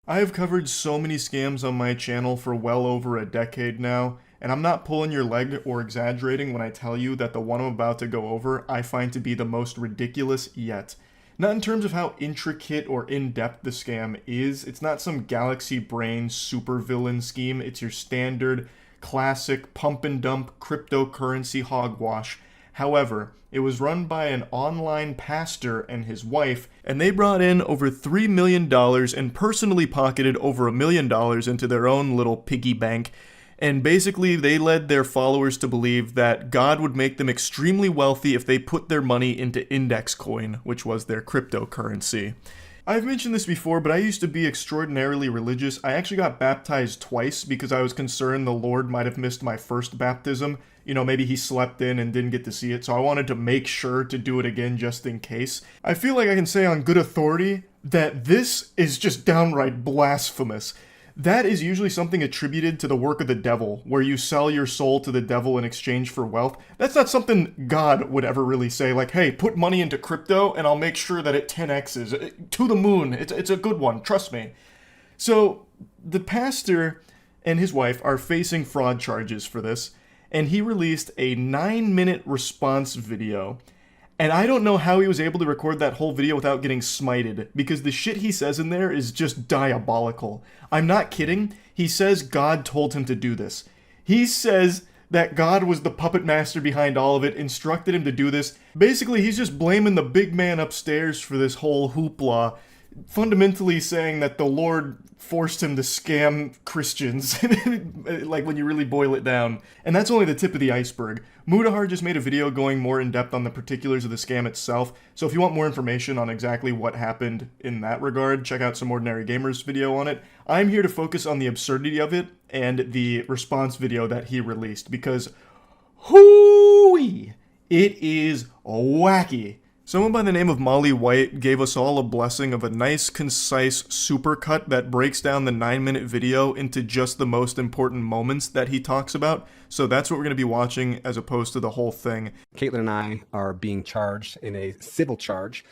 I have covered so many scams on my channel for well over a decade now, and I'm not pulling your leg or exaggerating when I tell you that the one I'm about to go over I find to be the most ridiculous yet. Not in terms of how intricate or in-depth the scam is, it's not some galaxy brain supervillain scheme, it's your standard, classic pump and dump cryptocurrency hogwash. However, it was run by an online pastor and his wife, and they brought in over $3 million and personally pocketed over $1 million into their own little piggy bank. And basically, they led their followers to believe that God would make them extremely wealthy if they put their money into Index Coin, which was their cryptocurrency. I've mentioned this before, but I used to be extraordinarily religious. I actually got baptized twice because I was concerned the Lord might have missed my first baptism. You know, maybe he slept in and didn't get to see it, so I wanted to make sure to do it again just in case. I feel like I can say on good authority that this is just downright blasphemous. That is usually something attributed to the work of the devil, where you sell your soul to the devil in exchange for wealth. That's not something God would ever really say, like, hey, put money into crypto and I'll make sure that it 10x's to the moon. It's a good one, trust me. So the pastor and his wife are facing fraud charges for this, and he released a 9-minute response video. And I don't know how he was able to record that whole video without getting smited, because the shit he says in there is just diabolical. I'm not kidding. He says God told him to do this. He says that God was the puppet master behind all of it, instructed him to do this. Basically, he's just blaming the big man upstairs for this whole hoopla, fundamentally saying that the Lord forced him to scam Christians, like when you really boil it down. And that's only the tip of the iceberg. Mudahar just made a video going more in depth on the particulars of the scam itself, so if you want more information on exactly what happened in that regard, check out some Ordinary Gamers video on it. I'm here to focus on the absurdity of it and the response video that he released, because hooey, it is wacky. Someone by the name of Molly White gave us all a blessing of a nice, concise supercut that breaks down the 9-minute video into just the most important moments that he talks about. So that's what we're going to be watching as opposed to the whole thing. Caitlin and I are being charged in a civil charge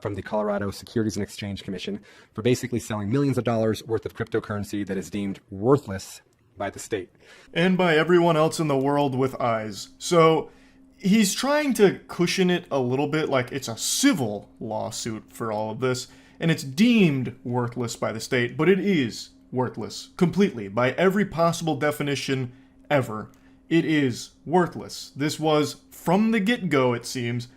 from the Colorado Securities and Exchange Commission for basically selling millions of dollars worth of cryptocurrency that is deemed worthless by the state. And by everyone else in the world with eyes. So he's trying to cushion it a little bit, like it's a civil lawsuit for all of this, and it's deemed worthless by the state, but it is worthless, completely, by every possible definition ever. It is worthless. This was, from the get-go, it seems,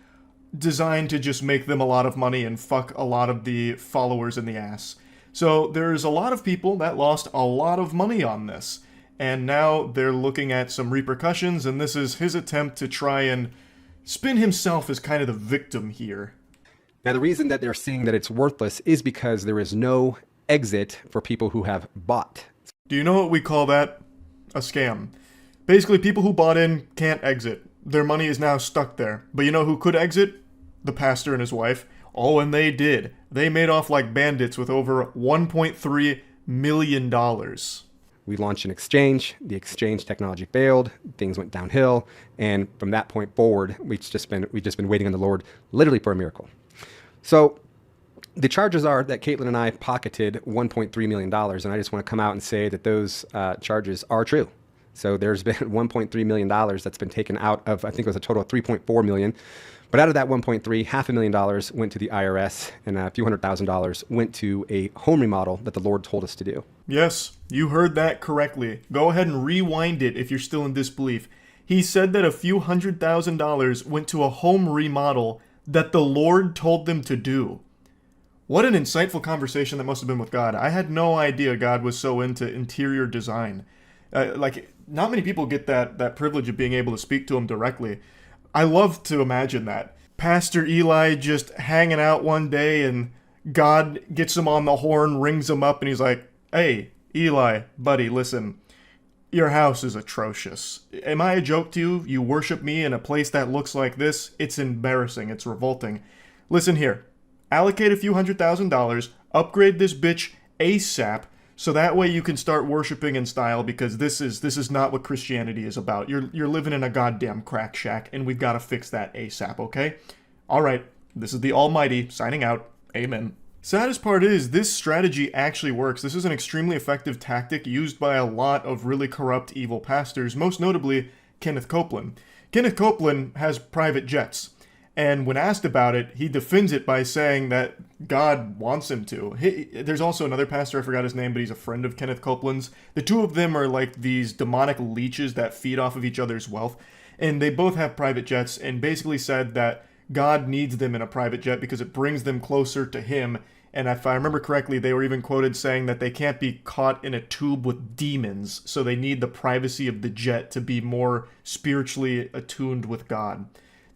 designed to just make them a lot of money and fuck a lot of the followers in the ass. So there's a lot of people that lost a lot of money on this. And now they're looking at some repercussions, and this is his attempt to try and spin himself as kind of the victim here. Now, the reason that they're saying that it's worthless is because there is no exit for people who have bought. Do you know what we call that? A scam. Basically, people who bought in can't exit. Their money is now stuck there. But you know who could exit? The pastor and his wife. Oh, and they did. They made off like bandits with over $1.3 million. We launched an exchange, the exchange technology failed, things went downhill, and from that point forward, we've just been waiting on the Lord literally for a miracle. So the charges are that Caitlin and I pocketed $1.3 million, and I just want to come out and say that those charges are true. So there's been $1.3 million that's been taken out of, I think it was a total of $3.4 million. But out of that 1.3, $500,000 went to the IRS, and a few $100,000 went to a home remodel that the Lord told us to do. Yes, you heard that correctly. Go ahead and rewind it if you're still in disbelief. He said that a few $100,000 went to a home remodel that the Lord told them to do. What an insightful conversation that must have been with God. I had no idea God was so into interior design. Not many people get that privilege of being able to speak to him directly. I love to imagine that. Pastor Eli just hanging out one day and God gets him on the horn, rings him up, and he's like, hey, Eli, buddy, listen, your house is atrocious. Am I a joke to you? You worship me in a place that looks like this? It's embarrassing. It's revolting. Listen here. Allocate a few $100,000, upgrade this bitch ASAP, so that way you can start worshiping in style, because this is not what Christianity is about. You're living in a goddamn crack shack, and we've got to fix that ASAP, okay? All right, this is the Almighty signing out. Amen. Saddest part is, this strategy actually works. This is an extremely effective tactic used by a lot of really corrupt, evil pastors, most notably Kenneth Copeland. Kenneth Copeland has private jets, and when asked about it, he defends it by saying that God wants him to. There's also another pastor, I forgot his name, but he's a friend of Kenneth Copeland's. The two of them are like these demonic leeches that feed off of each other's wealth, and they both have private jets, and basically said that God needs them in a private jet because it brings them closer to him. And if I remember correctly, they were even quoted saying that they can't be caught in a tube with demons, so they need the privacy of the jet to be more spiritually attuned with God.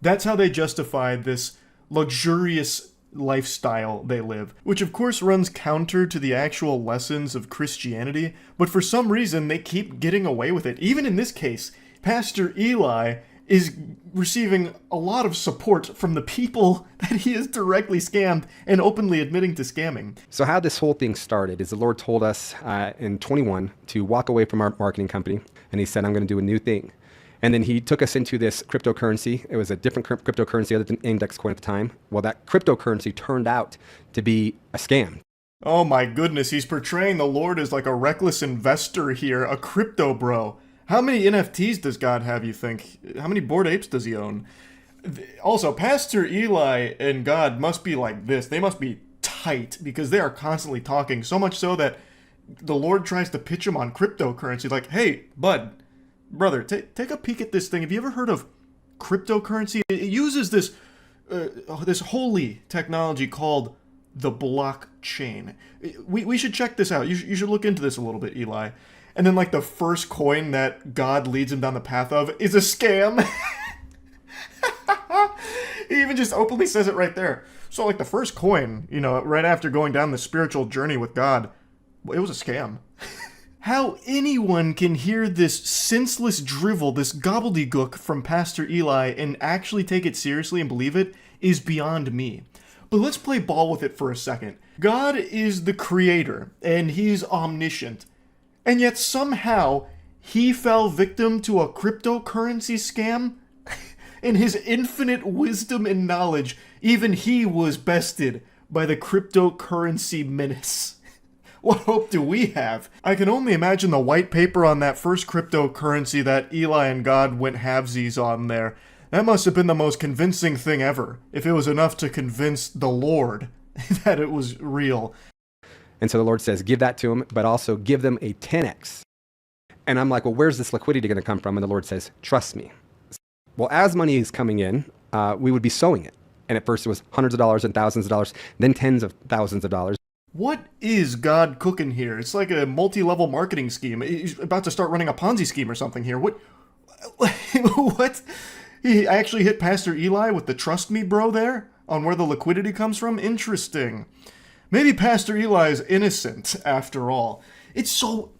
That's how they justify this luxurious lifestyle they live, which of course runs counter to the actual lessons of Christianity, but for some reason they keep getting away with it. Even in this case, Pastor Eli is receiving a lot of support from the people that he has directly scammed and openly admitting to scamming. So how this whole thing started is the Lord told us in 21 to walk away from our marketing company, and he said, I'm going to do a new thing. And then he took us into this cryptocurrency. It was a different cryptocurrency other than index coin at the time. Well, that cryptocurrency turned out to be a scam. Oh my goodness, he's portraying the Lord as like a reckless investor here, a crypto bro. How many NFTs does God have, you think? How many Bored Apes does he own? Also, Pastor Eli and God must be like this. They must be tight because they are constantly talking, so much so that the Lord tries to pitch him on cryptocurrency. Like, hey, bud, brother, take a peek at this thing. Have you ever heard of cryptocurrency? It uses this holy technology called the blockchain. We should check this out. You should look into this a little bit, Eli. And then, like, the first coin that God leads him down the path of is a scam. He even just openly says it right there. So, like, the first coin, you know, right after going down the spiritual journey with God, it was a scam. How anyone can hear this senseless drivel, this gobbledygook from Pastor Eli and actually take it seriously and believe it is beyond me. But let's play ball with it for a second. God is the creator, and he's omniscient. And yet somehow he fell victim to a cryptocurrency scam? In his infinite wisdom and knowledge, even he was bested by the cryptocurrency menace. What hope do we have? I can only imagine the white paper on that first cryptocurrency that Eli and God went halvesies on there. That must have been the most convincing thing ever, if it was enough to convince the Lord that it was real. And so the Lord says, give that to them, but also give them a 10x. And I'm like, well, where's this liquidity going to come from? And the Lord says, trust me. Well, as money is coming in, we would be sowing it. And at first it was hundreds of dollars and thousands of dollars, then tens of thousands of dollars. What is God cooking here? It's like a multi-level marketing scheme. He's about to start running a Ponzi scheme or something here. What? He actually hit Pastor Eli with the trust me bro there on where the liquidity comes from? Interesting. Maybe Pastor Eli is innocent after all. It's so...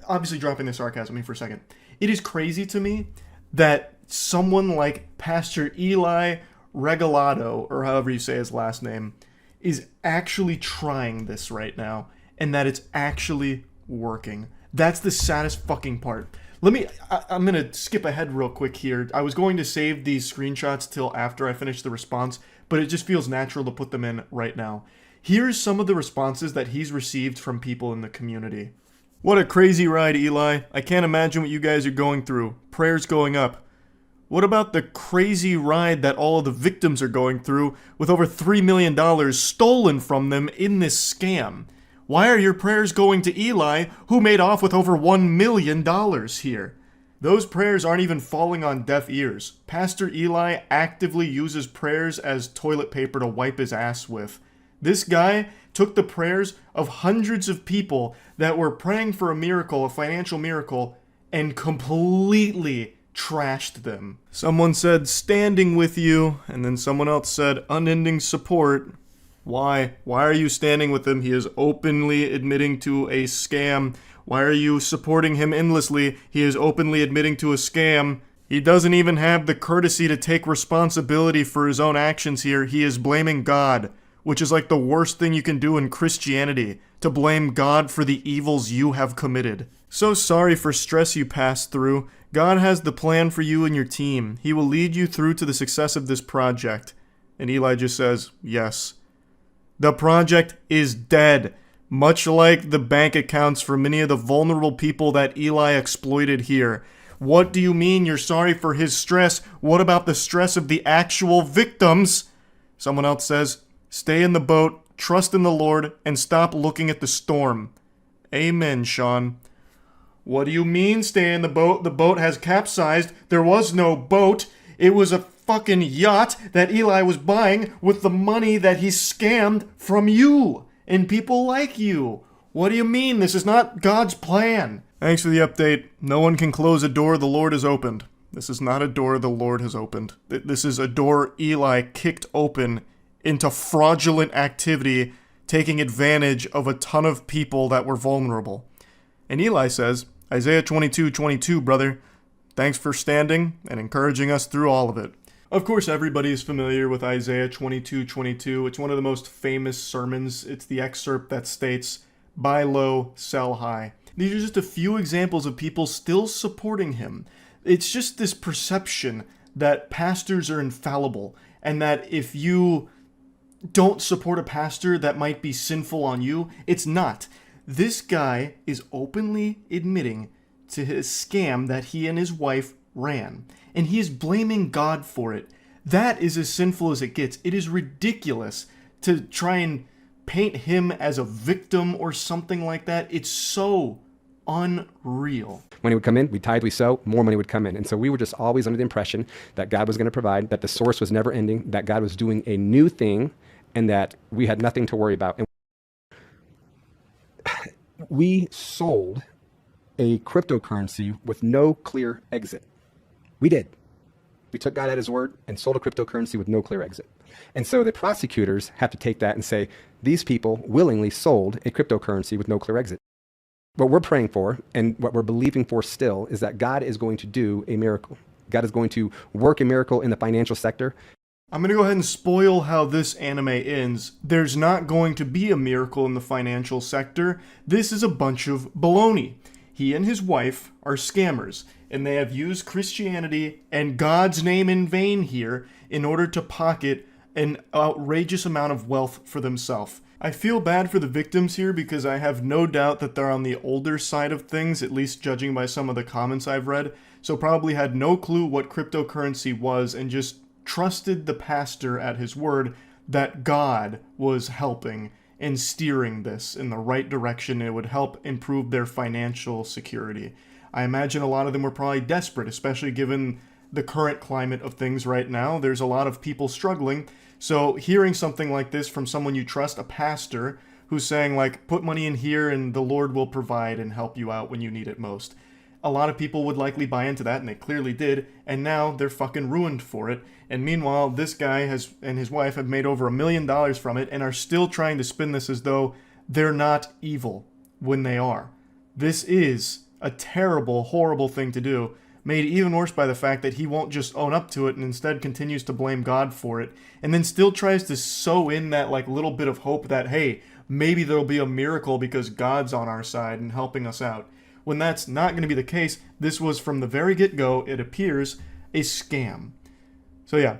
Obviously dropping the sarcasm here for a second. It is crazy to me that someone like Pastor Eli Regalado, or however you say his last name, is actually trying this right now, and that it's actually working. That's the saddest fucking part. I'm gonna skip ahead real quick here. I was going to save these screenshots till after I finish the response, but it just feels natural to put them in right now. Here's some of the responses that he's received from people in the community. What a crazy ride, Eli. I can't imagine what you guys are going through. Prayers going up. What about the crazy ride that all of the victims are going through with over $3 million stolen from them in this scam? Why are your prayers going to Eli, who made off with over $1 million here? Those prayers aren't even falling on deaf ears. Pastor Eli actively uses prayers as toilet paper to wipe his ass with. This guy took the prayers of hundreds of people that were praying for a miracle, a financial miracle, and completely trashed them. Someone said, standing with you, and then someone else said, unending support. Why? Why are you standing with him? He is openly admitting to a scam. Why are you supporting him endlessly? He is openly admitting to a scam. He doesn't even have the courtesy to take responsibility for his own actions here. He is blaming God, which is like the worst thing you can do in Christianity, to blame God for the evils you have committed. So sorry for stress you passed through. God has the plan for you and your team. He will lead you through to the success of this project. And Eli just says, yes. The project is dead, much like the bank accounts for many of the vulnerable people that Eli exploited here. What do you mean you're sorry for his stress? What about the stress of the actual victims? Someone else says, stay in the boat, trust in the Lord, and stop looking at the storm. Amen, Sean. What do you mean stay in the boat? The boat has capsized. There was no boat. It was a fucking yacht that Eli was buying with the money that he scammed from you and people like you. What do you mean? This is not God's plan. Thanks for the update. No one can close a door the Lord has opened. This is not a door the Lord has opened. This is a door Eli kicked open into fraudulent activity, taking advantage of a ton of people that were vulnerable. And Eli says, Isaiah 22:22, brother, thanks for standing and encouraging us through all of it. Of course, everybody is familiar with Isaiah 22:22. It's one of the most famous sermons. It's the excerpt that states, buy low, sell high. These are just a few examples of people still supporting him. It's just this perception that pastors are infallible and that if you don't support a pastor that might be sinful on you. It's not. This guy is openly admitting to his scam that he and his wife ran, and he is blaming God for it. That is as sinful as it gets. It is ridiculous to try and paint him as a victim or something like that. It's so unreal. Money would come in, we tithe, we sow, more money would come in. And so we were just always under the impression that God was going to provide, that the source was never ending, that God was doing a new thing, and that we had nothing to worry about. And we sold a cryptocurrency with no clear exit. We did. We took God at his word and sold a cryptocurrency with no clear exit. And so the prosecutors have to take that and say, these people willingly sold a cryptocurrency with no clear exit. What we're praying for and what we're believing for still is that God is going to do a miracle. God is going to work a miracle in the financial sector. I'm going to go ahead and spoil how this anime ends. There's not going to be a miracle in the financial sector. This is a bunch of baloney. He and his wife are scammers, and they have used Christianity and God's name in vain here in order to pocket an outrageous amount of wealth for themselves. I feel bad for the victims here because I have no doubt that they're on the older side of things, at least judging by some of the comments I've read, so probably had no clue what cryptocurrency was and just trusted the pastor at his word that God was helping and steering this in the right direction and it would help improve their financial security. I imagine a lot of them were probably desperate, especially given the current climate of things right now. There's a lot of people struggling. So hearing something like this from someone you trust, a pastor, who's saying like, put money in here and the Lord will provide and help you out when you need it most. A lot of people would likely buy into that, and they clearly did, and now they're fucking ruined for it. And meanwhile, this guy and his wife have made over $1 million from it and are still trying to spin this as though they're not evil when they are. This is a terrible, horrible thing to do, made even worse by the fact that he won't just own up to it and instead continues to blame God for it, and then still tries to sew in that like little bit of hope that, hey, maybe there'll be a miracle because God's on our side and helping us out. When that's not going to be the case, this was from the very get-go, it appears, a scam. So yeah,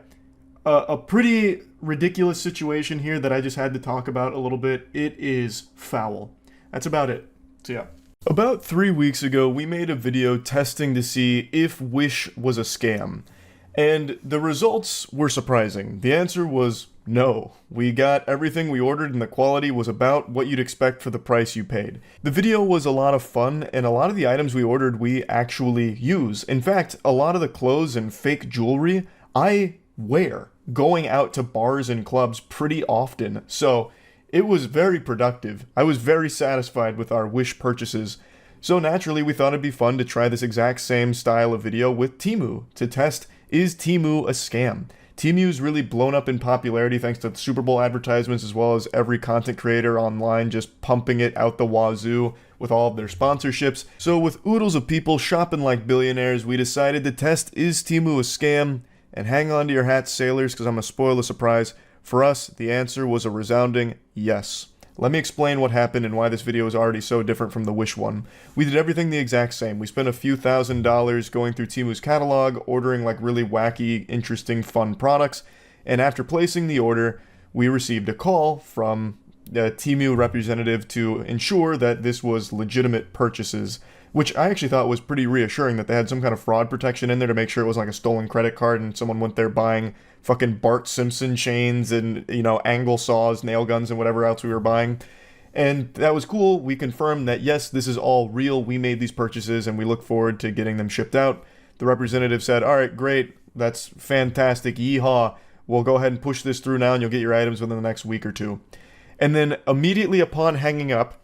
a pretty ridiculous situation here that I just had to talk about a little bit. It is foul. That's about it. So yeah. About 3 weeks ago, we made a video testing to see if Wish was a scam. And the results were surprising. The answer was no. We got everything we ordered and the quality was about what you'd expect for the price you paid. The video was a lot of fun, and a lot of the items we ordered we actually use. In fact, a lot of the clothes and fake jewelry I wear going out to bars and clubs pretty often, so it was very productive. I was very satisfied with our Wish purchases. So naturally we thought it'd be fun to try this exact same style of video with Temu to test, is Temu a scam? Temu's really blown up in popularity thanks to the Super Bowl advertisements as well as every content creator online just pumping it out the wazoo with all of their sponsorships. So with oodles of people shopping like billionaires, we decided to test, is Temu a scam? And hang on to your hats, sailors, because I'm going to spoil the surprise. For us, the answer was a resounding yes. Let me explain what happened and why this video is already so different from the Wish one. We did everything the exact same. We spent a few $1,000s going through Temu's catalog, ordering like really wacky, interesting, fun products, and after placing the order, we received a call from a Temu representative to ensure that this was legitimate purchases, which I actually thought was pretty reassuring that they had some kind of fraud protection in there to make sure it was like a stolen credit card and someone went there buying fucking Bart Simpson chains and, angle saws, nail guns, and whatever else we were buying. And that was cool. We confirmed that, yes, this is all real. We made these purchases and we look forward to getting them shipped out. The representative said, all right, great. That's fantastic. Yeehaw. We'll go ahead and push this through now and you'll get your items within the next week or two. And then immediately upon hanging up,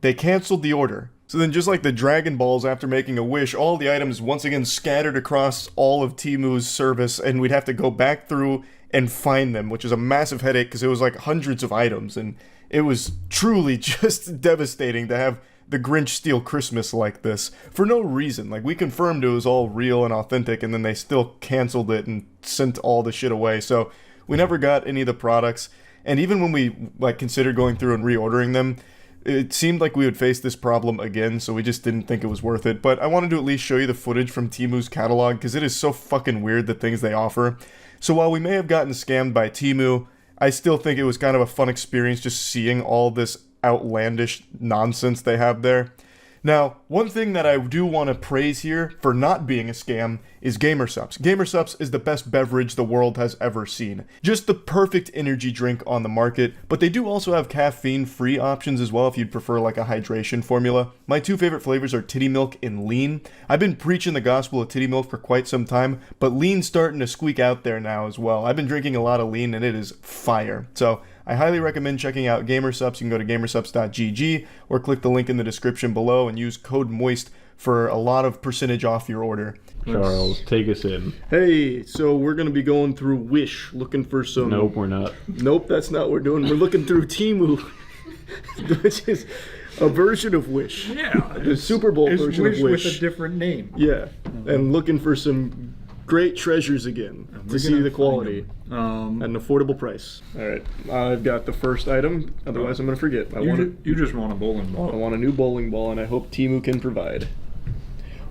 they canceled the order. So then just like the Dragon Balls after making a wish, all the items once again scattered across all of Temu's service, and we'd have to go back through and find them, which is a massive headache because it was like hundreds of items, and it was truly just devastating to have the Grinch steal Christmas like this for no reason. Like, we confirmed it was all real and authentic, and then they still canceled it and sent all the shit away. So we never got any of the products, and even when we considered going through and reordering them, it seemed like we would face this problem again, so we just didn't think it was worth it. But I wanted to at least show you the footage from Temu's catalog, because it is so fucking weird, the things they offer. So while we may have gotten scammed by Temu, I still think it was kind of a fun experience just seeing all this outlandish nonsense they have there. Now, one thing that I do want to praise here for not being a scam is Gamersups. Gamersups is the best beverage the world has ever seen. Just the perfect energy drink on the market, but they do also have caffeine-free options as well if you'd prefer like a hydration formula. My two favorite flavors are Titty Milk and Lean. I've been preaching the gospel of Titty Milk for quite some time, but Lean's starting to squeak out there now as well. I've been drinking a lot of Lean and it is fire. So I highly recommend checking out Gamersups. You can go to gamersups.gg or click the link in the description below and use code MOIST for a lot of percentage off your order. Charles, take us in. Hey, so we're going to be going through Wish, looking for some... Nope, we're not. Nope, that's not what we're doing. We're looking through Temu, which is a version of Wish. Yeah. The Super Bowl version Wish of Wish. with a different name. Yeah, and looking for some great treasures again to see the quality at an affordable price. All right, I've got the first item. Otherwise, I'm going to forget. You just want a bowling I ball. want a new bowling ball, and I hope Temu can provide.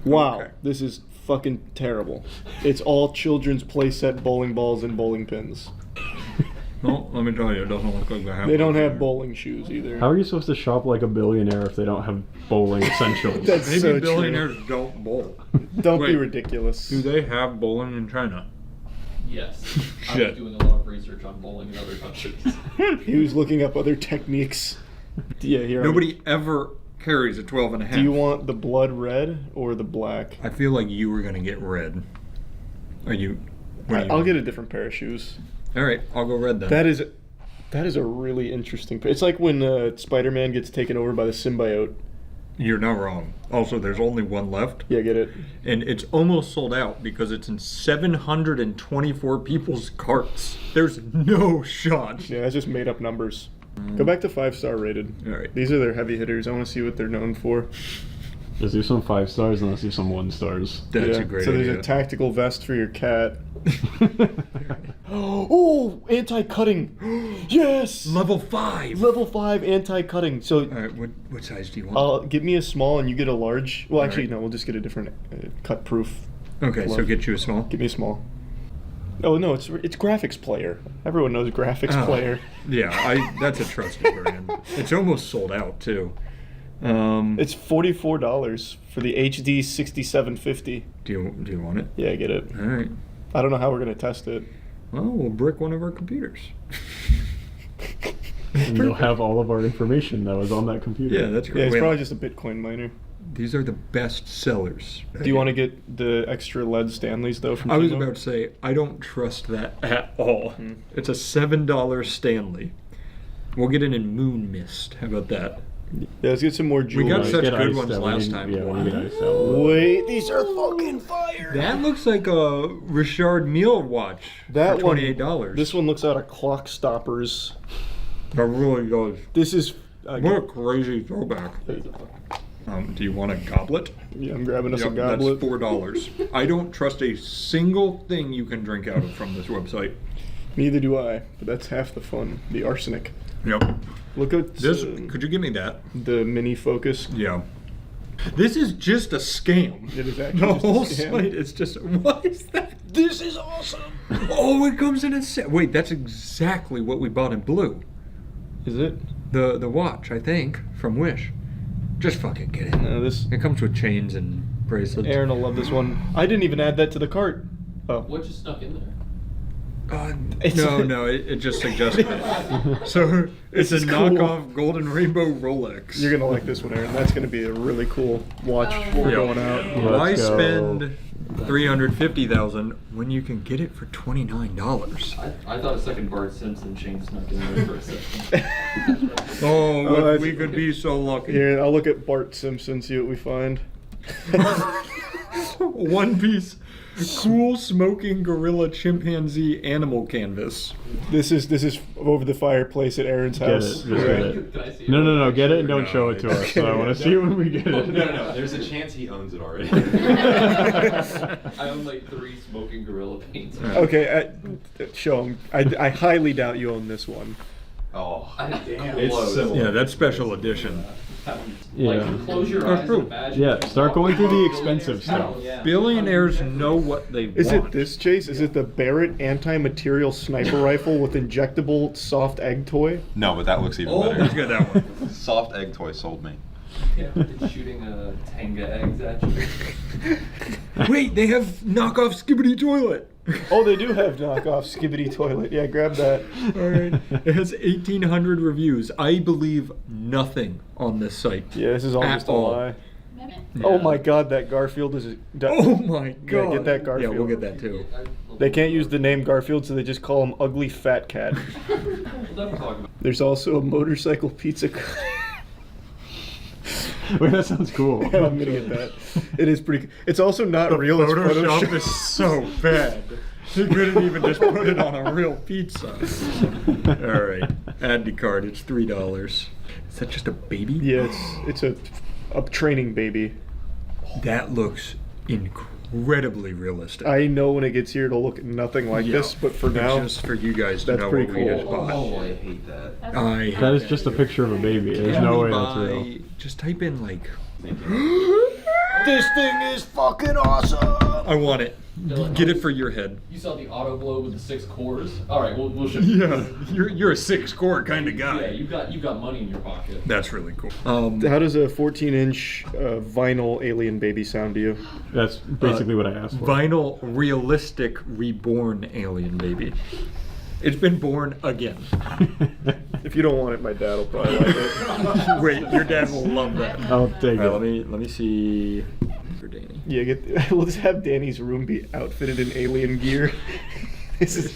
Wow, Okay. this is fucking terrible. It's all children's playset bowling balls and bowling pins. No, let me tell you, it doesn't look like they have. They don't have bowling shoes either. How are you supposed to shop like a billionaire if they don't have bowling essentials? That's Maybe so billionaires don't bowl. true. Don't be Wait. ridiculous. Do they have bowling in China? Yes. I Shit. was doing a lot of research on bowling in other countries. He was looking up other techniques. Yeah, here. Nobody ever carries a 12 and a half. Do you want the blood red or the black? I feel like you were gonna get red. Are you? what do you I'll want? get a different pair of shoes. All right, I'll go red then. That is a really interesting. It's like when Spider-Man gets taken over by the symbiote. You're not wrong. Also, there's only one left, Yeah, get it? and it's almost sold out because it's in 724 people's carts. There's no shot. Yeah, that's just made up numbers. Go back to 5-star rated. All right. These are their heavy hitters. I want to see what they're known for. Let's do some 5 stars and let's do some 1 stars. That's Yeah. a great So there's idea. a tactical vest for your cat. Oh, anti-cutting. Yes. Level 5. Level 5 anti-cutting. So All right, what size do you want? give me a small and you get a large. Well, actually, Alright. no. We'll just get a different cut-proof. Okay, so glove. get you a small. Give me a small. Oh no, it's graphics player. Everyone knows graphics Oh. player. Yeah, that's a trusted brand. It's almost sold out too. It's $44 for the HD 6750. Do you want it? Yeah, get it. All right. I don't know how we're gonna test it. Well, we'll brick one of our computers. And you'll have all of our information that was on that computer. Yeah, that's Yeah, great. it's Wait, probably just a Bitcoin miner. these are the best sellers. Do you want to get the extra lead Stanleys though? From I was Temu? about to say I don't trust that at all. It's a $7 Stanley. We'll get it in Moon Mist. How about that? Yeah, let's get some more jewelry. got Let's such get good iced ones out. last We need- time. Yeah, we need iced out. Wait, these are fucking fire. That looks like a Richard Mille watch That for one- $28. This one looks out of clock stoppers. That really goes. This is. What a crazy throwback. Do you want a goblet? Yeah, I'm grabbing us Yep, a goblet. that's $4. I don't trust a single thing you can drink out of from this website. Neither do I, but that's half the fun. The arsenic. Yep. Look at This. Could you give me that? the mini focus. Yeah. This is just a scam. It is actually The just a whole scam. site is just. What is that? This is awesome. Oh, it comes in a set. Wait, that's exactly what we bought in blue. Is it? The watch, I think, from Wish. Just fucking get it. No, this. It comes with chains and bracelets. Aaron will love this one. I didn't even add that to the cart. Oh. What just snuck in there? No, it just suggested it. So it's This a is cool. knockoff golden rainbow Rolex. You're gonna like this one, Aaron. That's gonna be a really cool watch Oh, for yeah. going out. Why Let's go. spend $350,000 when you can get it for $29? I thought a second Bart Simpson chain snuck in there for a second. Oh, that's- we could be so lucky. Here, I'll look at Bart Simpson, see what we find. One piece, cool smoking gorilla chimpanzee animal canvas. This is over the fireplace at Aaron's Get house. it. Just get Right. it. Can I see it? No, get it and don't show it to us. So I want to see it when we get it. No. There's a chance he owns it already. I own like 3 smoking gorilla paints. Okay, show him. I highly doubt you own this one. Oh, Damn. it's similar. Yeah, that's special edition. Like, Yeah. close your That's eyes true. and imagine. Yeah, you start walk going through the around expensive billionaires' stuff. house. Billionaires know what they Is want. it this, Chase? Is it the Barrett anti-material sniper rifle with injectable soft egg toy? No, but that looks even Oh, Let's better. get that one. Soft egg toy sold me. Yeah, it's shooting Tenga eggs at you. Wait, they have knockoff Skibbity toilet. Oh, they do have knockoff Skibbity toilet. Yeah, grab that. All right. It has 1,800 reviews. I believe nothing on this site. Yeah, this is all At just a all. lie. Maybe. Oh my God, that Garfield is. Oh my god. get that Garfield. Yeah, we'll get that too. They can't use the name Garfield, so they just call him Ugly Fat Cat. We'll definitely talk about There's also a motorcycle pizza. Wait, that sounds cool. Yeah, I'm gonna get that. It is pretty. It's also not real. It's Photoshop Photoshop. is so bad. He couldn't even just put it on a real pizza. All right, add to cart. It's $3. Is that just a baby? Yeah, it's a training baby. That looks incredibly realistic. I know when it gets here, it'll look nothing like Yeah. this, but for now, just for you guys to that's know pretty what we just cool. bought. Oh, I hate that. That's I hate That is just a picture of a baby. There's Can no we way that's buy- real. Just type in like. this thing is fucking awesome. I want it. Dylan, Get it for your head. You saw the auto glow with the 6 cores? Alright, we'll show Yeah, you're a 6-score kind of guy. Yeah, you've got money in your pocket. That's really cool. How does a 14-inch vinyl alien baby sound to you? That's basically what I asked for. Vinyl realistic reborn alien baby. It's been born again. If you don't want it, my dad will probably like it. Wait, your dad will love that. I'll take All right, it. let me see for Danny. Yeah, we'll just have Danny's room be outfitted in alien gear. This is.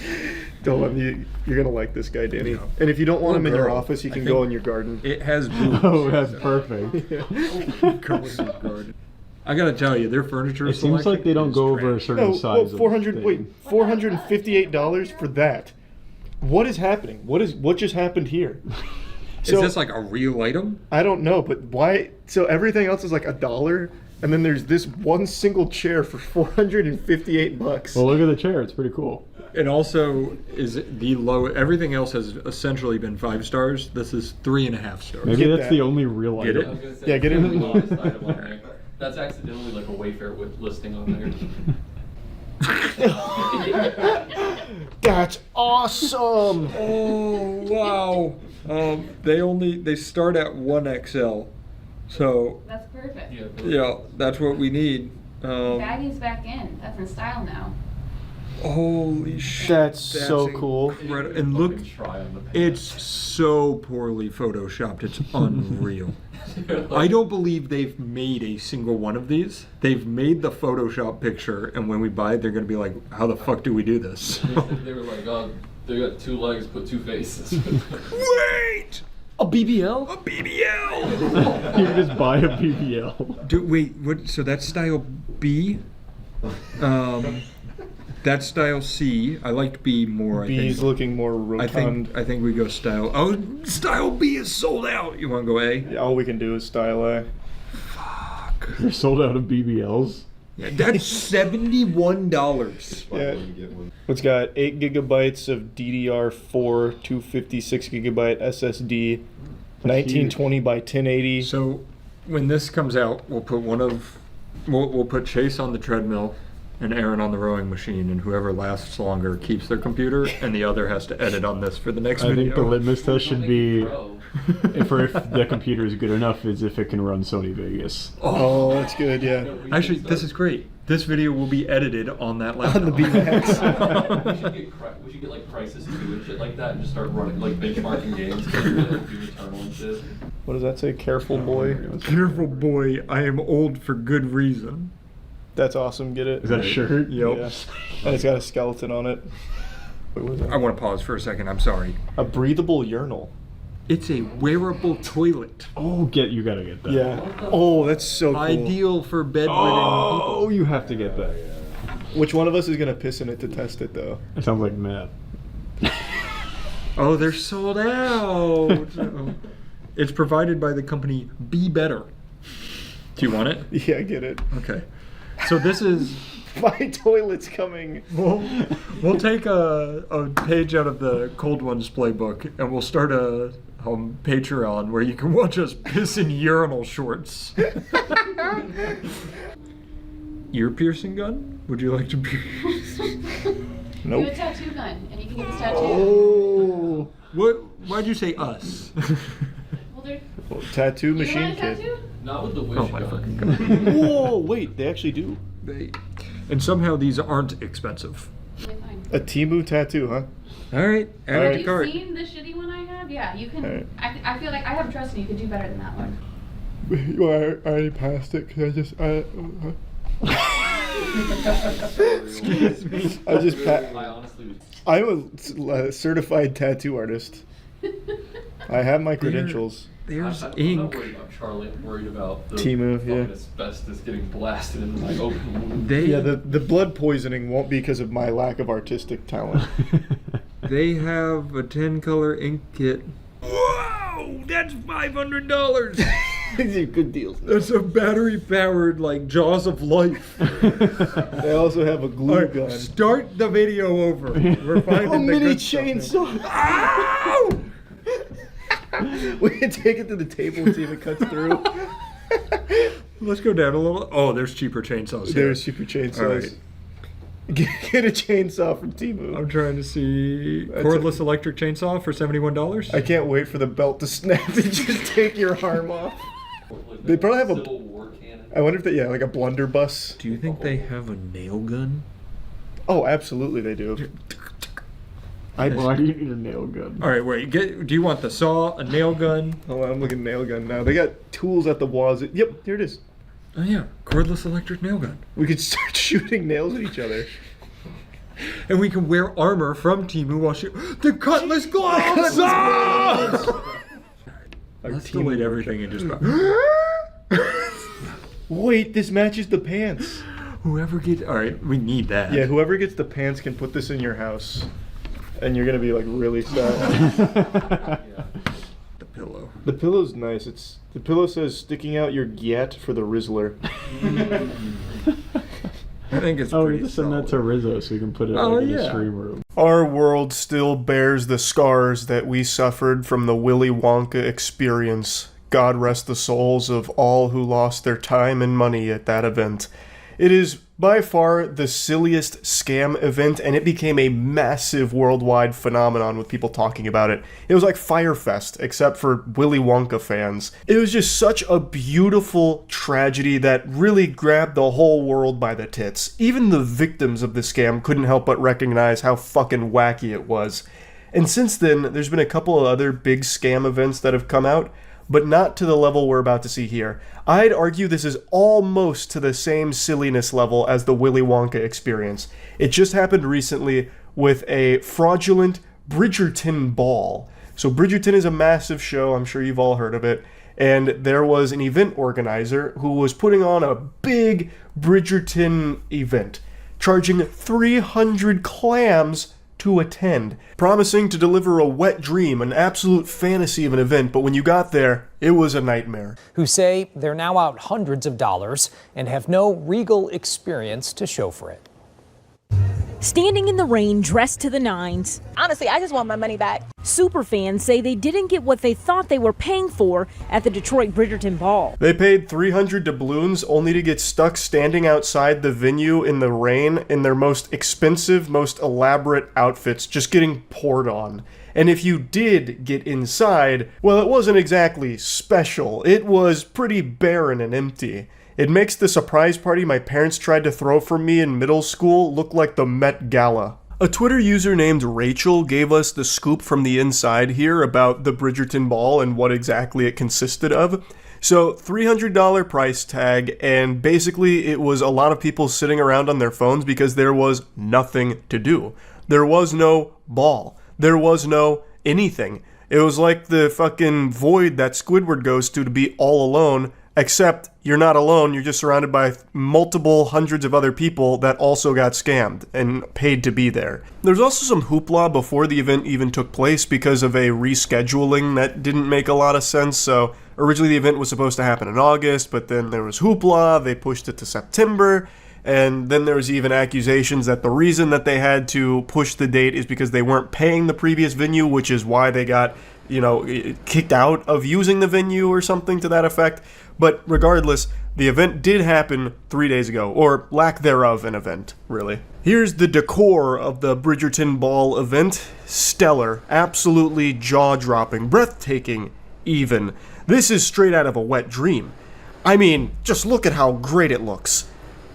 Don't let me. You're gonna like this guy, Danny. Yeah. And if you don't want Or him in your girl. office, you I can think- go in your garden. It has boobs. Oh, that's perfect. Garden. I gotta tell you, their furniture It seems like they don't is go over a trash. certain No, size. well, 400. Wait, $458 for that. What is happening? What just happened here? Is this like a real item? I don't know, but why? So everything else is like $1, and then there's this one single chair for $458. Well, look at the chair. It's pretty cool. It also is the low. Everything else has essentially been 5 stars. This is 3.5 stars. Maybe Get that's that. the only real Get item. I was gonna say, Yeah, get it. the lowest item on there. That's accidentally like a Wayfair listing on there. That's awesome. Oh wow! They start at 1XL, so That's perfect. yeah, that's what we need. Baggy's back in. That's in style now. Holy shit! That's so cool. incredible. And look, Fucking try on the pants. it's so poorly photoshopped. It's unreal. I don't believe they've made a single one of these. They've made the Photoshop picture, and when we buy it, they're gonna be like, "How the fuck do we do this?" They were like, oh, they got 2 legs, put 2 faces. Wait! A BBL? A BBL! You can just buy a BBL. Wait, what? So that's style B. That's style C. I liked B more. I B's think. looking more rotund. I think we go style. Oh, style B is sold out. You want to go A? Yeah, all we can do is style A. You're sold out of BBLs. Yeah, that's $71. Yeah. It's got 8 gigabytes of DDR4, 256 gigabyte SSD, 1920 by 1080. So when this comes out, we'll put we'll put Chase on the treadmill and Aaron on the rowing machine, and whoever lasts longer keeps their computer, and the other has to edit on this for the next I video. think the litmus test should be Pro. if the computer is good enough is if it can run Sony Vegas. Oh, that's good. Yeah. Actually, this is great. This video will be edited on that laptop. On the BMAX. We should get like Crisis 2 and shit like that, and just start running like benchmarking games, like Doom Eternal and shit. What does that say? Careful, boy. Careful, boy. I am old for good reason. That's awesome. Get it? Is that a shirt? Yep. Yeah. And it's got a skeleton on it. Wait, what is that? I want to pause for a second. I'm sorry. A breathable urinal. It's a wearable toilet. Oh, you gotta get that. Yeah. Oh, that's so cool. Ideal for bedridden Oh, people. you have to get that. Which one of us is gonna piss in it to test it, though? It sounds like Matt. Oh, they're sold out. It's provided by the company Be Better. Do you want it? Yeah, I get it. Okay. So this is... My toilet's coming. We'll take a page out of the Cold Ones playbook, and we'll start a Patreon where you can watch us piss in urinal shorts. Ear piercing gun? Would you like to pierce? You have Nope. a tattoo gun, and you can get this tattoo. Oh. Why'd you say us? Well, there, Tattoo you machine want a kit. tattoo? Not with the wish Oh my gun. fucking god. Whoa, wait, they actually do. And somehow these aren't expensive. Okay, fine. A Temu tattoo, huh? All right, add All it right. to Have cart. you seen the shitty one I have? Yeah, you can. Alright. I feel like I have trust in you. You could do better than that one. Well, I already passed it because I just. Excuse me. I just. I honestly was. I'm a certified tattoo artist. I have my credentials. There's I'm not ink. worried about Charlie. I'm worried about the Temu, fucking yeah. asbestos getting blasted into my open wound. Yeah, the blood poisoning won't be because of my lack of artistic talent. They have a 10-color ink kit. Whoa! That's $500! These are good deals. That's a battery-powered, like, Jaws of Life. They also have a glue Alright, gun. start the video over. We're finding Oh, the mini good stuff now. chainsaw! Ow! We can take it to the table and see if it cuts through. Let's go down a little. Oh, there's cheaper chainsaws here. There's super chainsaws. Alright. Get a chainsaw from Temu. I'm trying to see That's cordless electric chainsaw for $71. I can't wait for the belt to snap and just take your arm off. Like They probably have a- Civil War cannon. I wonder if they, yeah, like a blunderbuss. Do you think they have a nail gun? Oh, absolutely they do. Why do you need a nail gun? All right, wait. Do you want the saw, a nail gun? Oh, I'm looking at nail gun now. They got tools at the walls. Yep, here it is. Oh yeah, cordless electric nail gun. We could start shooting nails at each other. And we can wear armor from Temu while the cutlass gloves. Ah! Our Let's Temu delete workshop. everything and just. Wait, this matches the pants. Whoever gets. All right, we need that. Yeah, whoever gets the pants can put this in your house. And you're gonna be like really sad. Yeah. The pillow. The pillow's nice. The pillow says sticking out your gyat for the Rizzler. I think it's Oh, we pretty just send that to solid. Rizzo so we can put it Oh, like, in the yeah. stream room. Our world still bears the scars that we suffered from the Willy Wonka experience. God rest the souls of all who lost their time and money at that event. It is by far the silliest scam event, and it became a massive worldwide phenomenon with people talking about it. It was like Firefest, except for Willy Wonka fans. It was just such a beautiful tragedy that really grabbed the whole world by the tits. Even the victims of the scam couldn't help but recognize how fucking wacky it was. And since then, there's been a couple of other big scam events that have come out, but not to the level we're about to see here. I'd argue this is almost to the same silliness level as the Willy Wonka experience. It just happened recently with a fraudulent Bridgerton ball. So Bridgerton is a massive show, I'm sure you've all heard of it, and there was an event organizer who was putting on a big Bridgerton event, charging 300 clams to attend, promising to deliver a wet dream, an absolute fantasy of an event, but when you got there, it was a nightmare. Who say they're now out hundreds of dollars and have no regal experience to show for it. Standing in the rain, dressed to the nines. Honestly, I just want my money back. Superfans say they didn't get what they thought they were paying for at the Detroit Bridgerton Ball. They paid 300 doubloons only to get stuck standing outside the venue in the rain in their most expensive, most elaborate outfits, just getting poured on. And if you did get inside, well, it wasn't exactly special. It was pretty barren and empty. It makes the surprise party my parents tried to throw for me in middle school look like the Met Gala. A Twitter user named Rachel gave us the scoop from the inside here about the Bridgerton Ball and what exactly it consisted of. So, $300 price tag, and basically it was a lot of people sitting around on their phones because there was nothing to do. There was no ball. There was no anything. It was like the fucking void that Squidward goes to be all alone, except you're not alone, you're just surrounded by multiple hundreds of other people that also got scammed and paid to be there. There's also some hoopla before the event even took place because of a rescheduling that didn't make a lot of sense. So originally the event was supposed to happen in August, but then there was hoopla, they pushed it to September, and then there was even accusations that the reason that they had to push the date is because they weren't paying the previous venue, which is why they got, kicked out of using the venue or something to that effect. But regardless, the event did happen 3 days ago, or lack thereof an event, really. Here's the decor of the Bridgerton Ball event. Stellar, absolutely jaw-dropping, breathtaking even. This is straight out of a wet dream. I mean, just look at how great it looks.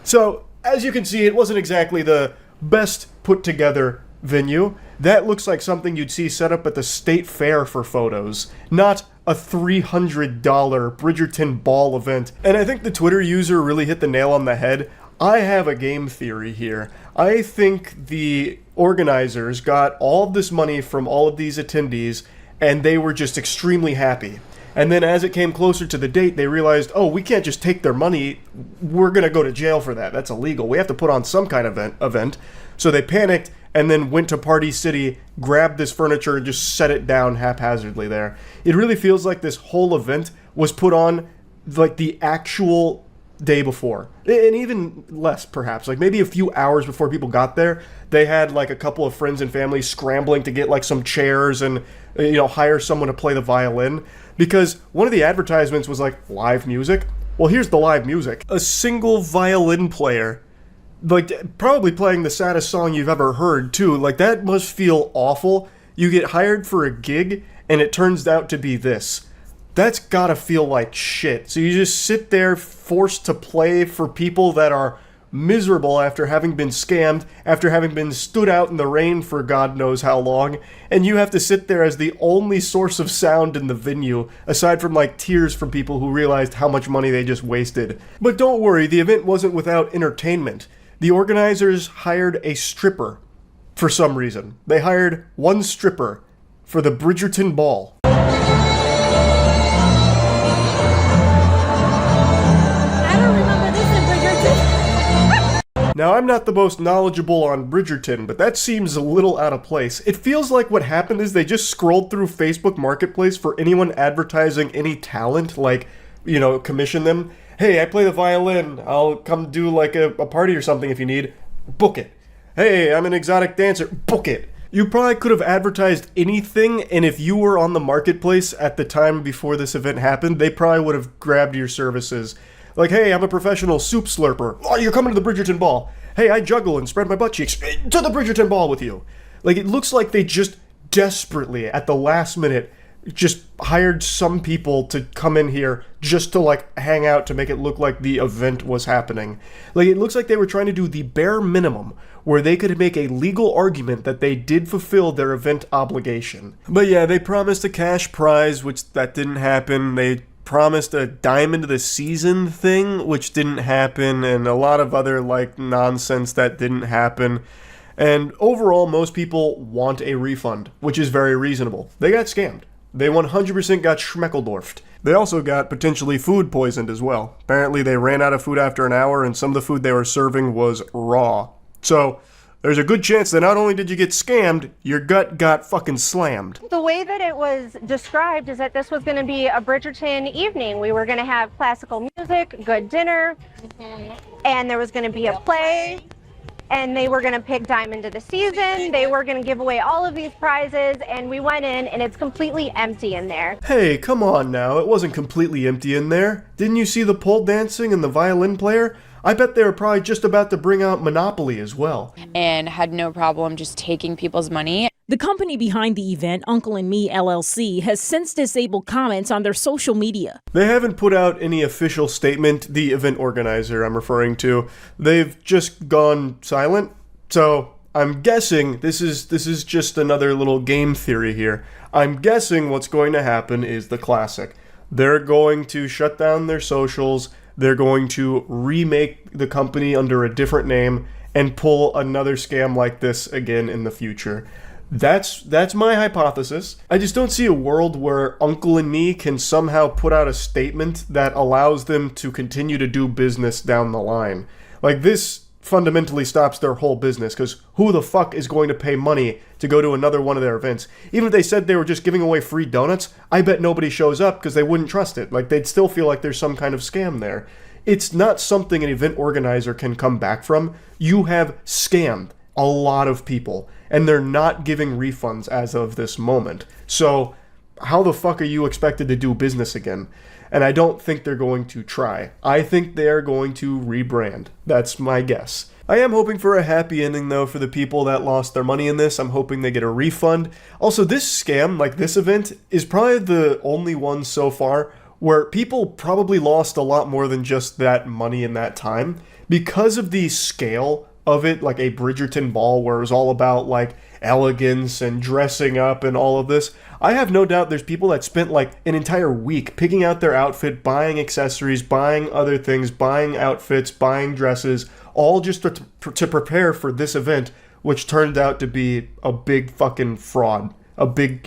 So, as you can see, it wasn't exactly the best put-together venue. That looks like something you'd see set up at the state fair for photos, not a $300 Bridgerton Ball event. And I think the Twitter user really hit the nail on the head. I have a game theory here. I think the organizers got all of this money from all of these attendees, and they were just extremely happy. And then as it came closer to the date, they realized, oh, we can't just take their money. We're going to go to jail for that. That's illegal. We have to put on some kind of event. So they panicked and then went to Party City, grabbed this furniture, and just set it down haphazardly there. It really feels like this whole event was put on like the actual day before. And even less, perhaps. Like maybe a few hours before people got there, they had like a couple of friends and family scrambling to get like some chairs and, hire someone to play the violin. Because one of the advertisements was like live music. Well, here's the live music. A single violin player, like probably playing the saddest song you've ever heard too. Like that must feel awful. You get hired for a gig and it turns out to be this. That's gotta feel like shit. So you just sit there forced to play for people that are miserable after having been scammed, after having been stood out in the rain for God knows how long, and you have to sit there as the only source of sound in the venue, aside from like tears from people who realized how much money they just wasted. But don't worry, the event wasn't without entertainment. The organizers hired a stripper for some reason. They hired one stripper for the Bridgerton Ball. Now, I'm not the most knowledgeable on Bridgerton, but that seems a little out of place. It feels like what happened is they just scrolled through Facebook Marketplace for anyone advertising any talent, like, commission them. Hey, I play the violin. I'll come do like a party or something if you need. Book it. Hey, I'm an exotic dancer. Book it. You probably could have advertised anything, and if you were on the marketplace at the time before this event happened, they probably would have grabbed your services. Like, hey, I'm a professional soup slurper. Oh, you're coming to the Bridgerton Ball. Hey, I juggle and spread my butt cheeks. To the Bridgerton Ball with you. Like, it looks like they just desperately, at the last minute, just hired some people to come in here just to, like, hang out to make it look like the event was happening. Like, it looks like they were trying to do the bare minimum where they could make a legal argument that they did fulfill their event obligation. But yeah, they promised a cash prize, which that didn't happen. They promised a diamond of the season thing, which didn't happen, and a lot of other like nonsense that didn't happen. And overall, most people want a refund, which is very reasonable. They got scammed. They 100% got schmeckeldorfed. They also got potentially food poisoned as well. Apparently they ran out of food after an hour, and some of the food they were serving was raw. So there's a good chance that not only did you get scammed, your gut got fucking slammed. The way that it was described is that this was going to be a Bridgerton evening. We were going to have classical music, good dinner, and there was going to be a play, and they were going to pick Diamond of the Season. They were going to give away all of these prizes, and we went in, and it's completely empty in there. Hey, come on now. It wasn't completely empty in there. Didn't you see the pole dancing and the violin player? I bet they were probably just about to bring out Monopoly as well. And had no problem just taking people's money. The company behind the event, Uncle and Me LLC, has since disabled comments on their social media. They haven't put out any official statement, the event organizer I'm referring to. They've just gone silent. So I'm guessing this is just another little game theory here. I'm guessing what's going to happen is the classic. They're going to shut down their socials. They're going to remake the company under a different name and pull another scam like this again in the future. That's my hypothesis. I just don't see a world where Uncle and Me can somehow put out a statement that allows them to continue to do business down the line. Like, this fundamentally stops their whole business, because who the fuck is going to pay money to go to another one of their events? Even if they said they were just giving away free donuts, I bet nobody shows up because they wouldn't trust it. Like, they'd still feel like there's some kind of scam there. It's not something an event organizer can come back from. You have scammed a lot of people, and they're not giving refunds as of this moment. So how the fuck are you expected to do business again? And I don't think they're going to try. I think they're going to rebrand. That's my guess. I am hoping for a happy ending, though, for the people that lost their money in this. I'm hoping they get a refund. Also, this scam, like this event, is probably the only one so far where people probably lost a lot more than just that money in that time. Because of the scale of it, like a Bridgerton ball where it was all about like elegance and dressing up and all of this, I have no doubt there's people that spent like an entire week picking out their outfit, buying accessories, buying other things, buying outfits, buying dresses, all just to prepare for this event, which turned out to be a big fucking fraud, a big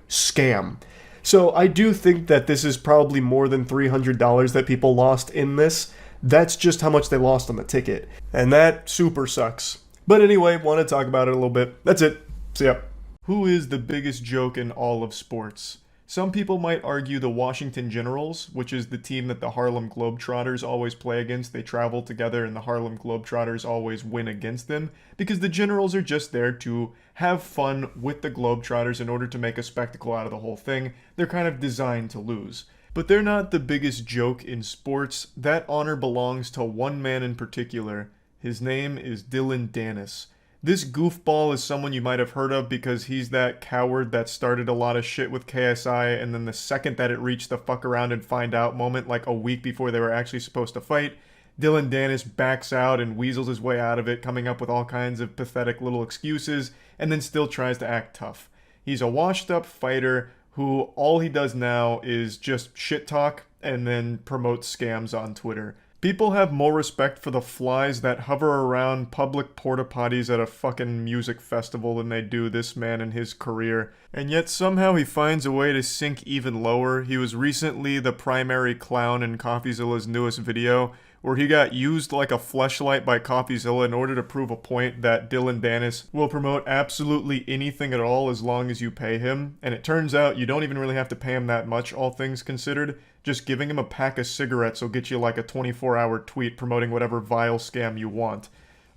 scam. So I do think that this is probably more than $300 that people lost in this. That's just how much they lost on the ticket. And that super sucks. But anyway, want to talk about it a little bit. That's it. See ya. Who is the biggest joke in all of sports? Some people might argue the Washington Generals, which is the team that the Harlem Globetrotters always play against. They travel together and the Harlem Globetrotters always win against them, because the Generals are just there to have fun with the Globetrotters in order to make a spectacle out of the whole thing. They're kind of designed to lose. But they're not the biggest joke in sports. That honor belongs to one man in particular. His name is Dillon Danis. This goofball is someone you might have heard of because he's that coward that started a lot of shit with KSI, and then the second that it reached the fuck around and find out moment, like a week before they were actually supposed to fight, Dillon Danis backs out and weasels his way out of it, coming up with all kinds of pathetic little excuses, and then still tries to act tough. He's a washed up fighter who all he does now is just shit talk and then promotes scams on Twitter. People have more respect for the flies that hover around public porta potties at a fucking music festival than they do this man and his career. And yet somehow he finds a way to sink even lower. He was recently the primary clown in CoffeeZilla's newest video, where he got used like a fleshlight by CoffeeZilla in order to prove a point that Dillon Danis will promote absolutely anything at all as long as you pay him. And it turns out you don't even really have to pay him that much, all things considered. Just giving him a pack of cigarettes will get you like a 24-hour tweet promoting whatever vile scam you want.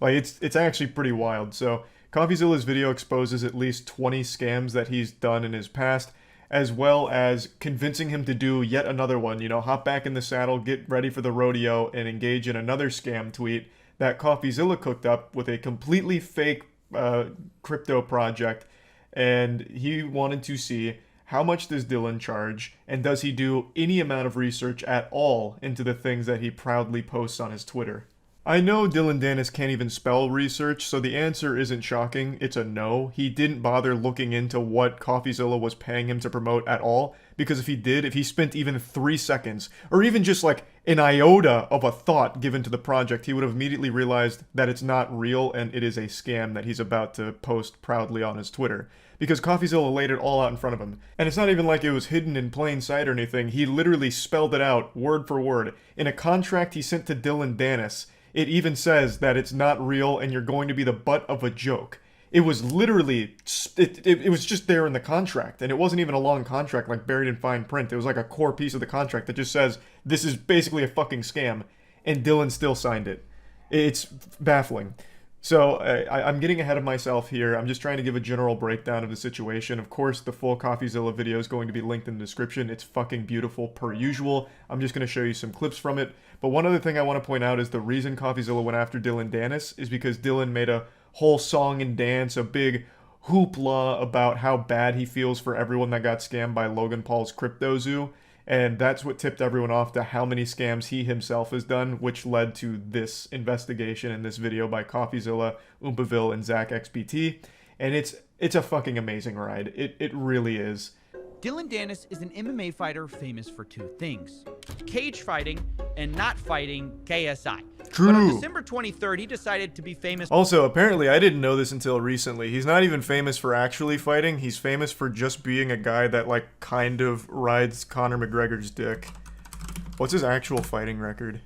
Like, it's actually pretty wild. So CoffeeZilla's video exposes at least 20 scams that he's done in his past, as well as convincing him to do yet another one. You know, hop back in the saddle, get ready for the rodeo, and engage in another scam tweet that CoffeeZilla cooked up with a completely fake crypto project. And he wanted to see, how much does Dillon charge, and does he do any amount of research at all into the things that he proudly posts on his Twitter? I know Dillon Danis can't even spell research, so the answer isn't shocking. It's a no. He didn't bother looking into what CoffeeZilla was paying him to promote at all, because if he did, if he spent even 3 seconds, or even just like an iota of a thought given to the project, he would have immediately realized that it's not real and it is a scam that he's about to post proudly on his Twitter. Because CoffeeZilla laid it all out in front of him. And it's not even like it was hidden in plain sight or anything. He literally spelled it out, word for word. In a contract he sent to Dillon Danis, it even says that it's not real and you're going to be the butt of a joke. It was literally, it was just there in the contract. And it wasn't even a long contract like buried in fine print. It was like a core piece of the contract that just says, this is basically a fucking scam. And Dillon still signed it. It's baffling. So I'm getting ahead of myself here. I'm just trying to give a general breakdown of the situation. Of course, the full CoffeeZilla video is going to be linked in the description. It's fucking beautiful per usual. I'm just going to show you some clips from it. But one other thing I want to point out is the reason CoffeeZilla went after Dylan Dennis is because Dylan made a whole song and dance, a big hoopla about how bad he feels for everyone that got scammed by Logan Paul's Crypto.Zoo. And that's what tipped everyone off to how many scams he himself has done, which led to this investigation in this video by CoffeeZilla, Oompaville, and Zach XBT. And it's a fucking amazing ride. It really is. Dylan Dennis is an MMA fighter famous for two things: cage fighting and not fighting KSI. True. But on December 23rd, he decided to be famous. Also, apparently, I didn't know this until recently. He's not even famous for actually fighting. He's famous for just being a guy that, like, kind of rides Conor McGregor's dick. What's his actual fighting record?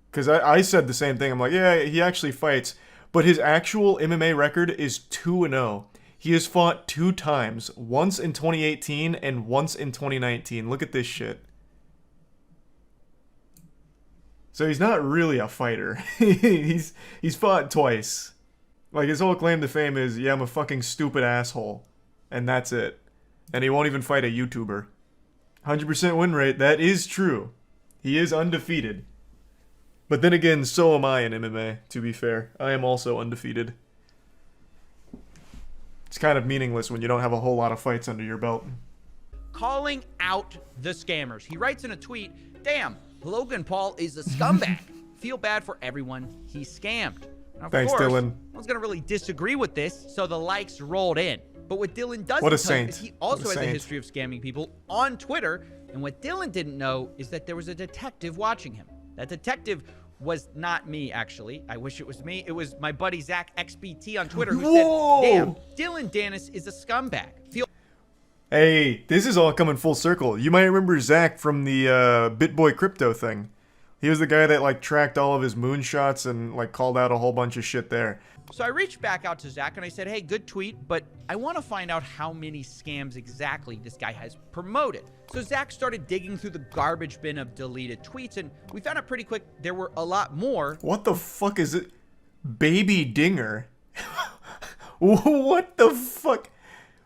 Because I said the same thing. I'm like, yeah, he actually fights. But his actual MMA record is 2-0. He has fought 2 times, once in 2018 and once in 2019. Look at this shit. So he's not really a fighter. he's fought twice. Like, his whole claim to fame is, yeah, I'm a fucking stupid asshole. And that's it. And he won't even fight a YouTuber. 100% win rate, that is true. He is undefeated. But then again, so am I in MMA, to be fair. I am also undefeated. It's kind of meaningless when you don't have a whole lot of fights under your belt. Calling out the scammers. He writes in a tweet, "Damn, Logan Paul is a scumbag. Feel bad for everyone he scammed." Now, of Thanks, course, Dylan. No one's gonna really disagree with this, so the likes rolled in. But what Dylan doesn't What a tell you saint. is he also What a has a saint. history of scamming people on Twitter. And what Dylan didn't know is that there was a detective watching him. That detective was not me, actually. I wish it was me. It was my buddy Zach XBT on Twitter who Whoa! said, "Damn, Dylan Dennis is a scumbag. Feel Hey, this is all coming full circle. You might remember Zach from the BitBoy Crypto thing. He was the guy that, like, tracked all of his moonshots and, like, called out a whole bunch of shit there. So I reached back out to Zach and I said, "Hey, good tweet, but I want to find out how many scams exactly this guy has promoted." So Zach started digging through the garbage bin of deleted tweets, and we found out pretty quick there were a lot more. What the fuck is it? Baby Dinger? What the fuck?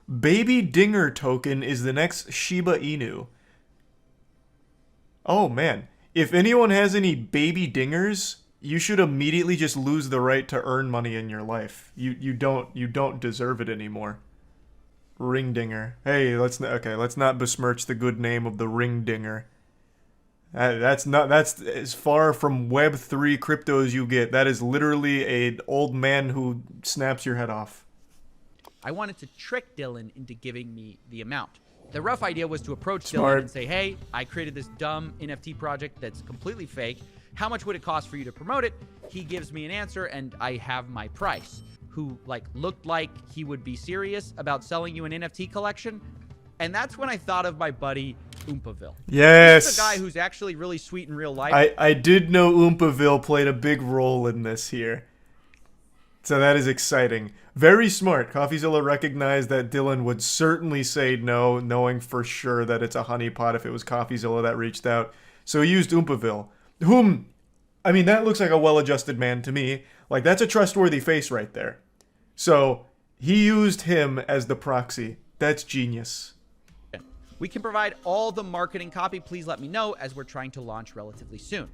Baby Dinger token is the next Shiba Inu. Oh man, if anyone has any baby dingers, you should immediately just lose the right to earn money in your life. You don't deserve it anymore. Ring Dinger. Hey, let's not besmirch the good name of the Ring Dinger. That's as far from Web3 crypto as you get. That is literally an old man who snaps your head off. I wanted to trick Dylan into giving me the amount. The rough idea was to approach Smart. Dylan and say, "Hey, I created this dumb NFT project that's completely fake. How much would it cost for you to promote it?" He gives me an answer and I have my price. Who, like, looked like he would be serious about selling you an NFT collection. And that's when I thought of my buddy Oompaville. Yes. This is a guy who's actually really sweet in real life. I did know Oompaville played a big role in this here. So that is exciting. Very smart. CoffeeZilla recognized that Dylan would certainly say no, knowing for sure that it's a honeypot if it was CoffeeZilla that reached out. So he used Oompaville, whom, I mean, that looks like a well-adjusted man to me. Like, that's a trustworthy face right there. So he used him as the proxy. That's genius. We can provide all the marketing copy. Please let me know, as we're trying to launch relatively soon.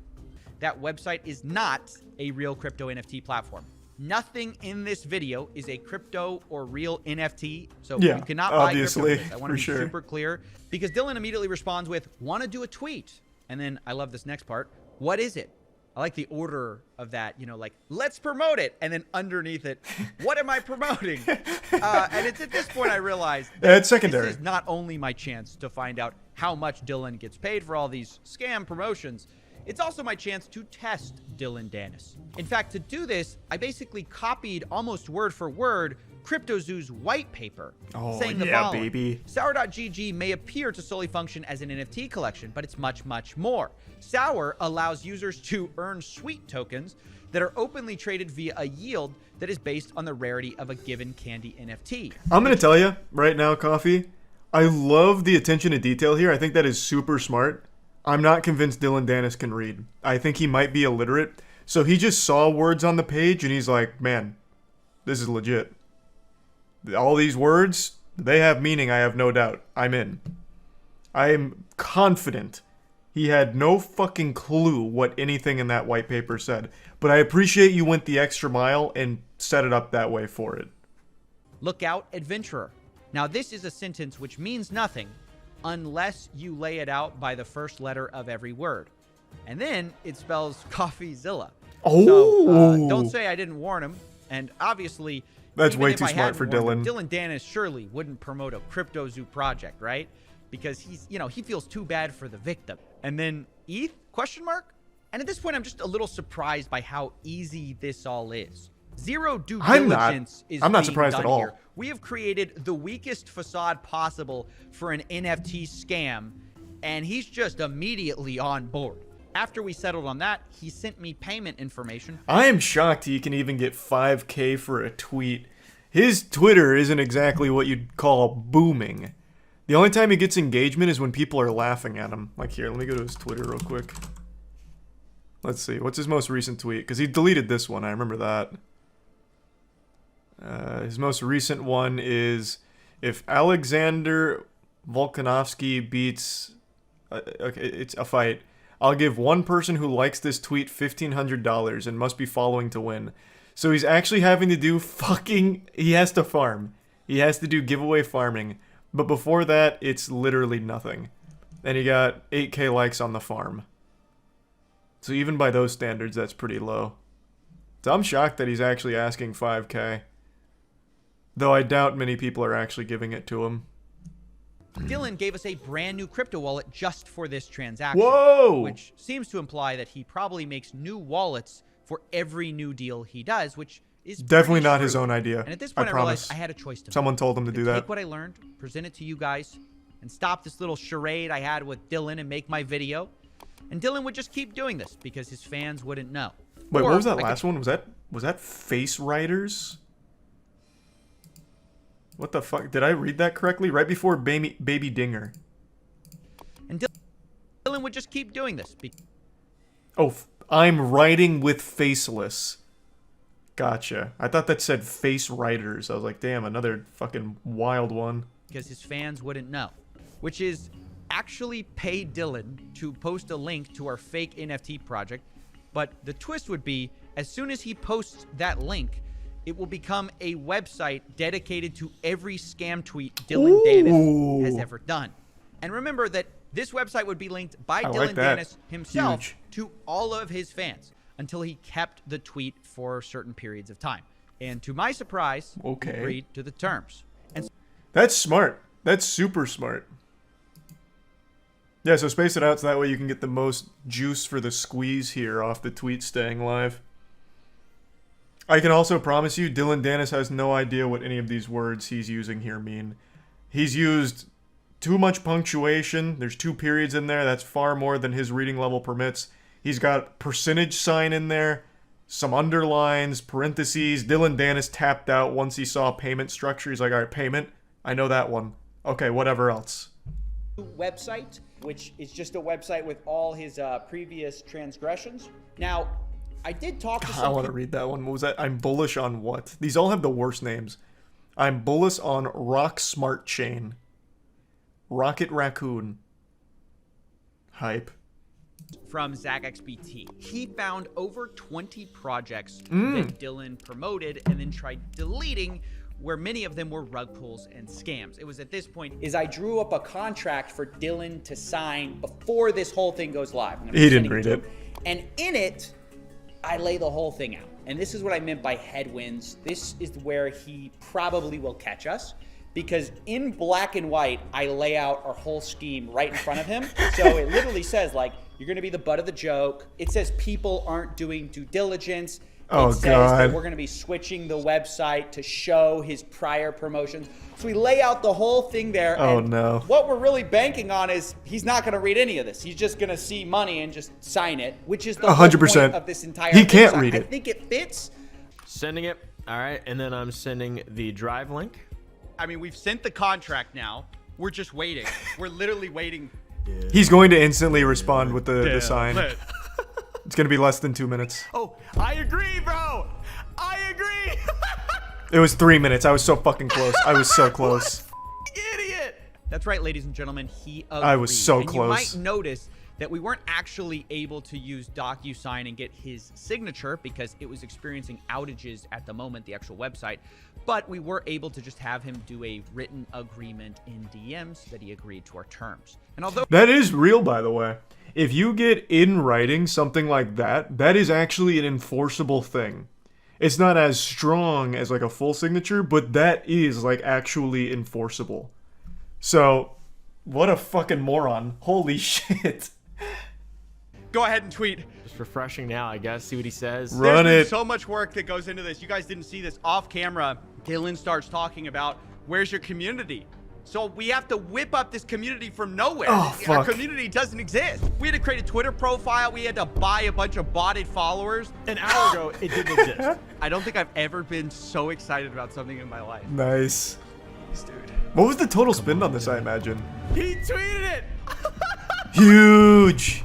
That website is not a real crypto NFT platform. Nothing in this video is a crypto or real NFT, so Yeah, you cannot buy obviously, crypto. I want to for be sure. super clear, because Dylan immediately responds with, "Want to do a tweet?" And then I love this next part. "What is it?" I like the order of that, you know, like, "Let's promote it," and then underneath it, "What am I promoting?" And it's at this point I realized that It's secondary. this is not only my chance to find out how much Dylan gets paid for all these scam promotions, it's also my chance to test Dylan Dennis. In fact, to do this, I basically copied almost word for word Crypto.Zoo's white paper, saying the yeah, following. baby. Sour.gg may appear to solely function as an NFT collection, but it's much, much more. Sour allows users to earn sweet tokens that are openly traded via a yield that is based on the rarity of a given candy NFT. I'm going to tell you right now, Coffee, I love the attention to detail here. I think that is super smart. I'm not convinced Dylan Dennis can read. I think he might be illiterate. So he just saw words on the page and he's like, man, this is legit. All these words, they have meaning, I have no doubt. I'm in. I am confident he had no fucking clue what anything in that white paper said. But I appreciate you went the extra mile and set it up that way for it. Look out, adventurer. Now, this is a sentence which means nothing unless you lay it out by the first letter of every word. And then it spells CoffeeZilla. Oh! So, don't say I didn't warn him. And obviously, that's even way if too I smart hadn't for warned Dylan. him, Dylan Dennis surely wouldn't promote a Crypto0 project, right? Because he's, he feels too bad for the victim. And then ETH? Question mark? And at this point, I'm just a little surprised by how easy this all is. Zero due diligence is I'm not being surprised done at all. here. We have created the weakest facade possible for an NFT scam, and he's just immediately on board. After we settled on that, he sent me payment information. I am shocked he can even get 5K for a tweet. His Twitter isn't exactly what you'd call booming. The only time he gets engagement is when people are laughing at him. Like here, let me go to his Twitter real quick. Let's see, what's his most recent tweet? Because he deleted this one, I remember that. His most recent one is, if Alexander Volkanovsky beats... okay, it's a fight. I'll give one person who likes this tweet $1,500 and must be following to win. So he's actually having to do fucking... He has to farm. He has to do giveaway farming. But before that, it's literally nothing. And he got 8K likes on the farm. So even by those standards, that's pretty low. So I'm shocked that he's actually asking 5K. Though I doubt many people are actually giving it to him. Dylan gave us a brand new crypto wallet just for this transaction. Whoa! Which seems to imply that he probably makes new wallets for every new deal he does, which is definitely not true. his own idea. And at this point, I realized I had a choice to make. Someone told him to do that. Take what I learned, present it to you guys, and stop this little charade I had with Dylan and make my video. And Dylan would just keep doing this because his fans wouldn't know. Wait, Or what was that I last could- one? Was that Face Writers? What the fuck? Did I read that correctly? Right before Baby Dinger. And Dylan would just keep doing this. Oh, I'm writing with Faceless. Gotcha. I thought that said Face Writers. I was like, damn, another fucking wild one. Because his fans wouldn't know. Which is actually pay Dylan to post a link to our fake NFT project. But the twist would be, as soon as he posts that link, it will become a website dedicated to every scam tweet Dylan Dennis has ever done. And remember that this website would be linked by Dylan Dennis himself to all of his fans until he kept the tweet for certain periods of time. And to my surprise, he agreed to the terms. And that's smart. That's super smart. Yeah, so space it out so that way you can get the most juice for the squeeze here off the tweet staying live. I can also promise you, Dylan Dennis has no idea what any of these words he's using here mean. He's used too much punctuation. There's 2 periods in there. That's far more than his reading level permits. He's got percentage sign in there, some underlines, parentheses. Dylan Dennis tapped out once he saw payment structure. He's like, all right, payment. I know that one. Okay, whatever else. Website, which is just a website with all his previous transgressions. Now, I did talk to some I want to read that one. What was that? I'm bullish on what? These all have the worst names. I'm bullish on Rock Smart Chain. Rocket Raccoon. Hype. from ZachXBT. He found over 20 projects that Dylan promoted and then tried deleting, where many of them were rug pulls and scams. It was at this point is I drew up a contract for Dylan to sign before this whole thing goes live. He didn't read it. And in it, I lay the whole thing out. And this is what I meant by headwinds. This is where he probably will catch us, because in black and white, I lay out our whole scheme right in front of him. So it literally says, like, you're going to be the butt of the joke. It says people aren't doing due diligence. Oh, it says that we're going to be switching the website to show his prior promotions. So we lay out the whole thing there. Oh, and no. what we're really banking on is he's not going to read any of this. He's just going to see money and just sign it, which is the whole 100%. point of this entire He thing. can't So read I it. think it fits. Sending it. All right. And then I'm sending the drive link. I mean, we've sent the contract now. We're just waiting. We're literally waiting. He's going to instantly respond with the sign. It's gonna be less than 2 minutes. Oh, I agree, bro. I agree. It was 3 minutes. I was so fucking close. I was so close. Idiot. That's right, ladies and gentlemen. He agreed. I was so and close. You might notice that we weren't actually able to use DocuSign and get his signature because it was experiencing outages at the moment, the actual website. But we were able to just have him do a written agreement in DMs that he agreed to our terms. And although That is real, by the way. If you get in writing something like that, that is actually an enforceable thing. It's not as strong as like a full signature, but that is like actually enforceable. So, what a fucking moron. Holy shit. go ahead and tweet. Just refreshing now, I guess. See what he says. Run There's it. been so much work that goes into this. You guys didn't see this off camera. Dylan starts talking about where's your community. So we have to whip up this community from nowhere. Oh, Our fuck. community doesn't exist. We had to create a Twitter profile. We had to buy a bunch of botted followers. An hour ago, it didn't exist. I don't think I've ever been so excited about something in my life. Nice. Dude. What was the total spend on this, I imagine? He tweeted it. Huge.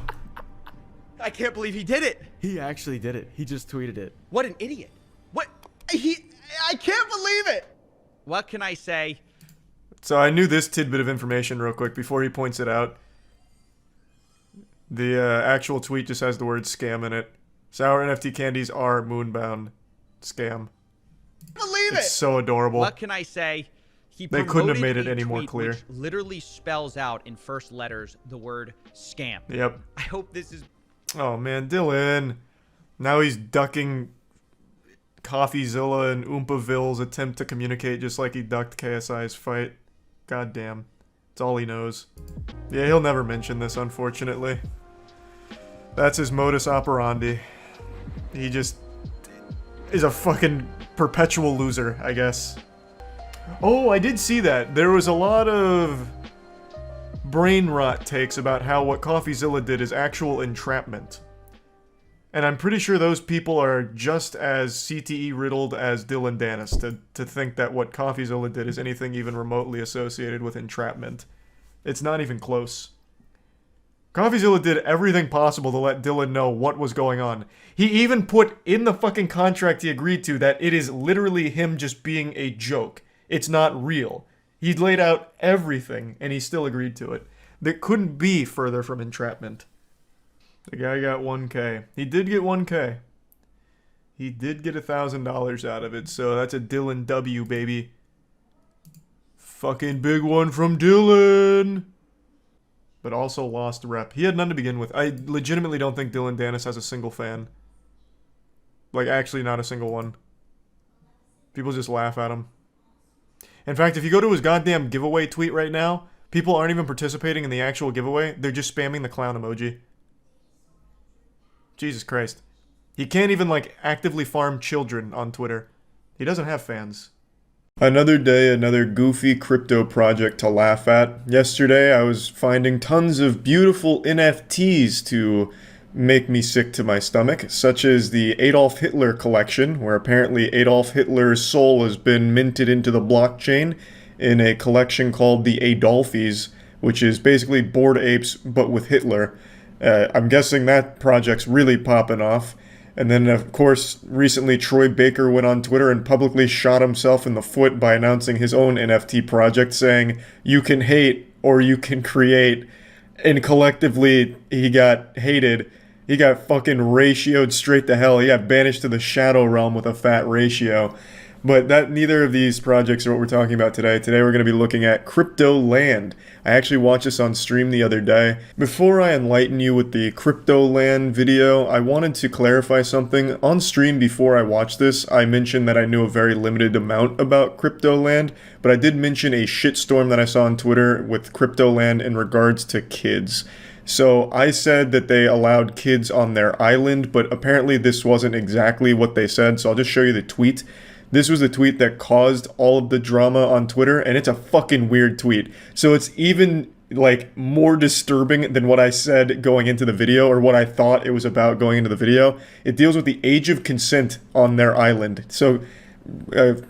I can't believe he did it. He actually did it. He just tweeted it. What an idiot. What? I can't believe it. What can I say? So I knew this tidbit of information real quick before he points it out. The actual tweet just has the word scam in it. Sour NFT candies are moonbound. Scam. Believe It's it. so adorable. What can I say? He They couldn't have promoted made it a any more tweet clear. which literally spells out in first letters the word scam. Yep. I hope this is Oh man, Dylan. Now he's ducking CoffeeZilla and Oompaville's attempt to communicate just like he ducked KSI's fight. God damn. It's all he knows. Yeah, he'll never mention this, unfortunately. That's his modus operandi. He just is a fucking perpetual loser, I guess. Oh, I did see that. There was a lot of brain rot takes about how what CoffeeZilla did is actual entrapment. And I'm pretty sure those people are just as CTE riddled as Dylan Dennis to think that what CoffeeZilla did is anything even remotely associated with entrapment. It's not even close. CoffeeZilla did everything possible to let Dylan know what was going on. He even put in the fucking contract he agreed to that it is literally him just being a joke. It's not real. He laid out everything, and he still agreed to it. That couldn't be further from entrapment. The guy got 1K. He did get 1K. He did get $1,000 out of it, so that's a Dylan W, baby. Fucking big one from Dylan! But also lost rep. He had none to begin with. I legitimately don't think Dylan Dennis has a single fan. Like, actually not a single one. People just laugh at him. In fact, if you go to his goddamn giveaway tweet right now, people aren't even participating in the actual giveaway. They're just spamming the clown emoji. Jesus Christ. He can't even, like, actively farm children on Twitter. He doesn't have fans. Another day, another goofy crypto project to laugh at. Yesterday, I was finding tons of beautiful NFTs to make me sick to my stomach, such as the Adolf Hitler collection, where apparently Adolf Hitler's soul has been minted into the blockchain in a collection called the Adolfies, which is basically Bored Apes, but with Hitler. I'm guessing that project's really popping off. And then, of course, recently Troy Baker went on Twitter and publicly shot himself in the foot by announcing his own NFT project, saying, "You can hate or you can create." And collectively, he got hated. He got fucking ratioed straight to hell. He got banished to the Shadow Realm with a fat ratio. But neither of these projects are what we're talking about today. Today we're going to be looking at Cryptoland. I actually watched this on stream the other day. Before I enlighten you with the Cryptoland video, I wanted to clarify something. On stream before I watched this, I mentioned that I knew a very limited amount about Cryptoland, but I did mention a shitstorm that I saw on Twitter with Cryptoland in regards to kids. So I said that they allowed kids on their island, but apparently this wasn't exactly what they said, so I'll just show you the tweet. This was the tweet that caused all of the drama on Twitter, and it's a fucking weird tweet. So it's even, like, more disturbing than what I said going into the video, or what I thought it was about going into the video. It deals with the age of consent on their island. So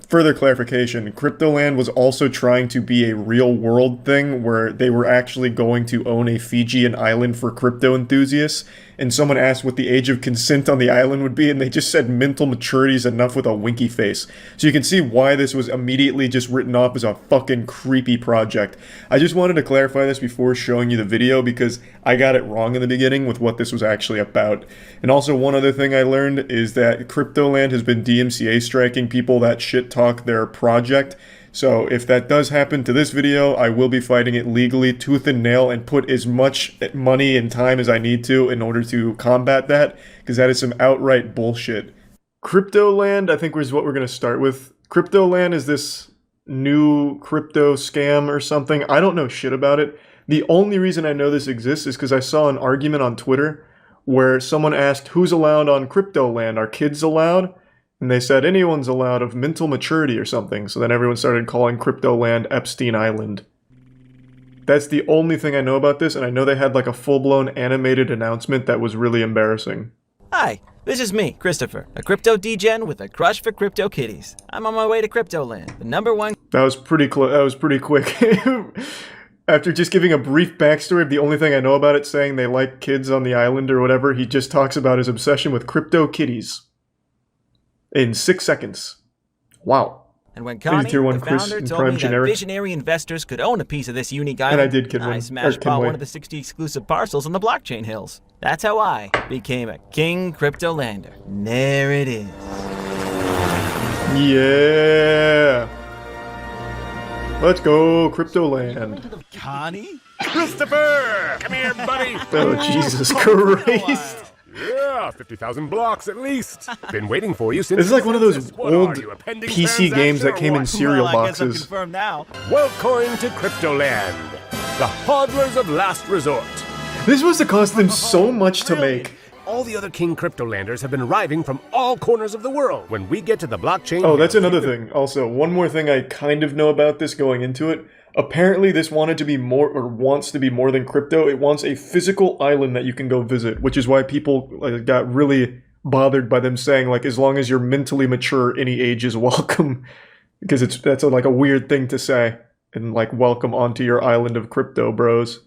further clarification, Cryptoland was also trying to be a real world thing where they were actually going to own a Fijian island for crypto enthusiasts, and someone asked what the age of consent on the island would be, and they just said mental maturity is enough with a winky face. So you can see why this was immediately just written off as a fucking creepy project. I just wanted to clarify this before showing you the video because I got it wrong in the beginning with what this was actually about. And also one other thing I learned is that Cryptoland has been DMCA striking people that shit talk their project. So if that does happen to this video, I will be fighting it legally, tooth and nail, and put as much money and time as I need to in order to combat that, because that is some outright bullshit. Cryptoland, I think, is what we're going to start with. Cryptoland is this new crypto scam or something. I don't know shit about it. The only reason I know this exists is because I saw an argument on Twitter where someone asked, who's allowed on Cryptoland? Are kids allowed? And they said anyone's allowed of mental maturity or something. So then everyone started calling Cryptoland Epstein Island. That's the only thing I know about this, and I know they had like a full-blown animated announcement that was really embarrassing. Hi, this is me, Christopher, a crypto degen with a crush for crypto kitties. I'm on my way to Cryptoland, the #1. That was pretty that was pretty quick. After just giving a brief backstory of the only thing I know about it, saying they like kids on the island or whatever, he just talks about his obsession with crypto kitties. In 6 seconds. Wow. And when Connie, Tier 1 the Chris founder, and told Prime me Generic. that visionary investors could own a piece of this unique And island, I did kid I one. smashed Or bought Kinway. one of the 60 exclusive parcels on the blockchain hills. That's how I became a king cryptolander. And there it is. Yeah. Let's go, Cryptoland. Connie? Christopher! Come here, buddy! Oh, Jesus Christ. Yeah, 50,000 blocks at least. Been waiting for you since. This is like one of those What old are you, a pending PC games that came in cereal Well, I guess I'm boxes. confirmed now. Welcome to Cryptoland, the hodlers of last resort. This must have cost them so much to make. All the other King Cryptolanders have been arriving from all corners of the world. When we get to the blockchain... Oh, that's another thing. Also, one more thing I kind of know about this going into it. Apparently this wanted to be more, or wants to be more than crypto. It wants a physical island that you can go visit, which is why people got really bothered by them saying, like, as long as you're mentally mature, any age is welcome. Because that's like a weird thing to say. And, like, welcome onto your island of crypto, bros.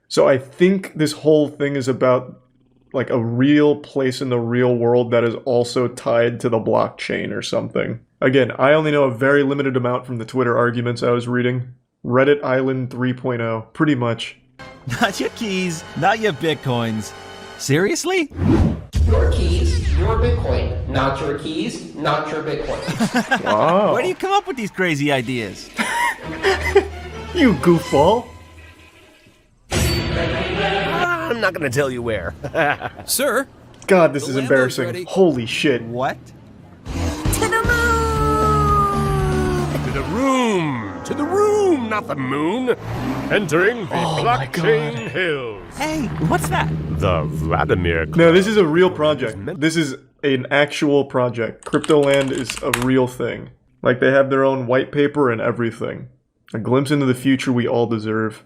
So I think this whole thing is about, like, a real place in the real world that is also tied to the blockchain or something. Again, I only know a very limited amount from the Twitter arguments I was reading. Reddit Island 3.0, pretty much. Not your keys, not your bitcoins. Seriously? Your keys, your Bitcoin. Not your keys, not your Bitcoin. Wow. Where do you come up with these crazy ideas? You goofball. I'm not gonna tell you where. Sir? God, this is embarrassing. ready. Holy shit. What? To the room, not the moon. Entering the blockchain hills. Hey, what's that? The Vladimir Club. No, this is a real project. This is an actual project. Cryptoland is a real thing. Like, they have their own white paper and everything. A glimpse into the future we all deserve.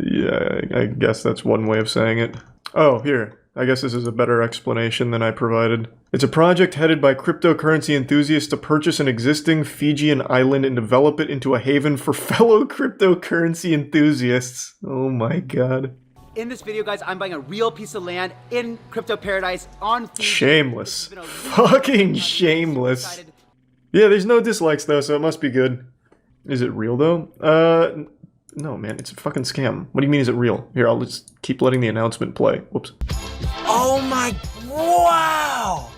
Yeah, I guess that's one way of saying it. Oh, here. I guess this is a better explanation than I provided. It's a project headed by cryptocurrency enthusiasts to purchase an existing Fijian island and develop it into a haven for fellow cryptocurrency enthusiasts. Oh my god. In this video, guys, I'm buying a real piece of land in crypto paradise on Fiji. Shameless. Fucking shameless. Yeah, there's no dislikes though, so it must be good. Is it real though? No, man, it's a fucking scam. What do you mean, is it real? Here, I'll just keep letting the announcement play. Whoops. Oh my, wow!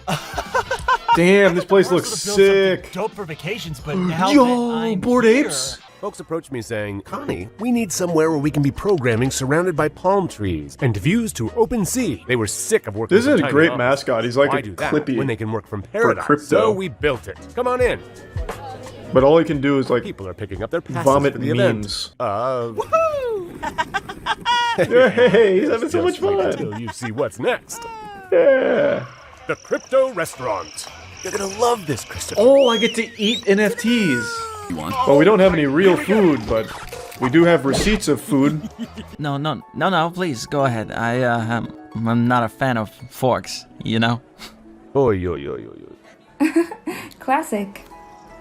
Damn, this place looks sick. Dope for vacations, but now Yo, Bored Apes. Folks approached me saying, Connie, we need somewhere where we can be programming surrounded by palm trees and views to open sea. They were sick of working This is a great mascot. He's like Why a do that Clippy when they can work from paradise? crypto. So we built it. Come on in. But all he can do is like People are picking up their passes vomit for the event. memes. Hey, he's having so much Just wait fun. until you see what's next. Yeah. The Crypto Restaurant. You're gonna love this, Christopher. Oh, I get to eat NFTs. Well, we don't have any real food, but we do have receipts of food. No, please, go ahead. I'm not a fan of forks, you know? Oy, oy, oy, oy, oy. Classic.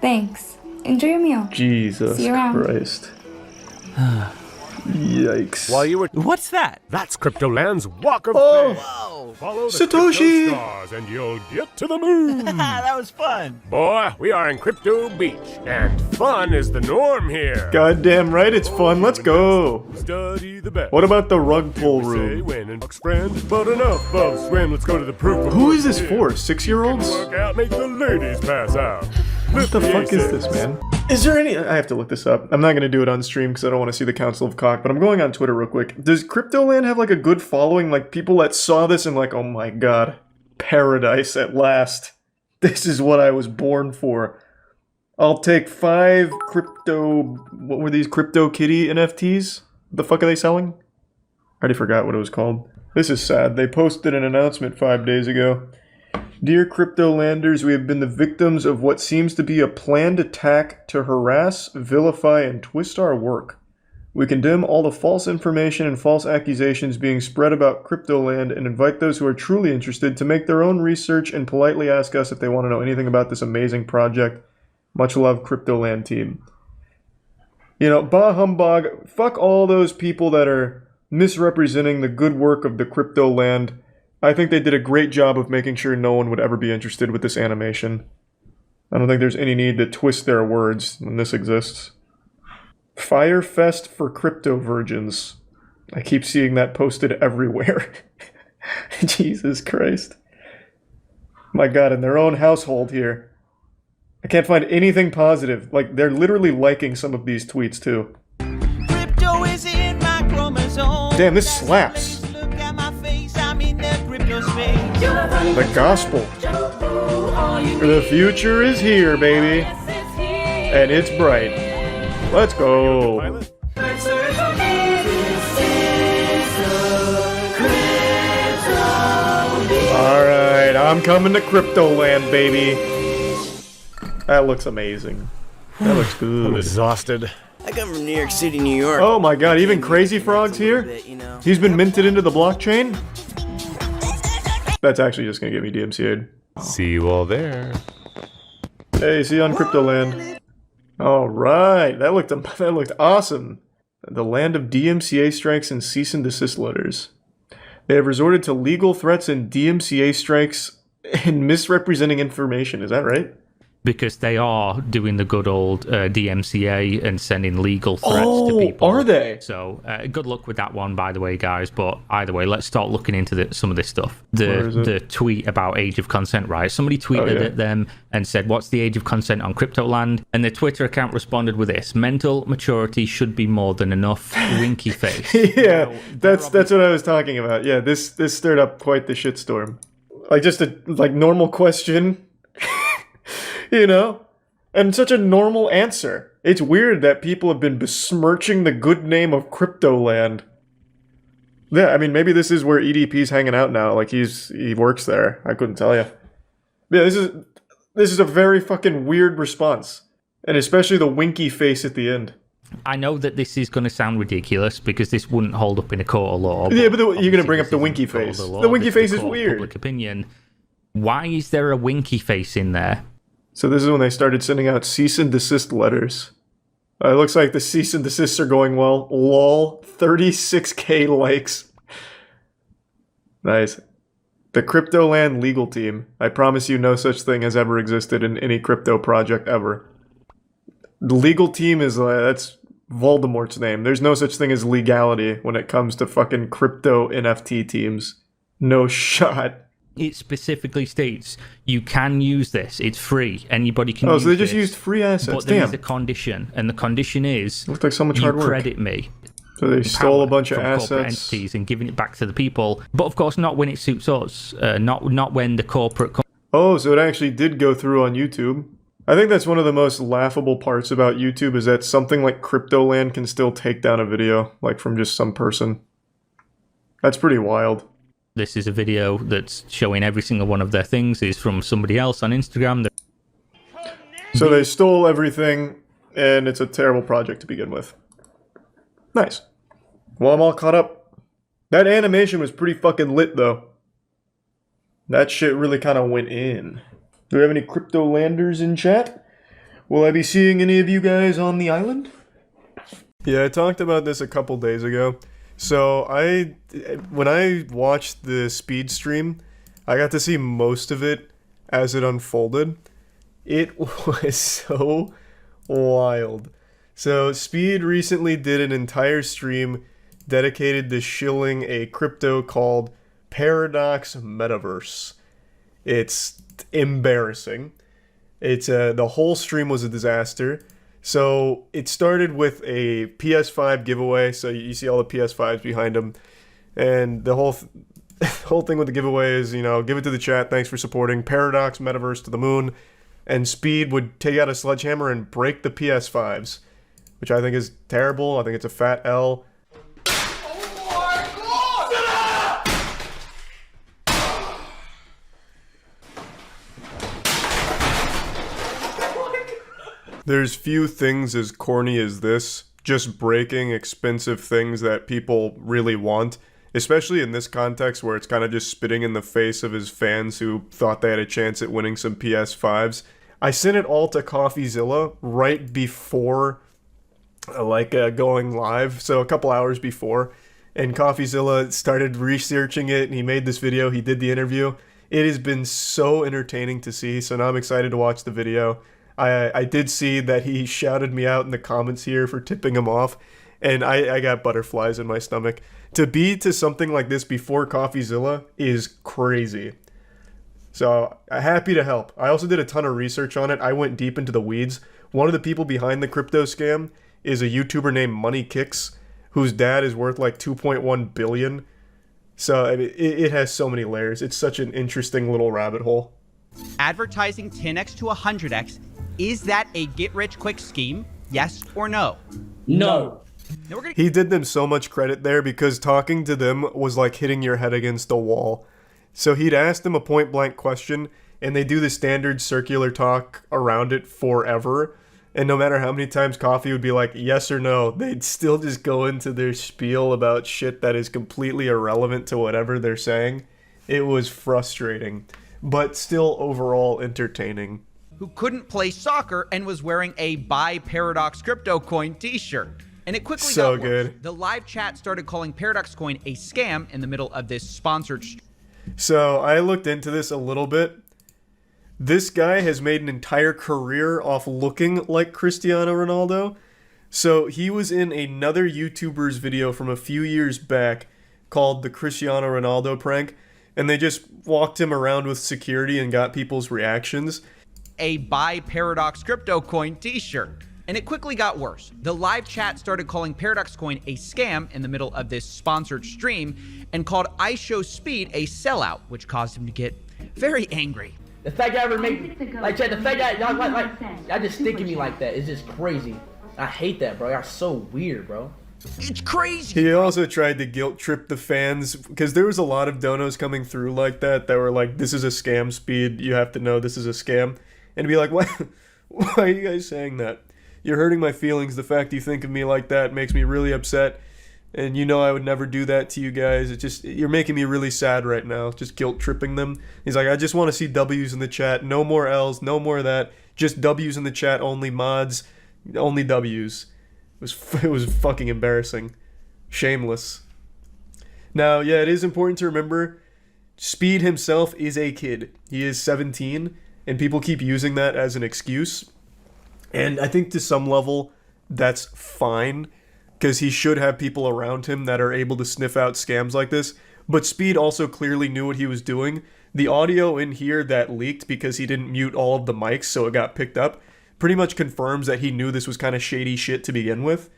Thanks. Enjoy your meal. Jesus See you around. Christ. Yikes. While you were... What's that? That's Cryptoland's Walk of Oh. Fame. Follow the Satoshi. Crypto stars and you'll get to the moon. That was fun. Boy, we are in Crypto Beach, and fun is the norm here. Goddamn right, it's fun. Let's go. Study the best. What about the rug pull Say room? when and box friend, but enough of swim. Let's go to the proof. of Who work is this here. for? 6-year-olds? Work out, make the ladies pass out. What the fuck is this, man? Is there any... I have to look this up. I'm not going to do it on stream because I don't want to see the Council of Cock, but I'm going on Twitter real quick. Does Cryptoland have like a good following? Like people that saw this and like, oh my god, paradise at last. This is what I was born for. I'll take 5 crypto... What were these? Crypto Kitty NFTs? The fuck are they selling? I already forgot what it was called. This is sad. They posted an announcement 5 days ago. Dear Cryptolanders, we have been the victims of what seems to be a planned attack to harass, vilify, and twist our work. We condemn all the false information and false accusations being spread about Cryptoland and invite those who are truly interested to make their own research and politely ask us if they want to know anything about this amazing project. Much love, Cryptoland team. You know, bah humbug, fuck all those people that are misrepresenting the good work of the Cryptoland. I think they did a great job of making sure no one would ever be interested with this animation. I don't think there's any need to twist their words when this exists. Firefest for Crypto Virgins. I keep seeing that posted everywhere. Jesus Christ. My god, in their own household here. I can't find anything positive. Like, they're literally liking some of these tweets, too. Crypto is in my chromosome. Damn, this slaps. Look at my face, I'm in the crypto space. The gospel. The future is here, baby. And it's bright. Let's go. Alright, I'm coming to Cryptoland, baby. That looks amazing. That looks good. I'm exhausted. I come from New York City, New York. Oh my god, even Crazy Frog's here? He's been minted into the blockchain? That's actually just gonna get me DMCA'd. See you all there. Hey, see you on Cryptoland. Alright, that looked awesome. The land of DMCA strikes and cease and desist letters. They have resorted to legal threats and DMCA strikes and misrepresenting information, is that right? Because they are doing the good old DMCA and sending legal threats to people. Are they? So good luck with that one, by the way, guys. But either way, let's start looking into some of this stuff. The tweet about age of consent, right? Somebody tweeted at them and said, "What's the age of consent on Cryptoland?" And their Twitter account responded with this: "Mental maturity should be more than enough." Winky face. Yeah, that's what I was talking about. Yeah, this stirred up quite the shitstorm. Like just a normal question. You know? And such a normal answer. It's weird that people have been besmirching the good name of Cryptoland. Yeah, I mean, maybe this is where EDP's hanging out now. Like, he works there. I couldn't tell you. Yeah, this is a very fucking weird response. And especially the winky face at the end. I know that this is going to sound ridiculous because this wouldn't hold up in a court of law. Yeah, but you're going to bring up the winky face. The winky face is weird. Public opinion. Why is there a winky face in there? So this is when they started sending out cease and desist letters. It looks like the cease and desists are going well. Lol, 36k likes. Nice. The Cryptoland legal team. I promise you no such thing has ever existed in any crypto project ever. The legal team is, that's Voldemort's name. There's no such thing as legality when it comes to fucking crypto NFT teams. No shot. It specifically states you can use this. It's free. Anybody can use this. Oh, so they just this, used free assets. But there is a condition, and the condition is looked like so much hard work. Credit me. So they stole a bunch of from corporate assets entities and giving it back to the people. But of course, not when it suits us. Not when the corporate. Oh, so it actually did go through on YouTube. I think that's one of the most laughable parts about YouTube is that something like Cryptoland can still take down a video, like from just some person. That's pretty wild. This is a video that's showing every single one of their things is from somebody else on Instagram. So they stole everything, and it's a terrible project to begin with. Nice. Well, I'm all caught up. That animation was pretty fucking lit, though. That shit really kind of went in. Do we have any Cryptolanders in chat? Will I be seeing any of you guys on the island? Yeah, I talked about this a couple days ago. So when I watched the Speed stream, I got to see most of it as it unfolded. It was so wild. So Speed recently did an entire stream dedicated to shilling a crypto called Paradox Metaverse. It's embarrassing. The whole stream was a disaster. So it started with a PS5 giveaway. So you see all the PS5s behind him, and the whole thing with the giveaway is, give it to the chat. Thanks for supporting Paradox Metaverse to the moon. And Speed would take out a sledgehammer and break the PS5s, which I think is terrible. I think it's a fat L. There's few things as corny as this, just breaking expensive things that people really want, especially in this context where it's kind of just spitting in the face of his fans who thought they had a chance at winning some PS5s. I sent it all to CoffeeZilla right before, going live, so a couple hours before, and CoffeeZilla started researching it, and he made this video, he did the interview. It has been so entertaining to see, so now I'm excited to watch the video. I did see that he shouted me out in the comments here for tipping him off, and I got butterflies in my stomach. To be to something like this before CoffeeZilla is crazy. So, happy to help. I also did a ton of research on it. I went deep into the weeds. One of the people behind the crypto scam is a YouTuber named Money Kicks, whose dad is worth like 2.1 billion. So, it has so many layers. It's such an interesting little rabbit hole. Advertising 10x to 100x, is that a get-rich-quick scheme? Yes or no? No. He did them so much credit there because talking to them was like hitting your head against a wall. So he'd ask them a point-blank question, and they do the standard circular talk around it forever. And no matter how many times Coffee would be like, yes or no, they'd still just go into their spiel about shit that is completely irrelevant to whatever they're saying. It was frustrating, but still overall entertaining. Who couldn't play soccer and was wearing a Buy Paradox Crypto Coin t-shirt. And it quickly So got worse. good. The live chat started calling Paradox Coin a scam in the middle of this sponsored So I looked into this a little bit. This guy has made an entire career off looking like Cristiano Ronaldo. So he was in another YouTuber's video from a few years back called the Cristiano Ronaldo prank, and they just walked him around with security and got people's reactions. a Buy Paradox Crypto Coin t-shirt. And it quickly got worse. The live chat started calling Paradox Coin a scam in the middle of this sponsored stream and called I Show Speed a sellout, which caused him to get very angry. The fact I ever make, like, the fact that y'all just thinking me like that is just crazy. I hate that, bro. Y'all so weird, bro. It's crazy. He also tried to guilt trip the fans because there was a lot of donos coming through like that were like, this is a scam, Speed. You have to know this is a scam. And be like, why are you guys saying that? You're hurting my feelings. The fact you think of me like that makes me really upset. And you know I would never do that to you guys. It's just, you're making me really sad right now. Just guilt tripping them. He's like, I just want to see W's in the chat. No more L's. No more of that. Just W's in the chat. Only mods. Only W's. It was fucking embarrassing. Shameless. Now, yeah, it is important to remember Speed himself is a kid. He is 17, and people keep using that as an excuse. And I think to some level, that's fine, because he should have people around him that are able to sniff out scams like this. But Speed also clearly knew what he was doing. The audio in here that leaked because he didn't mute all of the mics so it got picked up pretty much confirms that he knew this was kind of shady shit to begin with.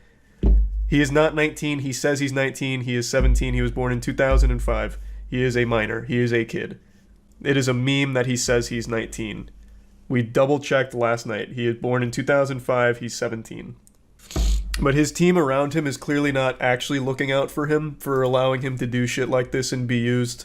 He is not 19. He says he's 19. He is 17. He was born in 2005. He is a minor. He is a kid. It is a meme that he says he's 19. We double checked last night. He is born in 2005. He's 17. But his team around him is clearly not actually looking out for him, for allowing him to do shit like this and be used.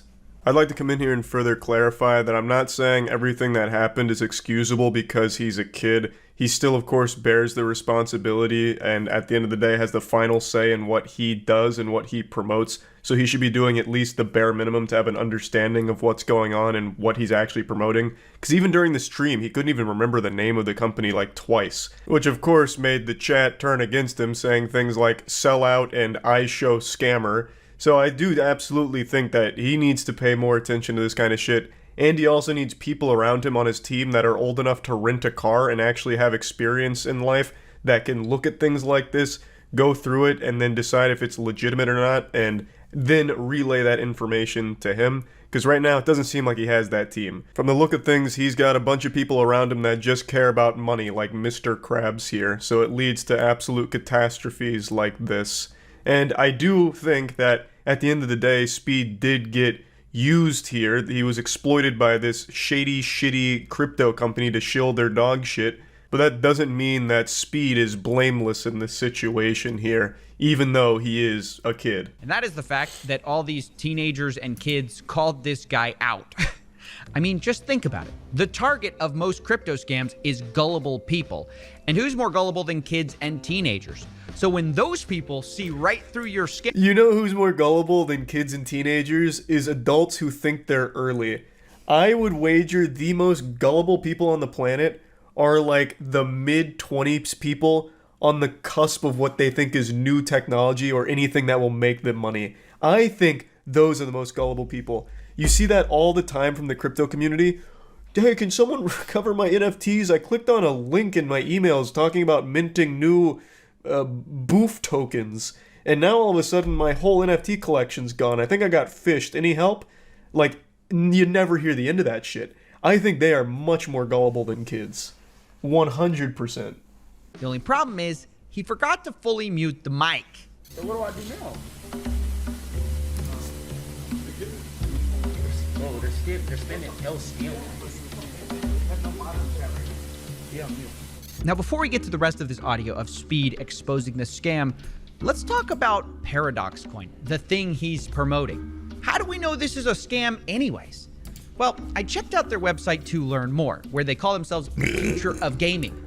I'd like to come in here and further clarify that I'm not saying everything that happened is excusable because he's a kid. He still, of course, bears the responsibility and at the end of the day has the final say in what he does and what he promotes. So he should be doing at least the bare minimum to have an understanding of what's going on and what he's actually promoting. Because even during the stream, he couldn't even remember the name of the company like twice. Which, of course, made the chat turn against him, saying things like sellout and I show scammer. So I do absolutely think that he needs to pay more attention to this kind of shit. And he also needs people around him on his team that are old enough to rent a car and actually have experience in life that can look at things like this, go through it, and then decide if it's legitimate or not, and then relay that information to him. Because right now, it doesn't seem like he has that team. From the look of things, he's got a bunch of people around him that just care about money, like Mr. Krabs here. So it leads to absolute catastrophes like this. And I do think that at the end of the day, Speed did get used here. He was exploited by this shady, shitty crypto company to shill their dog shit, but that doesn't mean that Speed is blameless in this situation here, even though he is a kid. And that is the fact that all these teenagers and kids called this guy out. I mean, just think about it. The target of most crypto scams is gullible people. And who's more gullible than kids and teenagers? So when those people see right through your skin... You know who's more gullible than kids and teenagers is adults who think they're early. I would wager the most gullible people on the planet are like the mid-20s people on the cusp of what they think is new technology or anything that will make them money. I think those are the most gullible people. You see that all the time from the crypto community. Hey, can someone recover my NFTs? I clicked on a link in my emails talking about minting new boof tokens, and now all of a sudden my whole NFT collection's gone. I think I got fished. Any help? Like, you never hear the end of that shit. I think they are much more gullible than kids. 100%. The only problem is, he forgot to fully mute the mic. So what do I do now? Oh, they're spending hell stealing. Yeah, Now, before we get to the rest of this audio of Speed exposing the scam, let's talk about Paradox Coin, the thing he's promoting. How do we know this is a scam anyways? Well, I checked out their website to learn more, where they call themselves the future of gaming.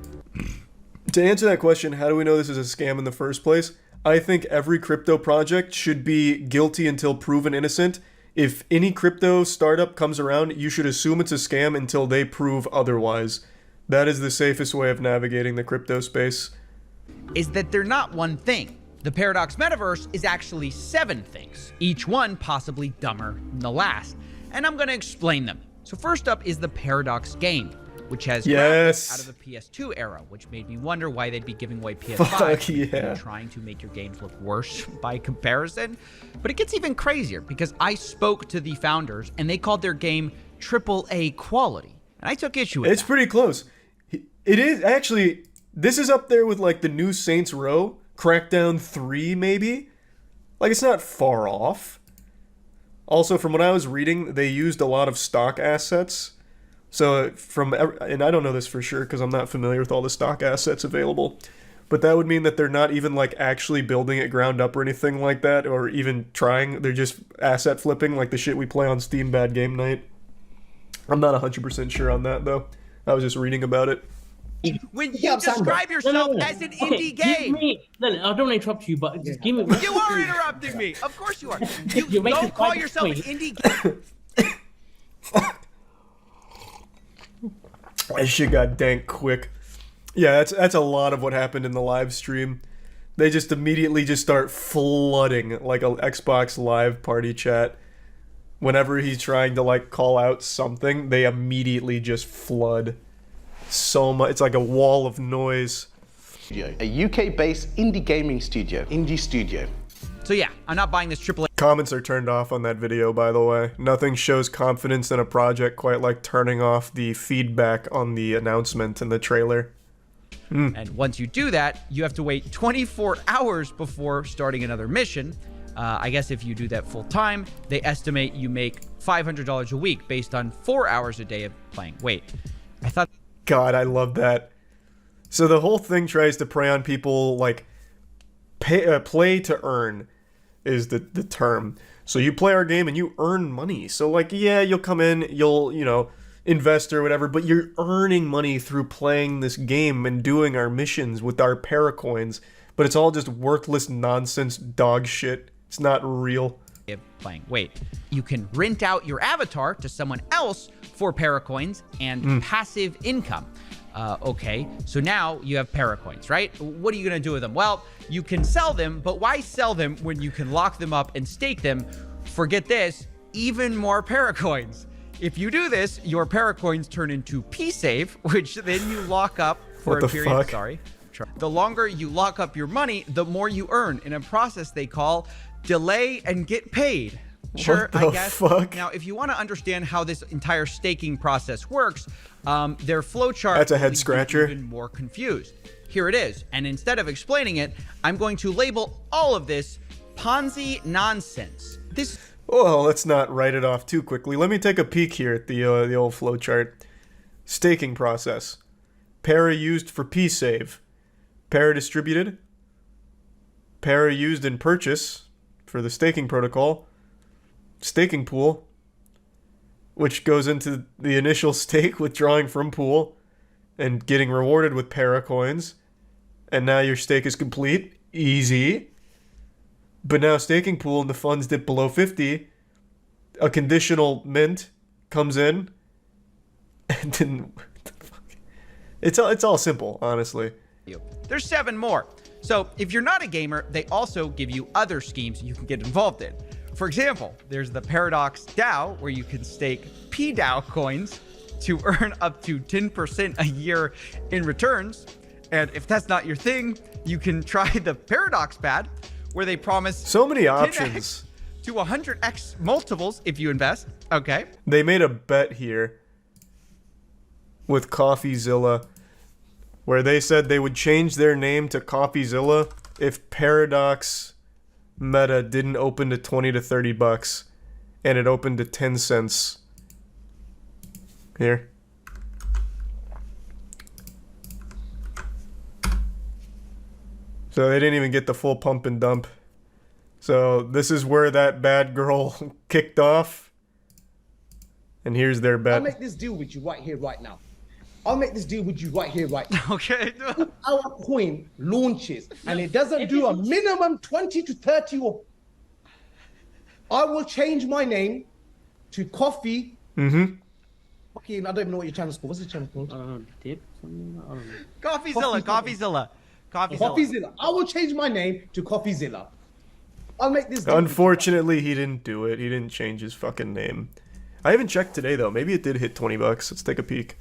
To answer that question, how do we know this is a scam in the first place? I think every crypto project should be guilty until proven innocent. If any crypto startup comes around, you should assume it's a scam until they prove otherwise. That is the safest way of navigating the crypto space. Is that they're not one thing. The Paradox Metaverse is actually 7 things, each one possibly dumber than the last. And I'm going to explain them. So first up is the Paradox game, which has graphics out of the PS2 era, which made me wonder why they'd be giving away PS5 and trying to make your games look worse by comparison. But it gets even crazier because I spoke to the founders and they called their game AAA quality. And I took issue with It's pretty close. It is actually, this is up there with like the new Saints Row, Crackdown 3 maybe? Like, it's not far off. Also, from what I was reading, they used a lot of stock assets. So and I don't know this for sure because I'm not familiar with all the stock assets available, but that would mean that they're not even like actually building it ground up or anything like that, or even trying. They're just asset flipping like the shit we play on Steam Bad Game Night. I'm not 100% sure on that though. I was just reading about it. When you describe yourself as an indie game. I don't want to interrupt you, but just give me. You are interrupting me. Of course you are. You don't call yourself an indie game. That shit got dank quick. Yeah, that's a lot of what happened in the live stream. They just immediately just start flooding like a Xbox Live party chat. Whenever he's trying to like call out something, they immediately just flood. So much. It's like a wall of noise. A UK-based indie gaming studio. Indie studio. So yeah, I'm not buying this AAA. Comments are turned off on that video, by the way. Nothing shows confidence in a project quite like turning off the feedback on the announcement in the trailer. And once you do that, you have to wait 24 hours before starting another mission. I guess if you do that full time, they estimate you make $500 a week based on 4 hours a day of playing. Wait, I thought... God, I love that. So the whole thing tries to prey on people like play to earn is the term. So you play our game and you earn money. So like, yeah, you'll come in, you'll, you know, invest or whatever, but you're earning money through playing this game and doing our missions with our paracoins. But it's all just worthless nonsense dog shit. It's not real. Playing. Wait, you can rent out your avatar to someone else for paracoins and passive income. Okay, so now you have paracoins, right? What are you gonna do with them? Well, you can sell them, but why sell them when you can lock them up and stake them for, get this, even more paracoins? If you do this, your paracoins turn into P-Save, which then you lock up for a period. Sorry. The longer you lock up your money, the more you earn in a process they call delay and get paid. Sure, I guess. Fuck? Now, if you want to understand how this entire staking process works, their flowchart. That's a head scratcher. Even more confused. Here it is, and instead of explaining it, I'm going to label all of this Ponzi nonsense. This. Well, let's not write it off too quickly. Let me take a peek here at the old flowchart. Staking process. Para used for P-Save. Para distributed. Para used in purchase for the staking protocol. Staking pool, which goes into the initial stake withdrawing from pool and getting rewarded with para coins. And now your stake is complete. Easy. But now staking pool and the funds dip below 50. A conditional mint comes in. And then, what the fuck? It's all simple, honestly. There's 7 more. So if you're not a gamer, they also give you other schemes you can get involved in. For example, there's the Paradox DAO, where you can stake PDAO coins to earn up to 10% a year in returns. And if that's not your thing, you can try the Paradox Pad, where they promise so many options to 100x multiples if you invest. Okay. They made a bet here with CoffeeZilla, where they said they would change their name to CoffeeZilla if Paradox Meta didn't open to 20 to 30 bucks, and it opened to 10 cents. Here. So they didn't even get the full pump and dump. So this is where that bad girl kicked off. And here's their bet. I'll make this deal with you right here, right now. I'll make this deal with you right here, right now. Okay. Our coin launches and it doesn't do a minimum 20 to 30 or... I will change my name to Coffee. Mm-hmm. Fucking, I don't even know what your channel's called. What's the channel called? CoffeeZilla. CoffeeZilla. I will change my name to CoffeeZilla. I'll make this deal. Unfortunately, he didn't do it. He didn't change his fucking name. I haven't checked today, though. Maybe it did hit 20 bucks. Let's take a peek.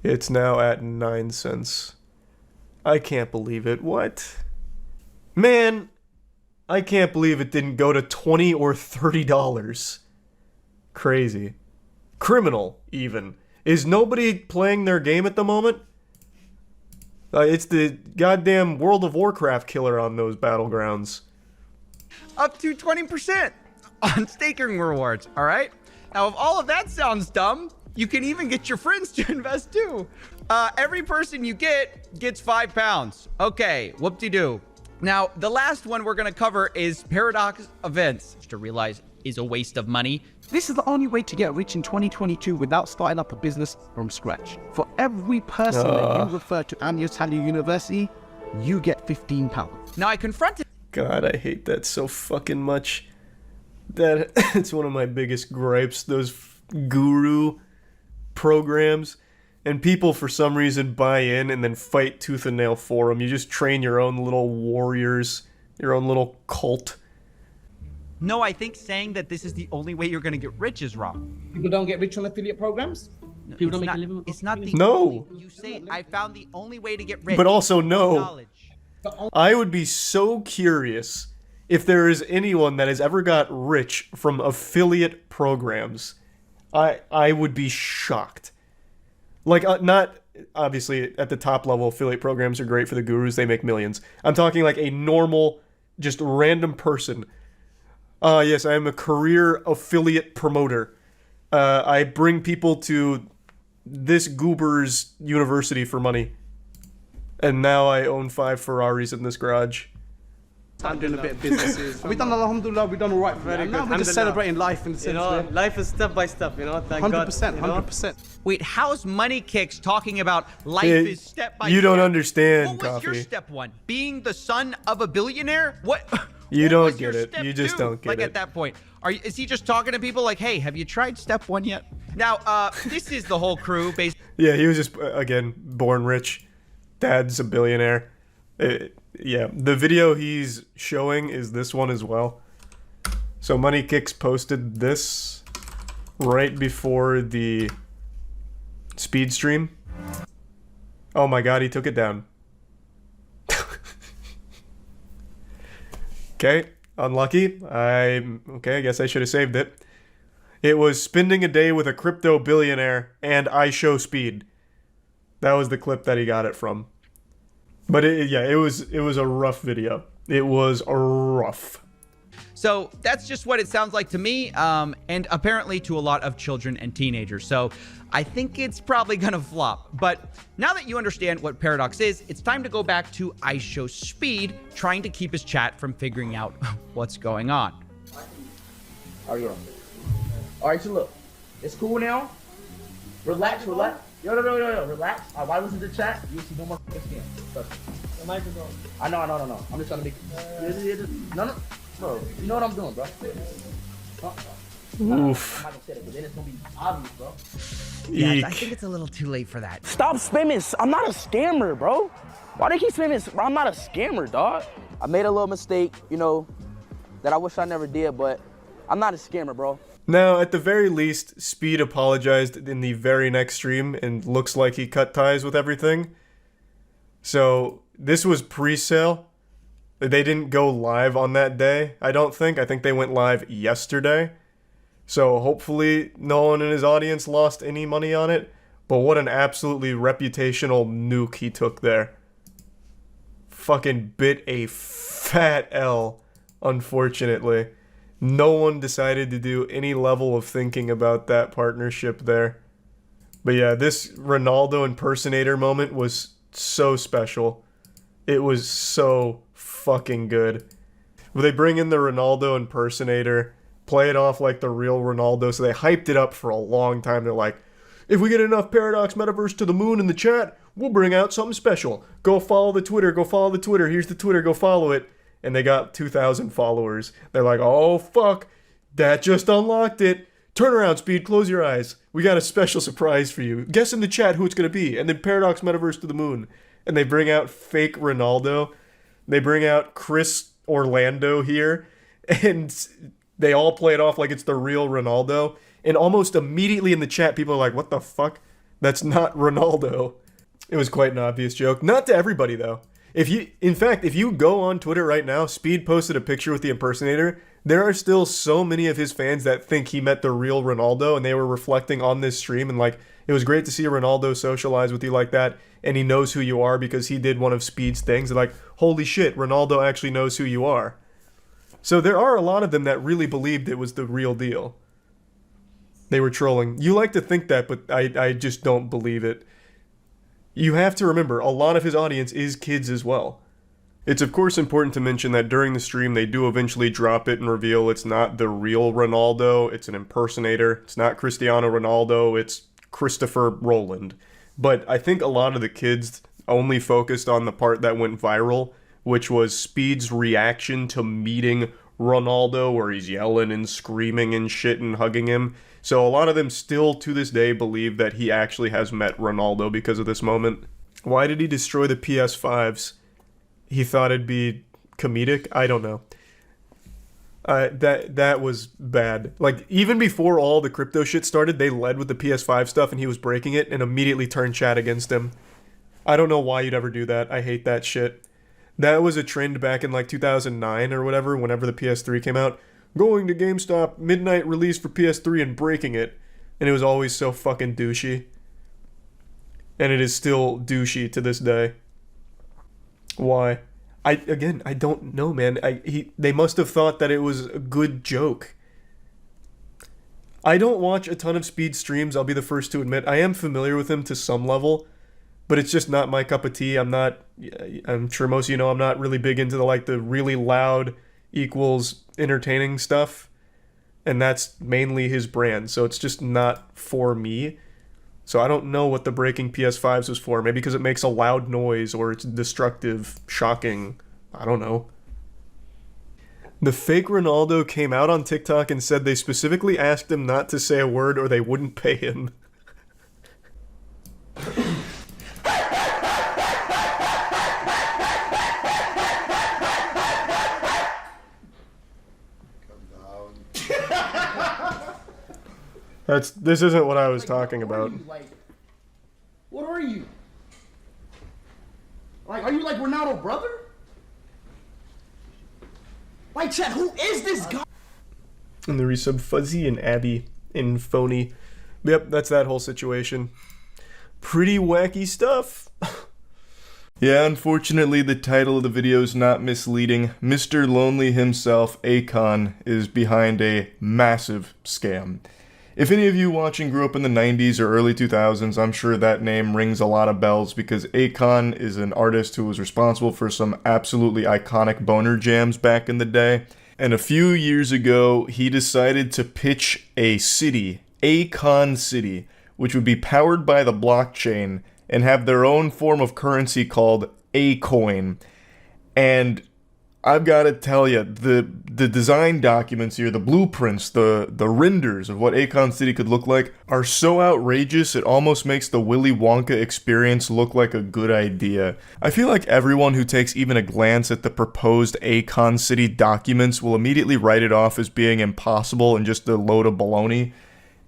It's now at 9 cents. I can't believe it. What? Man, I can't believe it didn't go to $20 or $30. Crazy. Criminal, even. Is nobody playing their game at the moment? It's the goddamn World of Warcraft killer on those battlegrounds. Up to 20% on staking rewards, all right? Now, if all of that sounds dumb, you can even get your friends to invest too. Every person you get gets £5. Okay, whoop-de-doo. Now, the last one we're gonna cover is Paradox Events, which to realize is a waste of money. This is the only way to get rich in 2022 without starting up a business from scratch. For every person that you refer to Anniotali University, you get £15. Now, I confronted... God, I hate that so fucking much. That it's one of my biggest gripes, those guru programs. And people, for some reason, buy in and then fight tooth and nail for them. You just train your own little warriors, your own little cult. No, I think saying that this is the only way you're going to get rich is wrong. People don't get rich on affiliate programs? People don't make a living. It's not the No. You say, I found the only way to get rich. But also, no. Knowledge. I would be so curious if there is anyone that has ever got rich from affiliate programs. I would be shocked. Like, not... Obviously, at the top level, affiliate programs are great for the gurus. They make millions. I'm talking like a normal, just random person. Yes, I am a career affiliate promoter. I bring people to this goober's university for money. And now I own 5 Ferraris in this garage. I'm doing a bit of businesses. We've done, alhamdulillah, we've done all right. Very and good. now we're just celebrating life in the sense that life is step by step, thank 100%, 100%. Wait, how's Money Kicks talking about life is step by step? You don't understand, What was your Coffee. step one? Being the son of a billionaire? What? You what don't was get your it. step You just two? don't get like it. at that point, is he just talking to people like, hey, have you tried step one yet? Now, this is the whole crew. Yeah, he was just, again, born rich. Dad's a billionaire. Yeah, the video he's showing is this one as well. So Money Kicks posted this right before the speed stream. Oh my god, he took it down. Okay, unlucky. Okay, I guess I should have saved it. It was spending a day with a crypto billionaire and I show speed. That was the clip that he got it from. But it was a rough video. It was rough. So that's just what it sounds like to me, and apparently to a lot of children and teenagers. So I think it's probably gonna flop. But now that you understand what Paradox is, it's time to go back to I Show Speed, trying to keep his chat from figuring out what's going on. Oh, yeah. All right, so look. It's cool now. Relax. Yo, no. Relax. Why listen to the chat? You see no more scam. Trust me. The microphone. I know. I'm just trying to make... No. Bro, you know what I'm doing, bro. Oof. I'm not gonna say that, but then it's gonna be obvious, bro. Yeah, I think it's a little too late for that. Stop spamming. I'm not a scammer, bro. Why they keep spamming? Bro, I'm not a scammer, dog. I made a little mistake, that I wish I never did, but I'm not a scammer, bro. Now, at the very least, Speed apologized in the very next stream and looks like he cut ties with everything. So, this was pre-sale. They didn't go live on that day, I don't think. I think they went live yesterday. So, hopefully, no one in his audience lost any money on it. But what an absolutely reputational nuke he took there. Fucking bit a fat L, unfortunately. No one decided to do any level of thinking about that partnership there. But yeah, this Ronaldo impersonator moment was so special. It was so fucking good. They bring in the Ronaldo impersonator, play it off like the real Ronaldo, so they hyped it up for a long time. They're like, if we get enough Paradox Metaverse to the moon in the chat, we'll bring out something special. Go follow the Twitter, here's the Twitter, go follow it. And they got 2,000 followers. They're like, oh fuck, that just unlocked it. Turn around, Speed, close your eyes. We got a special surprise for you. Guess in the chat who it's gonna be. And then Paradox Metaverse to the moon. And they bring out fake Ronaldo. They bring out Chris Orlando here. And they all play it off like it's the real Ronaldo. And almost immediately in the chat, people are like, what the fuck? That's not Ronaldo. It was quite an obvious joke. Not to everybody, though. In fact, if you go on Twitter right now, Speed posted a picture with the impersonator. There are still so many of his fans that think he met the real Ronaldo, and they were reflecting on this stream, and like, it was great to see Ronaldo socialize with you like that, and he knows who you are because he did one of Speed's things. They're like, holy shit, Ronaldo actually knows who you are. So there are a lot of them that really believed it was the real deal. They were trolling. You like to think that, but I just don't believe it. You have to remember, a lot of his audience is kids as well. It's of course important to mention that during the stream they do eventually drop it and reveal it's not the real Ronaldo, it's an impersonator. It's not Cristiano Ronaldo, it's Christopher Rowland. But I think a lot of the kids only focused on the part that went viral, which was Speed's reaction to meeting Ronaldo, where he's yelling and screaming and shit and hugging him. So a lot of them still, to this day, believe that he actually has met Ronaldo because of this moment. Why did he destroy the PS5s? He thought it'd be comedic? I don't know. That was bad. Like, even before all the crypto shit started, they led with the PS5 stuff and he was breaking it and immediately turned chat against him. I don't know why you'd ever do that. I hate that shit. That was a trend back in like 2009 or whatever, whenever the PS3 came out. Going to GameStop, midnight release for PS3 and breaking it. And it was always so fucking douchey. And it is still douchey to this day. Why? I don't know, man. They must have thought that it was a good joke. I don't watch a ton of Speed streams, I'll be the first to admit. I am familiar with him to some level. but it's just not my cup of tea. I'm sure most of you know I'm not really big into the really loud equals entertaining stuff. And that's mainly his brand, so it's just not for me. So I don't know what the breaking PS5s was for. Maybe because it makes a loud noise, or it's destructive, shocking. I don't know. The fake Ronaldo came out on TikTok and said they specifically asked him not to say a word or they wouldn't pay him. This isn't what I was talking about. What are you? Are you like Ronaldo brother? Chat, who is this guy? And the resub Fuzzy and Abby and Phony. Yep, that's that whole situation. Pretty wacky stuff. Yeah, unfortunately, the title of the video is not misleading. Mr. Lonely himself, Akon, is behind a massive scam. If any of you watching grew up in the 90s or early 2000s, I'm sure that name rings a lot of bells because Akon is an artist who was responsible for some absolutely iconic boner jams back in the day. And a few years ago, he decided to pitch a city, Akon City, which would be powered by the blockchain and have their own form of currency called Acoin. And I've got to tell you, the design documents here, the blueprints, the renders of what Akon City could look like are so outrageous it almost makes the Willy Wonka experience look like a good idea. I feel like everyone who takes even a glance at the proposed Akon City documents will immediately write it off as being impossible and just a load of baloney.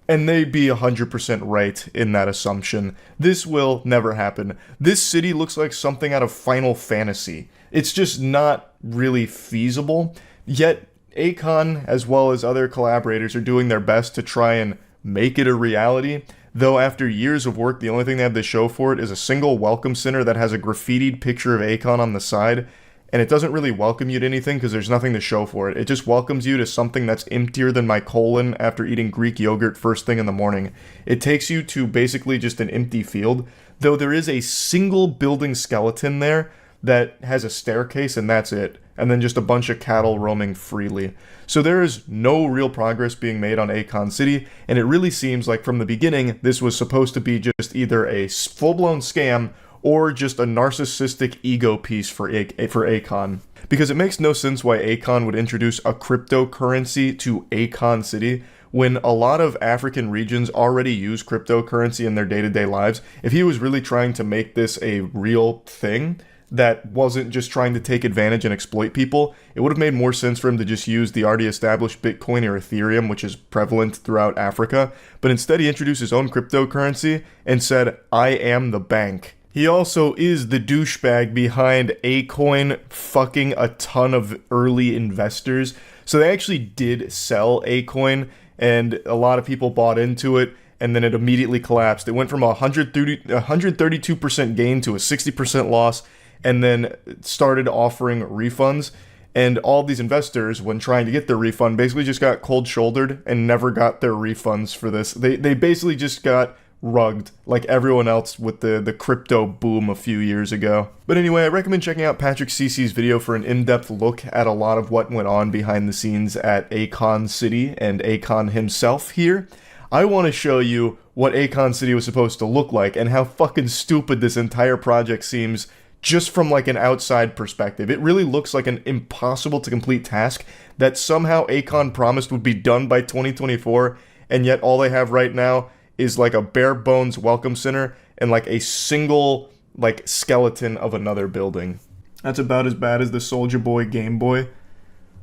And they'd be 100% right in that assumption. This will never happen. This city looks like something out of Final Fantasy. It's just not really feasible. Yet, Akon, as well as other collaborators, are doing their best to try and make it a reality. Though after years of work, the only thing they have to show for it is a single welcome center that has a graffitied picture of Akon on the side. And it doesn't really welcome you to anything because there's nothing to show for it. It just welcomes you to something that's emptier than my colon after eating Greek yogurt first thing in the morning. It takes you to basically just an empty field, though there is a single building skeleton there that has a staircase and that's it, and then just a bunch of cattle roaming freely. So there is no real progress being made on Akon City, and it really seems like from the beginning this was supposed to be just either a full-blown scam or just a narcissistic ego piece for Akon. Because it makes no sense why Akon would introduce a cryptocurrency to Akon City when a lot of African regions already use cryptocurrency in their day-to-day lives. If he was really trying to make this a real thing that wasn't just trying to take advantage and exploit people, it would have made more sense for him to just use the already established Bitcoin or Ethereum, which is prevalent throughout Africa. But instead he introduced his own cryptocurrency and said, "I am the bank." He also is the douchebag behind Acoin fucking a ton of early investors. So they actually did sell Acoin, and a lot of people bought into it, and then it immediately collapsed. It went from a 132% gain to a 60% loss, and then started offering refunds. And all these investors, when trying to get their refund, basically just got cold-shouldered and never got their refunds for this. They basically just got rugged like everyone else with the crypto boom a few years ago. But anyway, I recommend checking out Patrick Cece's video for an in-depth look at a lot of what went on behind the scenes at Akon City and Akon himself here. I want to show you what Akon City was supposed to look like and how fucking stupid this entire project seems just from like an outside perspective. It really looks like an impossible to complete task that somehow Akon promised would be done by 2024, and yet all they have right now is like a bare bones welcome center and like a single like skeleton of another building. That's about as bad as the Soulja Boy Game Boy.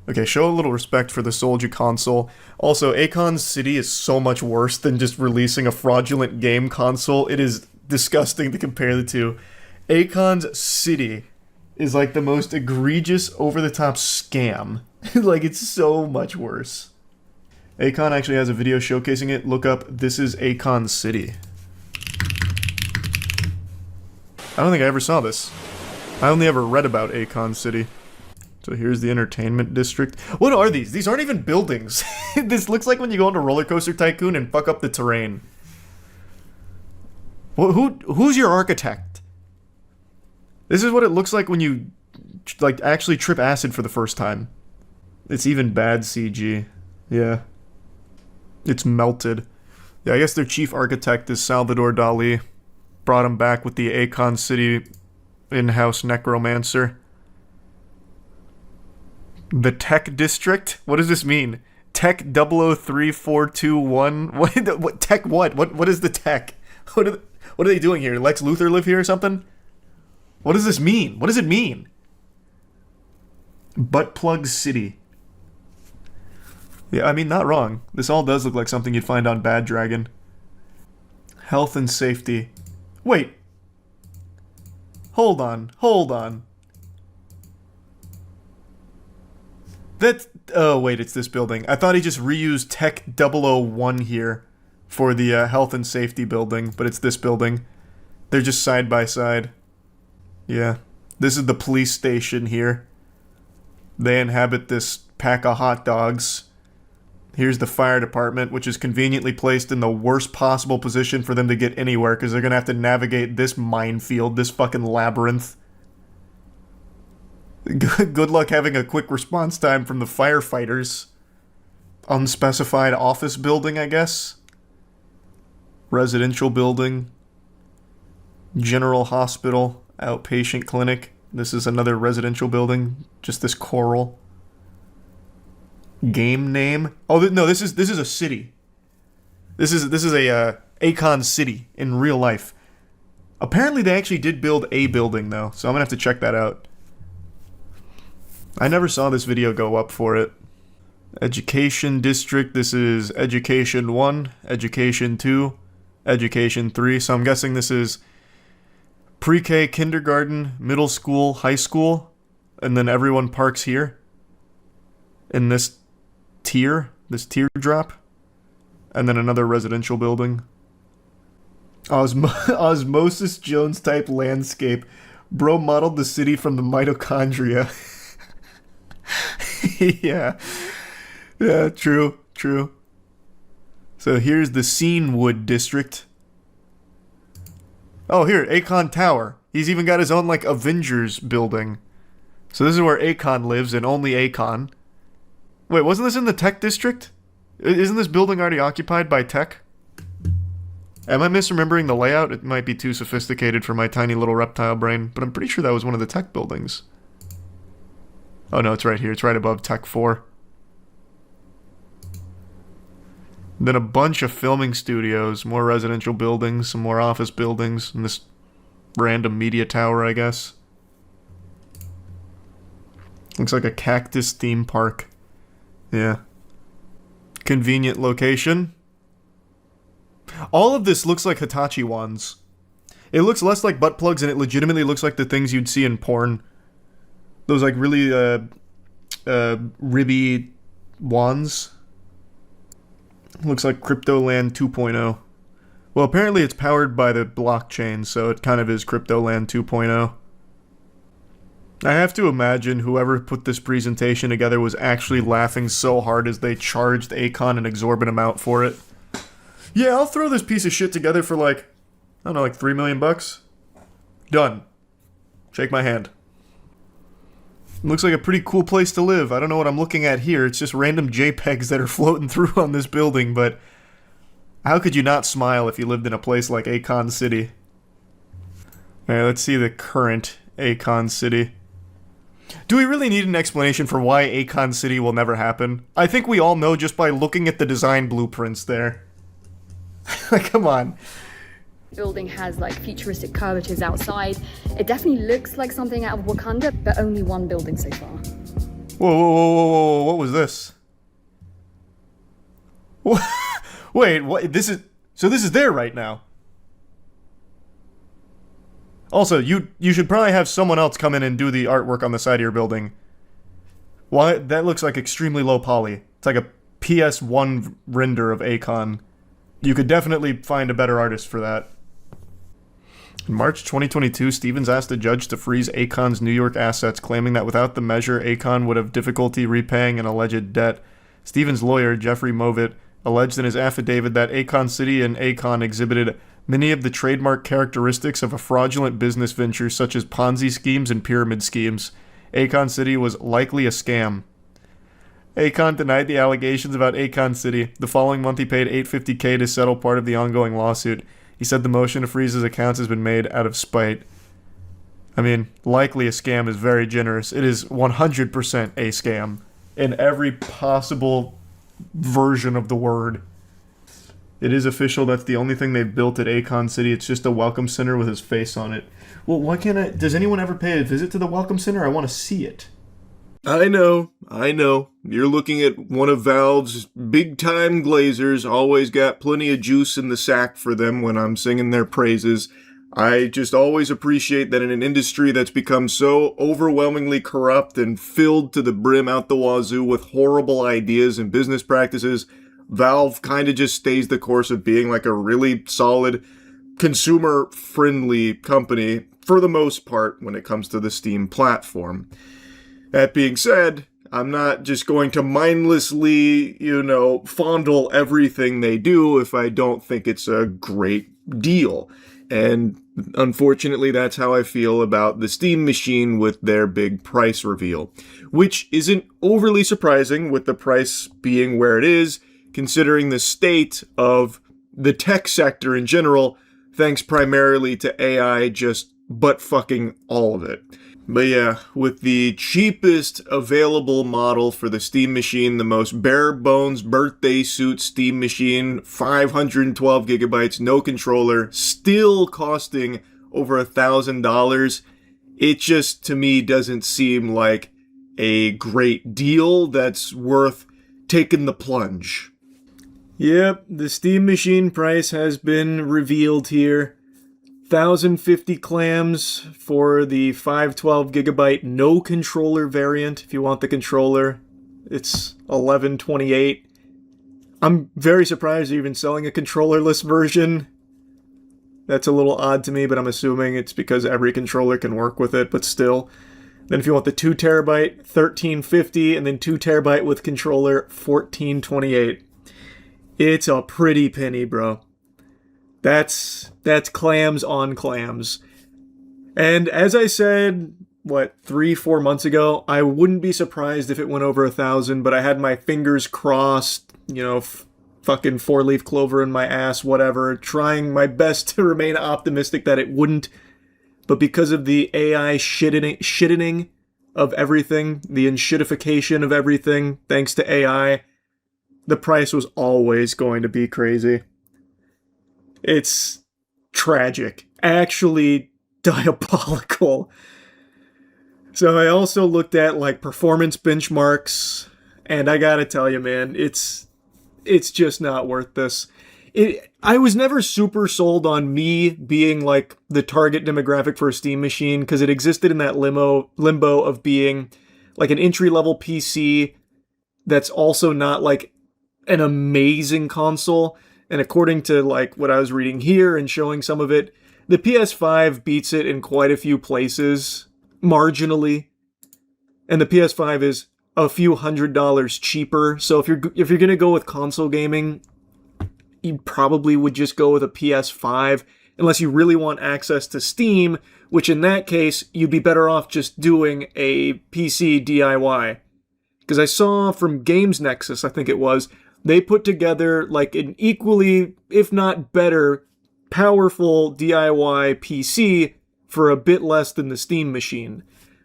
Okay, show a little respect for the Soulja console. Also, Akon City is so much worse than just releasing a fraudulent game console. It is disgusting to compare the two. Akon's City is like the most egregious, over-the-top scam. Like, it's so much worse. Akon actually has a video showcasing it. Look up, "This is Akon City." I don't think I ever saw this. I only ever read about Akon City. So here's the entertainment district. What are these? These aren't even buildings. This looks like when you go into Roller Coaster Tycoon and fuck up the terrain. Well, who's your architect? This is what it looks like when you, like, actually trip acid for the first time. It's even bad CG. Yeah. It's melted. Yeah, I guess their chief architect is Salvador Dali. Brought him back with the Akon City in-house necromancer. The Tech District? What does this mean? Tech 003421? What tech what? What is the tech? What are they doing here? Lex Luthor live here or something? What does this mean? What does it mean? Butt Plug City. Yeah, I mean, not wrong. This all does look like something you'd find on Bad Dragon. Health and safety. Wait. Hold on. Oh, wait, it's this building. I thought he just reused Tech 001 here for the health and safety building, but it's this building. They're just side by side. Yeah. This is the police station here. They inhabit this pack of hot dogs. Here's the fire department, which is conveniently placed in the worst possible position for them to get anywhere, because they're going to have to navigate this minefield, this fucking labyrinth. Good luck having a quick response time from the firefighters. Unspecified office building, I guess. Residential building. General hospital. Outpatient clinic. This is another residential building. Just this coral. Game name? Oh, no, this is a city. This is a Akon City in real life. Apparently they actually did build a building, though, so I'm gonna have to check that out. I never saw this video go up for it. Education District, this is Education 1, Education 2, Education 3, so I'm guessing this is pre-K, kindergarten, middle school, high school, and then everyone parks here. In this teardrop, and then another residential building. Osmosis Jones type landscape. Bro modeled the city from the mitochondria. Yeah, true. So here's the Scenewood district. Oh, here, Akon Tower. He's even got his own, like, Avengers building. So this is where Akon lives, and only Akon. Wait, wasn't this in the Tech District? Isn't this building already occupied by Tech? Am I misremembering the layout? It might be too sophisticated for my tiny little reptile brain, but I'm pretty sure that was one of the Tech buildings. Oh no, it's right here. It's right above Tech 4. Then a bunch of filming studios, more residential buildings, some more office buildings, and this random media tower, I guess. Looks like a cactus theme park. Yeah. Convenient location. All of this looks like Hitachi wands. It looks less like butt plugs, and it legitimately looks like the things you'd see in porn. Those, like, really, ribby wands. Looks like Cryptoland 2.0. Well, apparently it's powered by the blockchain, so it kind of is Cryptoland 2.0. I have to imagine whoever put this presentation together was actually laughing so hard as they charged Akon an exorbitant amount for it. Yeah, I'll throw this piece of shit together for like, I don't know, like $3 million bucks. Done. Shake my hand. Looks like a pretty cool place to live. I don't know what I'm looking at here. It's just random JPEGs that are floating through on this building, but how could you not smile if you lived in a place like Akon City? Alright, let's see the current Akon City. Do we really need an explanation for why Akon City will never happen? I think we all know just by looking at the design blueprints there. Like, come on. Building has like futuristic curvatures outside. It definitely looks like something out of Wakanda, but only one building so far. Whoa, what was this? Wait, what? This is there right now. Also, you should probably have someone else come in and do the artwork on the side of your building. Why? That looks like extremely low poly. It's like a PS1 render of Akon. You could definitely find a better artist for that. In March 2022, Stevens asked a judge to freeze Akon's New York assets, claiming that without the measure, Akon would have difficulty repaying an alleged debt. Stevens' lawyer, Jeffrey Movitt, alleged in his affidavit that Akon City and Akon exhibited many of the trademark characteristics of a fraudulent business venture such as Ponzi schemes and pyramid schemes. Akon City was likely a scam. Akon denied the allegations about Akon City. The following month he paid $850K to settle part of the ongoing lawsuit. He said the motion to freeze his accounts has been made out of spite. I mean, likely a scam is very generous. It is 100% a scam in every possible version of the word. It is official. That's the only thing they've built at Akon City. It's just a welcome center with his face on it. Well, why can't I... Does anyone ever pay a visit to the welcome center? I want to see it. I know. You're looking at one of Valve's big-time glazers. Always got plenty of juice in the sack for them when I'm singing their praises. I just always appreciate that in an industry that's become so overwhelmingly corrupt and filled to the brim out the wazoo with horrible ideas and business practices, Valve kind of just stays the course of being like a really solid, consumer-friendly company for the most part when it comes to the Steam platform. That being said, I'm not just going to mindlessly, fondle everything they do if I don't think it's a great deal. And unfortunately, that's how I feel about the Steam machine with their big price reveal, which isn't overly surprising with the price being where it is, considering the state of the tech sector in general, thanks primarily to AI just butt-fucking all of it. But yeah, with the cheapest available model for the Steam machine, the most bare-bones birthday suit Steam machine, 512 gigabytes, no controller, still costing over $1,000, it just, to me, doesn't seem like a great deal that's worth taking the plunge. Yep, the Steam machine price has been revealed here. 1,050 clams for the 512 gigabyte no controller variant. If you want the controller, it's $1,128. I'm very surprised they're even selling a controllerless version. That's a little odd to me, but I'm assuming it's because every controller can work with it, but still. Then if you want the 2 terabyte, $1,350, and then 2 terabyte with controller, $1,428. It's a pretty penny, bro. That's clams on clams. And as I said, 3-4 months ago, I wouldn't be surprised if it went over 1,000, but I had my fingers crossed, fucking 4-leaf clover in my ass, whatever, trying my best to remain optimistic that it wouldn't. But because of the AI shittening of everything, the enshittification of everything, thanks to AI, the price was always going to be crazy. It's tragic. Actually diabolical. So I also looked at performance benchmarks, and I gotta tell you, man, it's just not worth this. I was never super sold on me being the target demographic for a Steam machine because it existed in that limbo of being an entry-level PC that's also not an amazing console. And according to what I was reading here and showing some of it, the PS5 beats it in quite a few places, marginally. And the PS5 is a few $100s cheaper. So if you're gonna go with console gaming, you probably would just go with a PS5, unless you really want access to Steam, which in that case, you'd be better off just doing a PC DIY. Because I saw from Games Nexus, I think it was, they put together an equally, if not better, powerful DIY PC for a bit less than the Steam machine.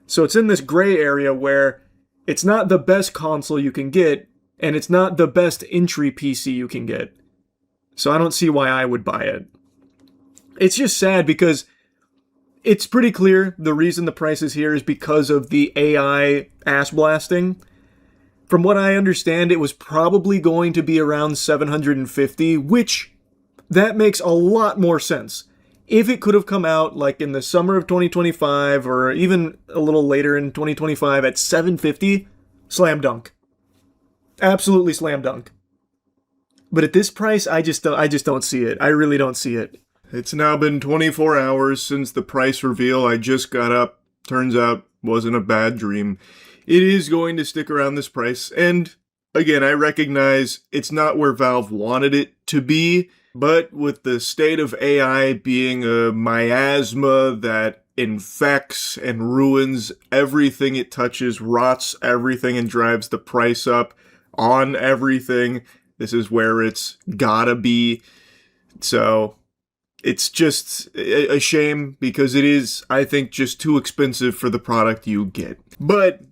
So it's in this gray area where it's not the best console you can get, and it's not the best entry PC you can get. So I don't see why I would buy it. It's just sad because it's pretty clear the reason the price is here is because of the AI ass blasting. From what I understand, it was probably going to be around 750, which that makes a lot more sense. If it could have come out in the summer of 2025 or even a little later in 2025 at 750, slam dunk. Absolutely slam dunk. But at this price, I just don't see it. I really don't see it. It's now been 24 hours since the price reveal. I just got up. Turns out, wasn't a bad dream. It is going to stick around this price, and again, I recognize it's not where Valve wanted it to be, But with the state of AI being a miasma that infects and ruins everything it touches, rots everything, and drives the price up on everything, this is where it's gotta be. So it's just a shame because it is, I think, just too expensive for the product you get. But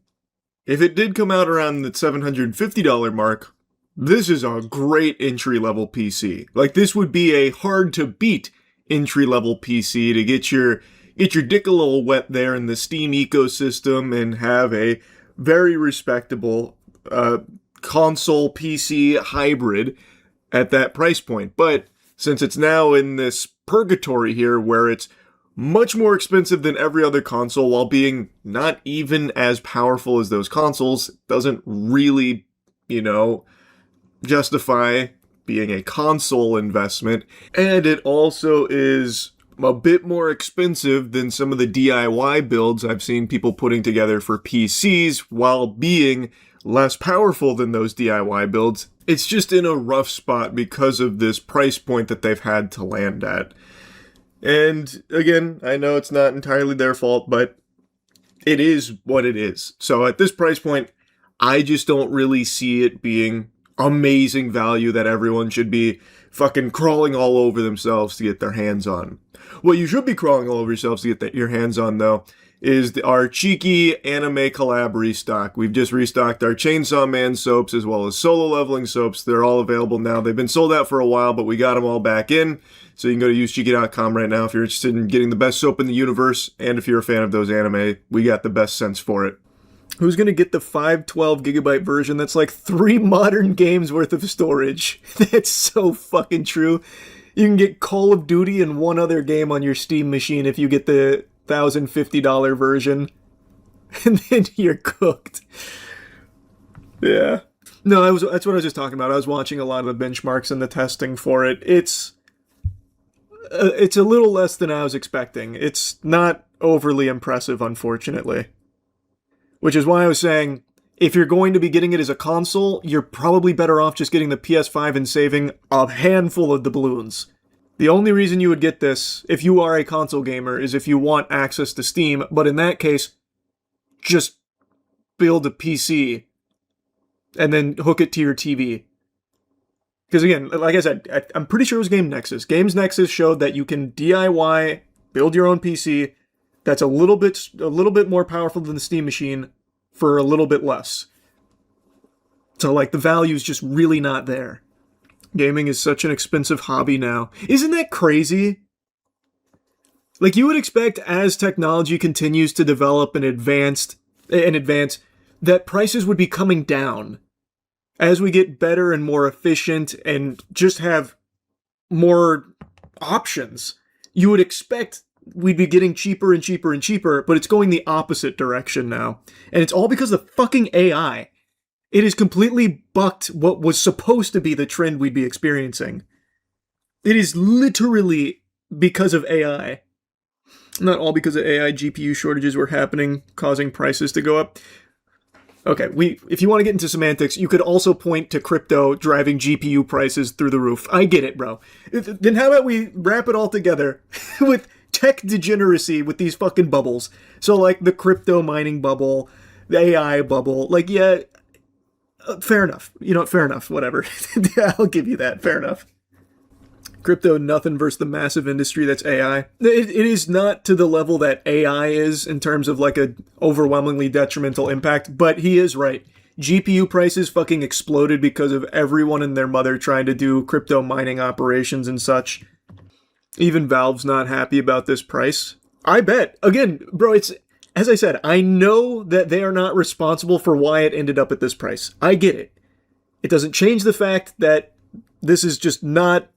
if it did come out around the $750 mark, this is a great entry-level PC. Like, this would be a hard-to-beat entry-level PC to get your dick a little wet there in the Steam ecosystem and have a very respectable console PC hybrid at that price point. But since it's now in this purgatory here where it's much more expensive than every other console while being not even as powerful as those consoles, doesn't really, justify being a console investment. And it also is a bit more expensive than some of the DIY builds I've seen people putting together for PCs while being less powerful than those DIY builds. It's just in a rough spot because of this price point that they've had to land at. And again, I know it's not entirely their fault, but it is what it is. So at this price point, I just don't really see it being amazing value that everyone should be fucking crawling all over themselves to get their hands on. What you should be crawling all over yourselves to get your hands on, though, is our cheeky anime collab restock. We've just restocked our Chainsaw Man soaps as well as Solo Leveling soaps. They're all available now. They've been sold out for a while, but we got them all back in. So you can go to usecheeky.com right now if you're interested in getting the best soap in the universe, and if you're a fan of those anime, we got the best scents for it. Who's going to get the 512 gigabyte version that's like 3 modern games worth of storage? That's so fucking true. You can get Call of Duty and one other game on your Steam machine if you get the $1,050 version. And then you're cooked. Yeah. No, that's what I was just talking about. I was watching a lot of the benchmarks and the testing for it. It's a little less than I was expecting. It's not overly impressive, unfortunately. Which is why I was saying, if you're going to be getting it as a console, you're probably better off just getting the PS5 and saving a handful of the balloons. The only reason you would get this, if you are a console gamer, is if you want access to Steam, but in that case, just build a PC and then hook it to your TV. Because again, like I said, I'm pretty sure it was Game Nexus. Games Nexus showed that you can DIY, build your own PC that's a little bit more powerful than the Steam machine for a little bit less. So like the value's just really not there. Gaming is such an expensive hobby now. Isn't that crazy? Like, you would expect as technology continues to develop and advance, that prices would be coming down. As we get better and more efficient and just have more options, you would expect we'd be getting cheaper and cheaper and cheaper, but it's going the opposite direction now. And it's all because of fucking AI. It has completely bucked what was supposed to be the trend we'd be experiencing. It is literally because of AI. Not all because of AI GPU shortages were happening, causing prices to go up. Okay, if you want to get into semantics, you could also point to crypto driving GPU prices through the roof. I get it, bro. Then how about we wrap it all together with tech degeneracy with these fucking bubbles? So like the crypto mining bubble, the AI bubble, like, yeah, fair enough. Fair enough, whatever. I'll give you that, fair enough. Crypto, nothing versus the massive industry that's AI. It is not to the level that AI is in terms of like a overwhelmingly detrimental impact, but he is right. GPU prices fucking exploded because of everyone and their mother trying to do crypto mining operations and such. Even Valve's not happy about this price. I bet. Again, bro, it's, as I said, I know that they are not responsible for why it ended up at this price. I get it. It doesn't change the fact that this is just not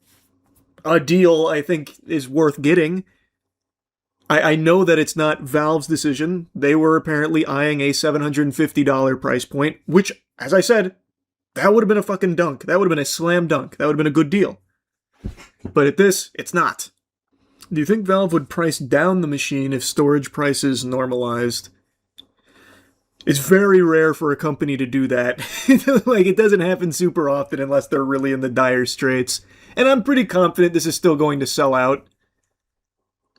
a deal I think is worth getting. I know that it's not Valve's decision. They were apparently eyeing a $750 price point, which, as I said, that would have been a fucking dunk. That would have been a slam dunk. That would have been a good deal. But at this, it's not. Do you think Valve would price down the machine if storage prices normalized? It's very rare for a company to do that. Like, it doesn't happen super often unless they're really in the dire straits. And I'm pretty confident this is still going to sell out.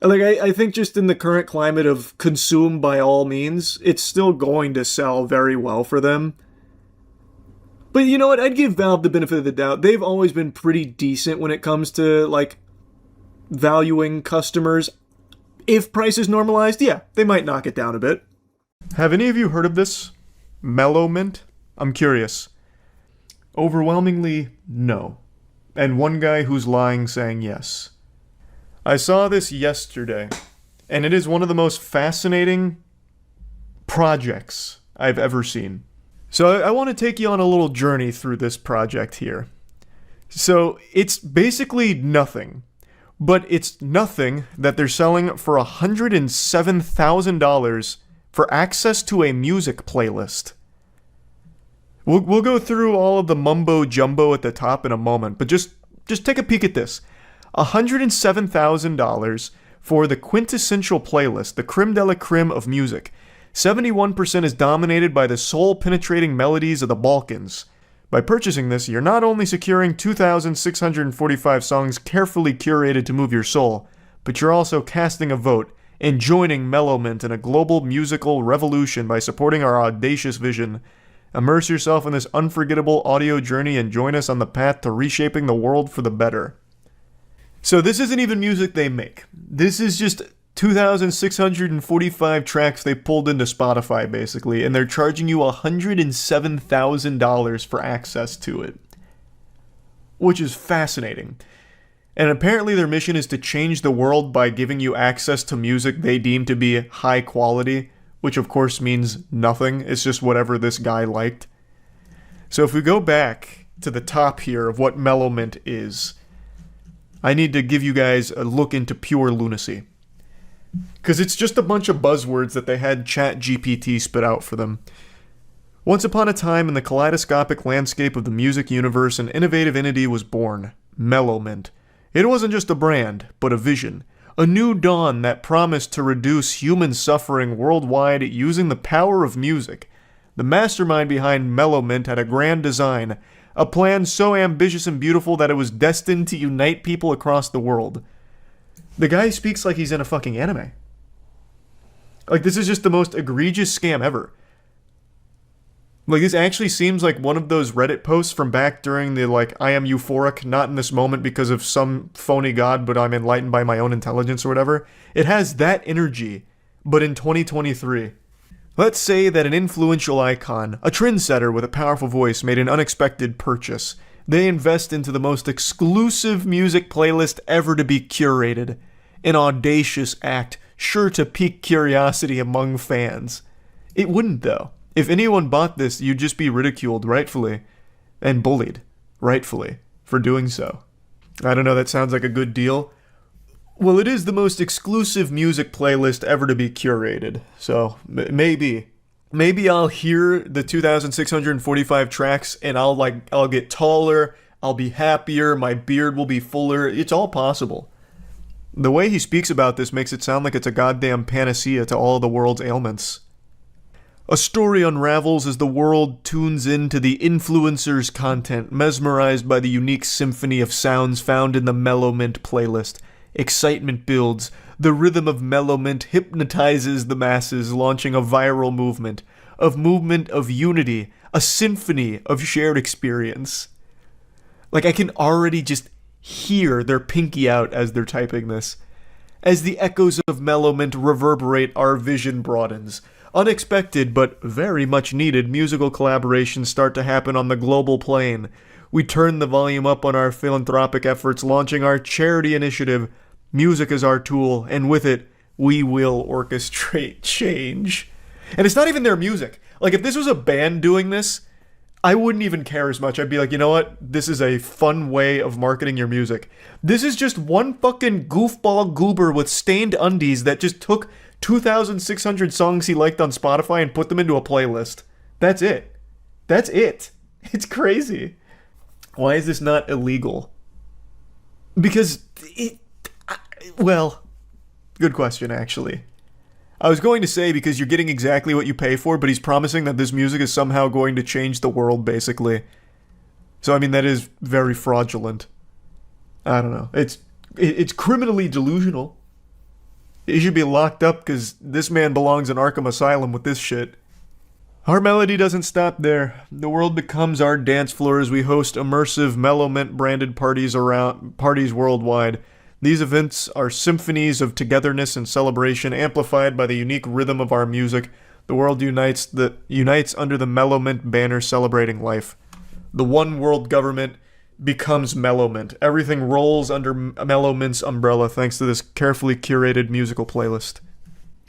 Like, I think just in the current climate of consume by all means, it's still going to sell very well for them. But you know what? I'd give Valve the benefit of the doubt. They've always been pretty decent when it comes to, like, valuing customers. If price is normalized, yeah, they might knock it down a bit. Have any of you heard of this? Mellow Mint? I'm curious. Overwhelmingly, no. And one guy who's lying saying yes. I saw this yesterday, and it is one of the most fascinating projects I've ever seen. So I want to take you on a little journey through this project here. So it's basically nothing, but it's nothing that they're selling for $107,000 for access to a music playlist. We'll go through all of the mumbo jumbo at the top in a moment, but just take a peek at this. $107,000 for the quintessential playlist, the creme de la creme of music. 71% is dominated by the soul-penetrating melodies of the Balkans. By purchasing this, you're not only securing 2,645 songs carefully curated to move your soul, but you're also casting a vote and joining Mellowmint in a global musical revolution by supporting our audacious vision. Immerse yourself in this unforgettable audio journey and join us on the path to reshaping the world for the better. So this isn't even music they make. This is just 2,645 tracks they pulled into Spotify, basically, and they're charging you $107,000 for access to it. Which is fascinating. And apparently their mission is to change the world by giving you access to music they deem to be high quality, which of course means nothing. It's just whatever this guy liked. So if we go back to the top here of what Mellowmint is, I need to give you guys a look into pure lunacy. Because it's just a bunch of buzzwords that they had ChatGPT spit out for them. Once upon a time in the kaleidoscopic landscape of the music universe, an innovative entity was born, Mellowmint. It wasn't just a brand, but a vision. A new dawn that promised to reduce human suffering worldwide using the power of music. The mastermind behind Mellowmint had a grand design, a plan so ambitious and beautiful that it was destined to unite people across the world. The guy speaks like he's in a fucking anime. Like, this is just the most egregious scam ever. Like, this actually seems like one of those Reddit posts from back during the, like, I am euphoric, not in this moment because of some phony god, but I'm enlightened by my own intelligence or whatever. It has that energy, but in 2023. Let's say that an influential icon, a trendsetter with a powerful voice, made an unexpected purchase. They invest into the most exclusive music playlist ever to be curated. An audacious act, sure to pique curiosity among fans. It wouldn't, though. If anyone bought this, you'd just be ridiculed, rightfully, and bullied, rightfully, for doing so. I don't know, that sounds like a good deal. Well, it is the most exclusive music playlist ever to be curated, so maybe I'll hear the 2,645 tracks and I'll get taller, I'll be happier, my beard will be fuller. It's all possible. The way he speaks about this makes it sound like it's a goddamn panacea to all the world's ailments. A story unravels as the world tunes into the influencer's content, mesmerized by the unique symphony of sounds found in the Mellowmint playlist. Excitement builds. The rhythm of Mellowmint hypnotizes the masses, launching a viral movement of unity, a symphony of shared experience. Like, I can already just hear their pinky out as they're typing this. As the echoes of Mellowmint reverberate, our vision broadens. Unexpected but very much needed musical collaborations start to happen on the global plane. We turn the volume up on our philanthropic efforts, launching our charity initiative. Music is our tool, and with it, we will orchestrate change. And it's not even their music. Like, if this was a band doing this, I wouldn't even care as much. I'd be like, you know what? This is a fun way of marketing your music. This is just one fucking goofball goober with stained undies that just took 2,600 songs he liked on Spotify and put them into a playlist. That's it. That's it. It's crazy. Why is this not illegal? Because well, good question, actually. I was going to say because you're getting exactly what you pay for, but he's promising that this music is somehow going to change the world, basically. So, I mean, that is very fraudulent. I don't know. It's criminally delusional. He should be locked up because this man belongs in Arkham Asylum with this shit. Our melody doesn't stop there. The world becomes our dance floor as we host immersive Mellowment branded parties worldwide. These events are symphonies of togetherness and celebration, amplified by the unique rhythm of our music. The world unites under the Mellowment banner celebrating life. The one world government becomes Mellowment. Everything rolls under Mellowment's umbrella thanks to this carefully curated musical playlist.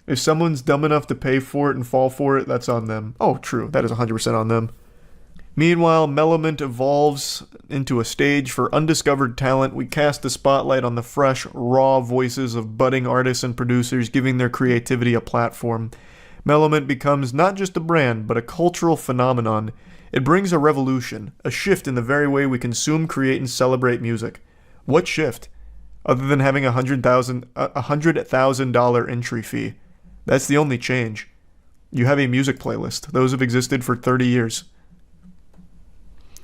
If someone's dumb enough to pay for it and fall for it, that's on them. Oh, true. That is 100% on them. Meanwhile, Mellowment evolves into a stage for undiscovered talent. We cast the spotlight on the fresh, raw voices of budding artists and producers, giving their creativity a platform. Mellowment becomes not just a brand, but a cultural phenomenon. It brings a revolution, a shift in the very way we consume, create, and celebrate music. What shift? Other than having a $100,000 entry fee. That's the only change. You have a music playlist. Those have existed for 30 years.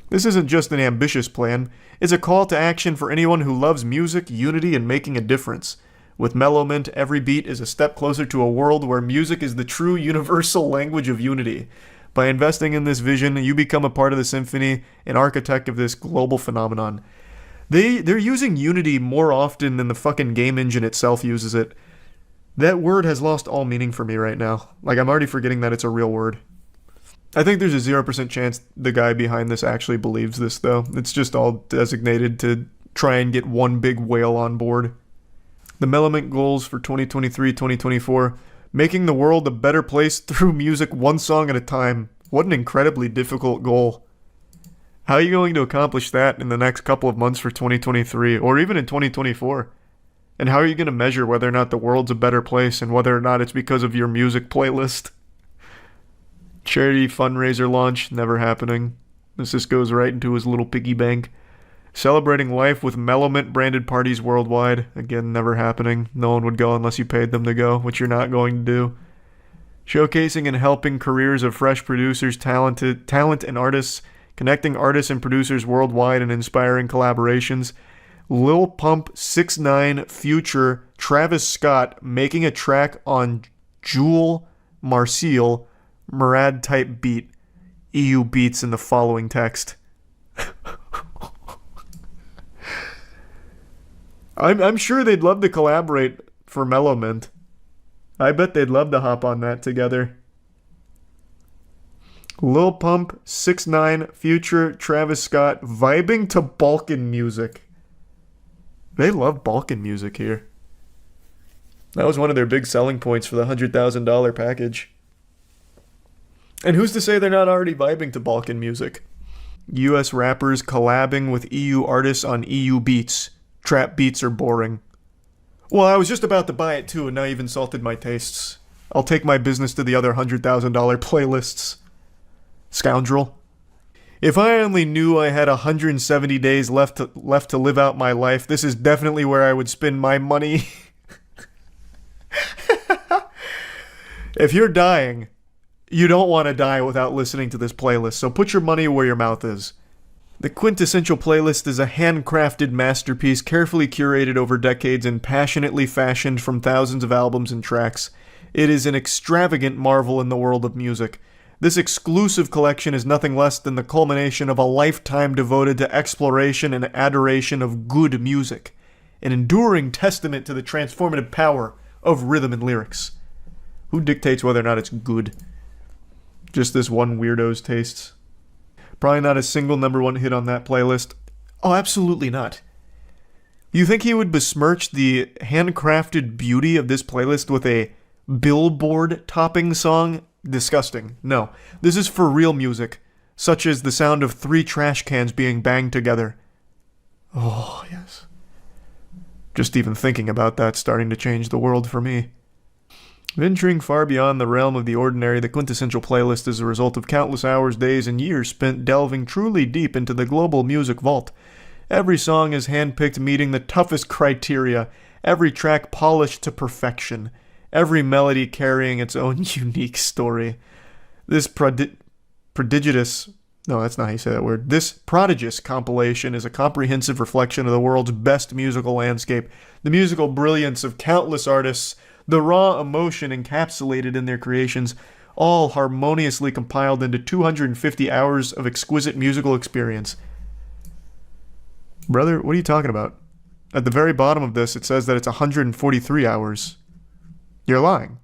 This isn't just an ambitious plan, it's a call to action for anyone who loves music, unity, and making a difference. With Mellowment, every beat is a step closer to a world where music is the true universal language of unity. By investing in this vision, you become a part of the symphony, an architect of this global phenomenon. They're using unity more often than the fucking game engine itself uses it. That word has lost all meaning for me right now. Like, I'm already forgetting that it's a real word. I think there's a 0% chance the guy behind this actually believes this, though. It's just all designated to try and get one big whale on board. The Mellowment goals for 2023-2024, making the world a better place through music one song at a time. What an incredibly difficult goal. How are you going to accomplish that in the next couple of months for 2023, or even in 2024? And how are you going to measure whether or not the world's a better place and whether or not it's because of your music playlist? Charity fundraiser launch, never happening. This just goes right into his little piggy bank. Celebrating life with Mellowment branded parties worldwide, again, never happening. No one would go unless you paid them to go, which you're not going to do. Showcasing and helping careers of fresh producers, talent and artists, connecting artists and producers worldwide and inspiring collaborations. Lil Pump 6ix9ine Future Travis Scott making a track on Jewel Marcel Murad type beat. EU beats in the following text. I'm sure they'd love to collaborate for Mellowment. I bet they'd love to hop on that together. Lil Pump, 6ix9ine, Future, Travis Scott, vibing to Balkan music. They love Balkan music here. That was one of their big selling points for the $100,000 package. And who's to say they're not already vibing to Balkan music? US rappers collabing with EU artists on EU beats. Trap beats are boring. Well, I was just about to buy it too, and now you've insulted my tastes. I'll take my business to the other $100,000 playlists. Scoundrel. If I only knew I had 170 days left to live out my life, this is definitely where I would spend my money. If you're dying, you don't want to die without listening to this playlist, so put your money where your mouth is. The Quintessential Playlist is a handcrafted masterpiece carefully curated over decades and passionately fashioned from thousands of albums and tracks. It is an extravagant marvel in the world of music. This exclusive collection is nothing less than the culmination of a lifetime devoted to exploration and adoration of good music, an enduring testament to the transformative power of rhythm and lyrics. Who dictates whether or not it's good? Just this one weirdo's tastes? Probably not a single #1 hit on that playlist. Oh, absolutely not. You think he would besmirch the handcrafted beauty of this playlist with a Billboard topping song? Disgusting. No. This is for real music, such as the sound of 3 trash cans being banged together. Oh, yes. Just even thinking about that starting to change the world for me. Venturing far beyond the realm of the ordinary, the Quintessential Playlist is a result of countless hours, days, and years spent delving truly deep into the global music vault. Every song is handpicked meeting the toughest criteria, every track polished to perfection. every melody carrying its own unique story. This prodigious... No, that's not how you say that word. This prodigious compilation is a comprehensive reflection of the world's best musical landscape, the musical brilliance of countless artists, the raw emotion encapsulated in their creations, all harmoniously compiled into 250 hours of exquisite musical experience. Brother, what are you talking about? At the very bottom of this, it says that it's 143 hours. You're lying.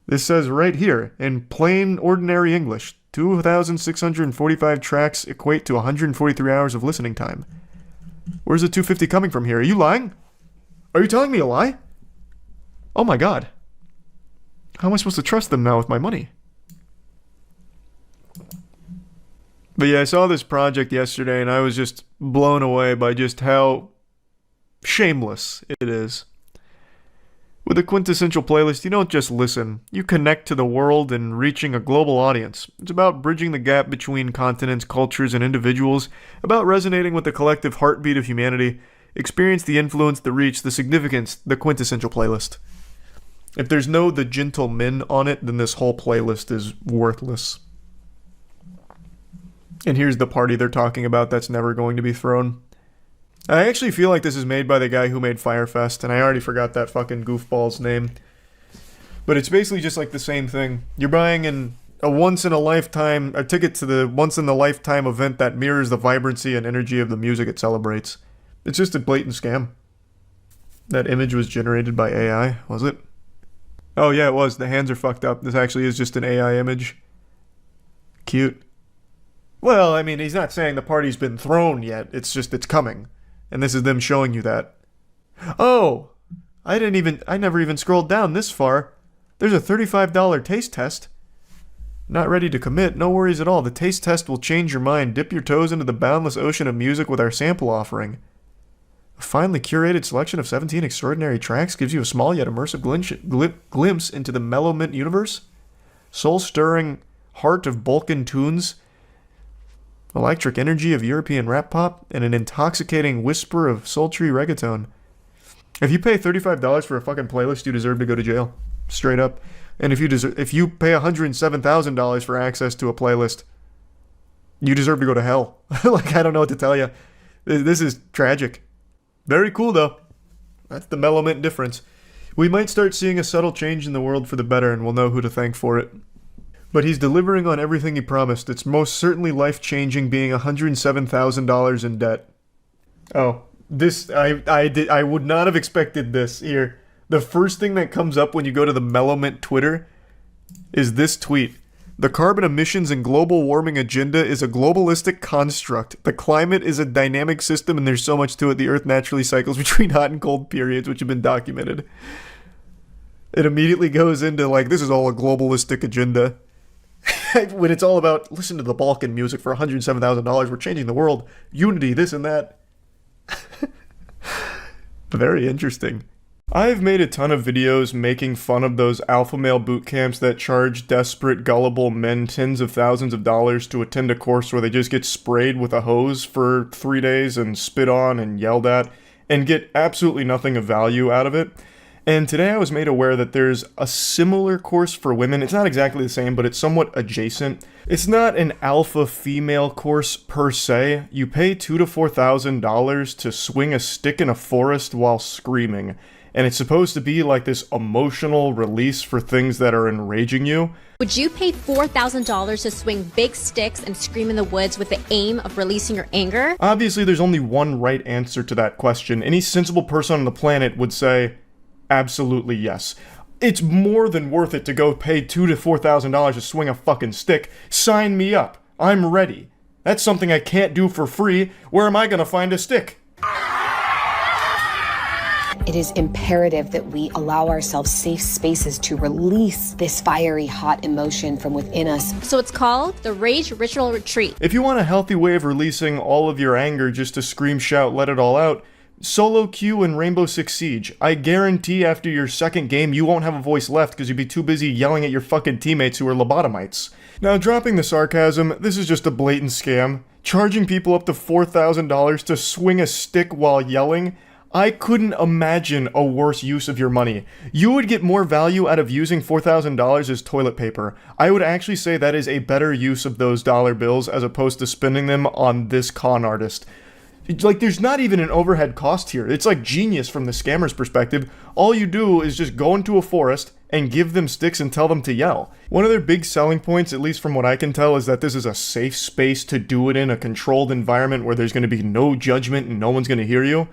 This says right here, in plain, ordinary English, 2,645 tracks equate to 143 hours of listening time. Where's the 250 coming from here? Are you lying? Are you telling me a lie? Oh my god. How am I supposed to trust them now with my money? But yeah, I saw this project yesterday and I was just blown away by just how shameless it is. With a quintessential playlist, you don't just listen. You connect to the world and reaching a global audience. It's about bridging the gap between continents, cultures, and individuals, about resonating with the collective heartbeat of humanity. Experience the influence, the reach, the significance, the quintessential playlist. If there's no The Gentlemen on it, then this whole playlist is worthless. And here's the party they're talking about that's never going to be thrown. I actually feel like this is made by the guy who made Firefest, and I already forgot that fucking goofball's name. But it's basically just like the same thing. You're buying a ticket to the once-in-a-lifetime event that mirrors the vibrancy and energy of the music it celebrates. It's just a blatant scam. That image was generated by AI, was it? Oh yeah, it was. The hands are fucked up. This actually is just an AI image. Cute. Well, I mean, he's not saying the party's been thrown yet. It's just, it's coming. And this is them showing you that. Oh! I never even scrolled down this far. There's a $35 taste test. Not ready to commit? No worries at all. The taste test will change your mind. Dip your toes into the boundless ocean of music with our sample offering. A finely curated selection of 17 extraordinary tracks gives you a small yet immersive glimpse into the mellow mint universe. Soul-stirring heart of Balkan tunes, electric energy of European rap pop, and an intoxicating whisper of sultry reggaeton. If you pay $35 for a fucking playlist, you deserve to go to jail. Straight up. And if you pay $107,000 for access to a playlist, you deserve to go to hell. Like, I don't know what to tell you. This is tragic. Very cool, though. That's the mellow mint difference. We might start seeing a subtle change in the world for the better, and we'll know who to thank for it. But he's delivering on everything he promised. It's most certainly life-changing, being $107,000 in debt. Oh, this, I would not have expected this. Here, the first thing that comes up when you go to the Mellow Mint Twitter is this tweet. The carbon emissions and global warming agenda is a globalistic construct. The climate is a dynamic system and there's so much to it. The Earth naturally cycles between hot and cold periods, which have been documented. It immediately goes into, like, this is all a globalistic agenda. When it's all about, listen to the Balkan music for $107,000, we're changing the world, unity, this and that. Very interesting. I've made a ton of videos making fun of those alpha male boot camps that charge desperate, gullible men tens of thousands of dollars to attend a course where they just get sprayed with a hose for 3 days and spit on and yelled at and get absolutely nothing of value out of it. And today I was made aware that there's a similar course for women. It's not exactly the same, but it's somewhat adjacent. It's not an alpha female course per se. You pay $2,000 to $4,000 to swing a stick in a forest while screaming. And it's supposed to be like this emotional release for things that are enraging you. Would you pay $4,000 to swing big sticks and scream in the woods with the aim of releasing your anger? Obviously, there's only one right answer to that question. Any sensible person on the planet would say, absolutely yes. It's more than worth it to go pay $2,000 to $4,000 to swing a fucking stick. Sign me up. I'm ready. That's something I can't do for free. Where am I gonna find a stick? It is imperative that we allow ourselves safe spaces to release this fiery, hot emotion from within us. So it's called the Rage Ritual Retreat. If you want a healthy way of releasing all of your anger just to scream, shout, let it all out, solo queue and Rainbow Six Siege. I guarantee after your second game you won't have a voice left because you'd be too busy yelling at your fucking teammates who are lobotomites. Now, dropping the sarcasm, this is just a blatant scam. Charging people up to $4,000 to swing a stick while yelling. I couldn't imagine a worse use of your money. You would get more value out of using $4,000 as toilet paper. I would actually say that is a better use of those dollar bills as opposed to spending them on this con artist. Like, there's not even an overhead cost here. It's like genius from the scammer's perspective. All you do is just go into a forest and give them sticks and tell them to yell. One of their big selling points, at least from what I can tell, is that this is a safe space to do it in, a controlled environment where there's going to be no judgment and no one's going to hear you.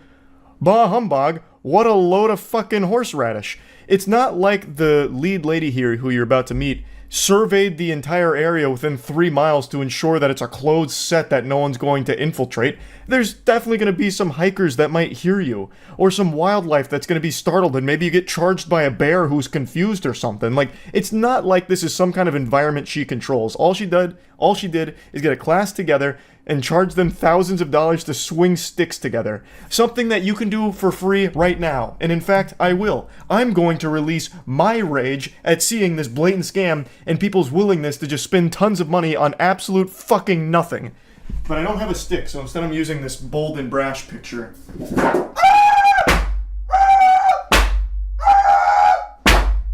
Bah humbug, what a load of fucking horseradish. It's not like the lead lady here, who you're about to meet, surveyed the entire area within 3 miles to ensure that it's a closed set that no one's going to infiltrate. There's definitely going to be some hikers that might hear you, or some wildlife that's going to be startled and maybe you get charged by a bear who's confused or something. Like, it's not like this is some kind of environment she controls. All she did is get a class together and charge them thousands of dollars to swing sticks together. Something that you can do for free right now. And in fact, I will. I'm going to release my rage at seeing this blatant scam and people's willingness to just spend tons of money on absolute fucking nothing. But I don't have a stick, so instead I'm using this bold and brash picture.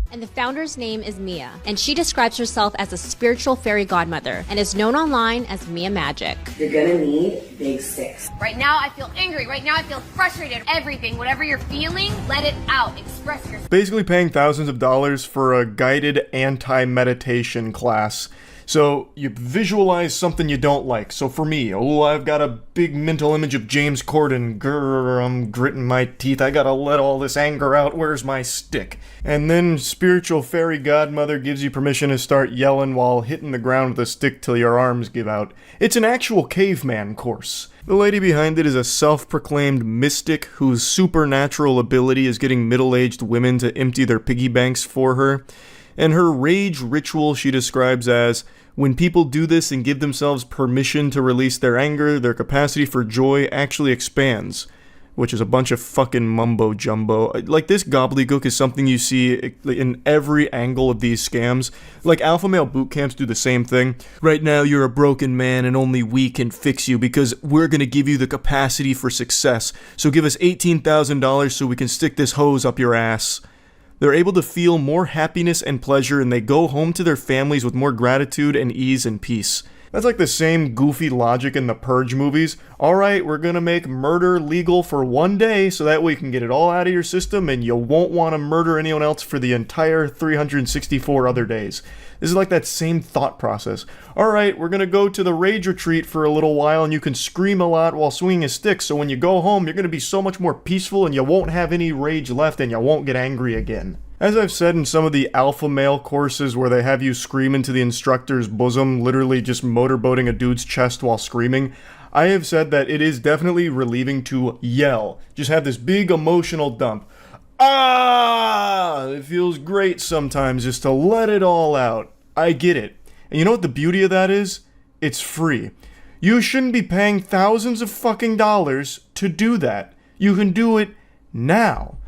And the founder's name is Mia, and she describes herself as a spiritual fairy godmother and is known online as Mia Magic. You're gonna need big sticks. Right now I feel angry, right now I feel frustrated. Everything, whatever you're feeling, let it out, express yourself. Basically paying thousands of dollars for a guided anti-meditation class. So you visualize something you don't like. So for me, I've got a big mental image of James Corden. Grrr, I'm gritting my teeth. I gotta let all this anger out. Where's my stick? And then spiritual fairy godmother gives you permission to start yelling while hitting the ground with a stick till your arms give out. It's an actual caveman course. The lady behind it is a self-proclaimed mystic whose supernatural ability is getting middle-aged women to empty their piggy banks for her. And her rage ritual she describes as, when people do this and give themselves permission to release their anger, their capacity for joy actually expands. Which is a bunch of fucking mumbo-jumbo. Like, this gobbledygook is something you see in every angle of these scams. Like, alpha male boot camps do the same thing. Right now, you're a broken man and only we can fix you because we're gonna give you the capacity for success. So give us $18,000 so we can stick this hose up your ass. They're able to feel more happiness and pleasure, and they go home to their families with more gratitude and ease and peace. That's like the same goofy logic in the Purge movies. Alright, we're gonna make murder legal for one day so that way you can get it all out of your system and you won't want to murder anyone else for the entire 364 other days. This is like that same thought process. Alright, we're gonna go to the rage retreat for a little while and you can scream a lot while swinging a stick, so when you go home you're gonna be so much more peaceful and you won't have any rage left and you won't get angry again. As I've said in some of the alpha male courses where they have you scream into the instructor's bosom, literally just motorboating a dude's chest while screaming, I have said that it is definitely relieving to yell. Just have this big emotional dump. Ah! It feels great sometimes just to let it all out. I get it. And you know what the beauty of that is? It's free. You shouldn't be paying thousands of fucking dollars to do that. You can do it now.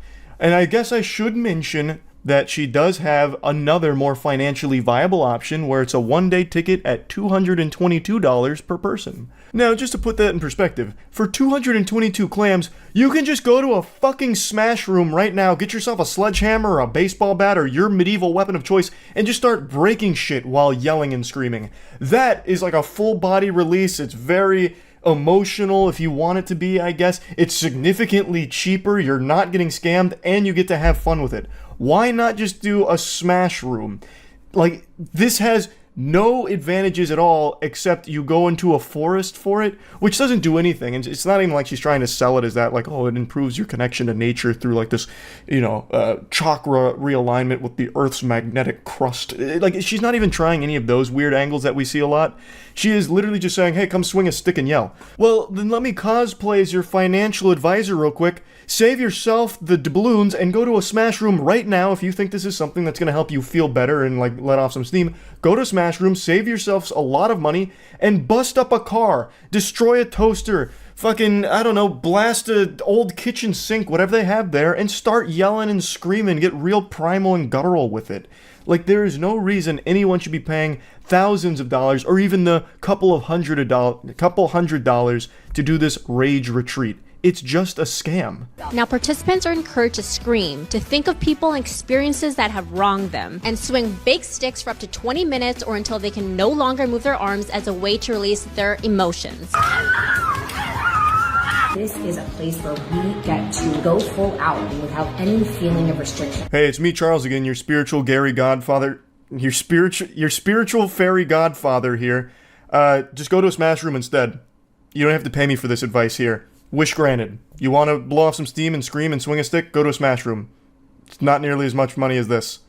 And I guess I should mention that she does have another more financially viable option where it's a one-day ticket at $222 per person. Now, just to put that in perspective, for 222 clams, you can just go to a fucking smash room right now, get yourself a sledgehammer or a baseball bat or your medieval weapon of choice, and just start breaking shit while yelling and screaming. That is like a full body release. It's very emotional if you want it to be, I guess. It's significantly cheaper, you're not getting scammed, and you get to have fun with it. Why not just do a smash room? Like, this has no advantages at all except you go into a forest for it, which doesn't do anything. And it's not even like she's trying to sell it as that, like, oh, it improves your connection to nature through like this, chakra realignment with the Earth's magnetic crust. Like, she's not even trying any of those weird angles that we see a lot. She is literally just saying, hey, come swing a stick and yell. Well, then let me cosplay as your financial advisor real quick. Save yourself the doubloons and go to a smash room right now if you think this is something that's going to help you feel better and like let off some steam. Go to a smash room, save yourselves a lot of money, and bust up a car, destroy a toaster, fucking, I don't know, blast an old kitchen sink, whatever they have there, and start yelling and screaming, get real primal and guttural with it. Like, there is no reason anyone should be paying thousands of dollars or even the couple hundred dollars to do this rage retreat. It's just a scam. Now, participants are encouraged to scream, to think of people and experiences that have wronged them, and swing big sticks for up to 20 minutes or until they can no longer move their arms as a way to release their emotions. This is a place where we get to go full out without any feeling of restriction. Hey, it's me, Charles, again, your spiritual Gary Godfather, your spiritual fairy godfather here. Just go to a Smash Room instead. You don't have to pay me for this advice here. Wish granted. You want to blow off some steam and scream and swing a stick? Go to a Smash Room. It's not nearly as much money as this.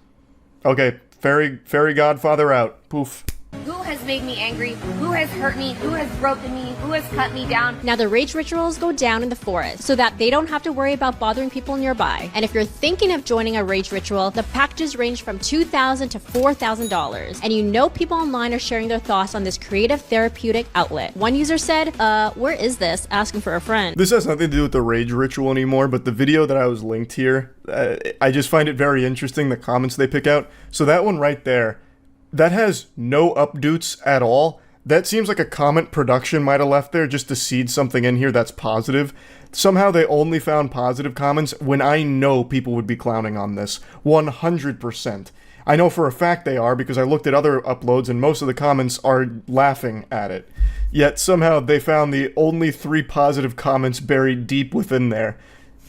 Okay, fairy godfather out. Poof. Who has made me angry? Who has hurt me? Who has broken me? Who has cut me down? Now, the rage rituals go down in the forest so that they don't have to worry about bothering people nearby. And if you're thinking of joining a rage ritual, the packages range from $2,000 to $4,000. And you know people online are sharing their thoughts on this creative therapeutic outlet. One user said, where is this? Asking for a friend. This has nothing to do with the rage ritual anymore, but the video that I was linked here, I just find it very interesting, the comments they pick out. So that one right there, that has no updates at all. That seems like a comment production might have left there just to seed something in here that's positive. Somehow they only found positive comments when I know people would be clowning on this. 100%. I know for a fact they are because I looked at other uploads and most of the comments are laughing at it. Yet somehow they found the only 3 positive comments buried deep within there.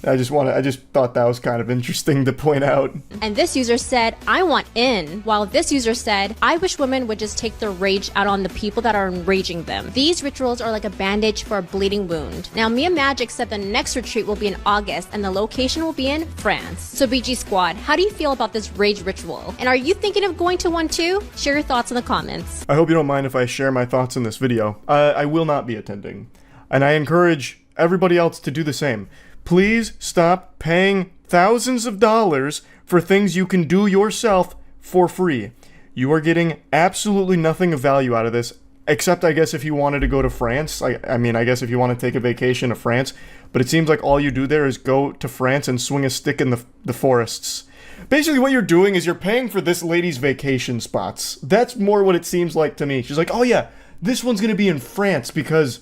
I just thought that was kind of interesting to point out. And this user said, I want in, while this user said, I wish women would just take their rage out on the people that are enraging them. These rituals are like a bandage for a bleeding wound. Now, Mia Magic said the next retreat will be in August and the location will be in France. So BG Squad, how do you feel about this rage ritual? And are you thinking of going to one too? Share your thoughts in the comments. I hope you don't mind if I share my thoughts in this video. I will not be attending. And I encourage everybody else to do the same. Please stop paying thousands of dollars for things you can do yourself for free. You are getting absolutely nothing of value out of this, except I guess if you wanted to go to France. I mean, I guess if you want to take a vacation to France, but it seems like all you do there is go to France and swing a stick in the forests. Basically what you're doing is you're paying for this lady's vacation spots. That's more what it seems like to me. She's like, oh yeah, this one's going to be in France because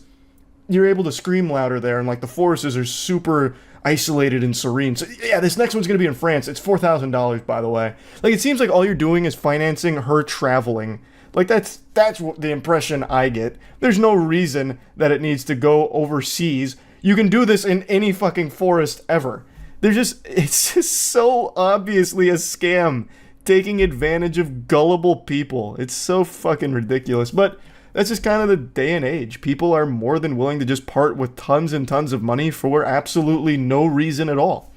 you're able to scream louder there, and like the forests are super isolated and serene. So yeah, this next one's gonna be in France. It's $4,000, by the way. Like, it seems like all you're doing is financing her traveling. Like, that's what the impression I get. There's no reason that it needs to go overseas. You can do this in any fucking forest ever. It's just so obviously a scam, taking advantage of gullible people. It's so fucking ridiculous, but that's just kind of the day and age. People are more than willing to just part with tons and tons of money for absolutely no reason at all.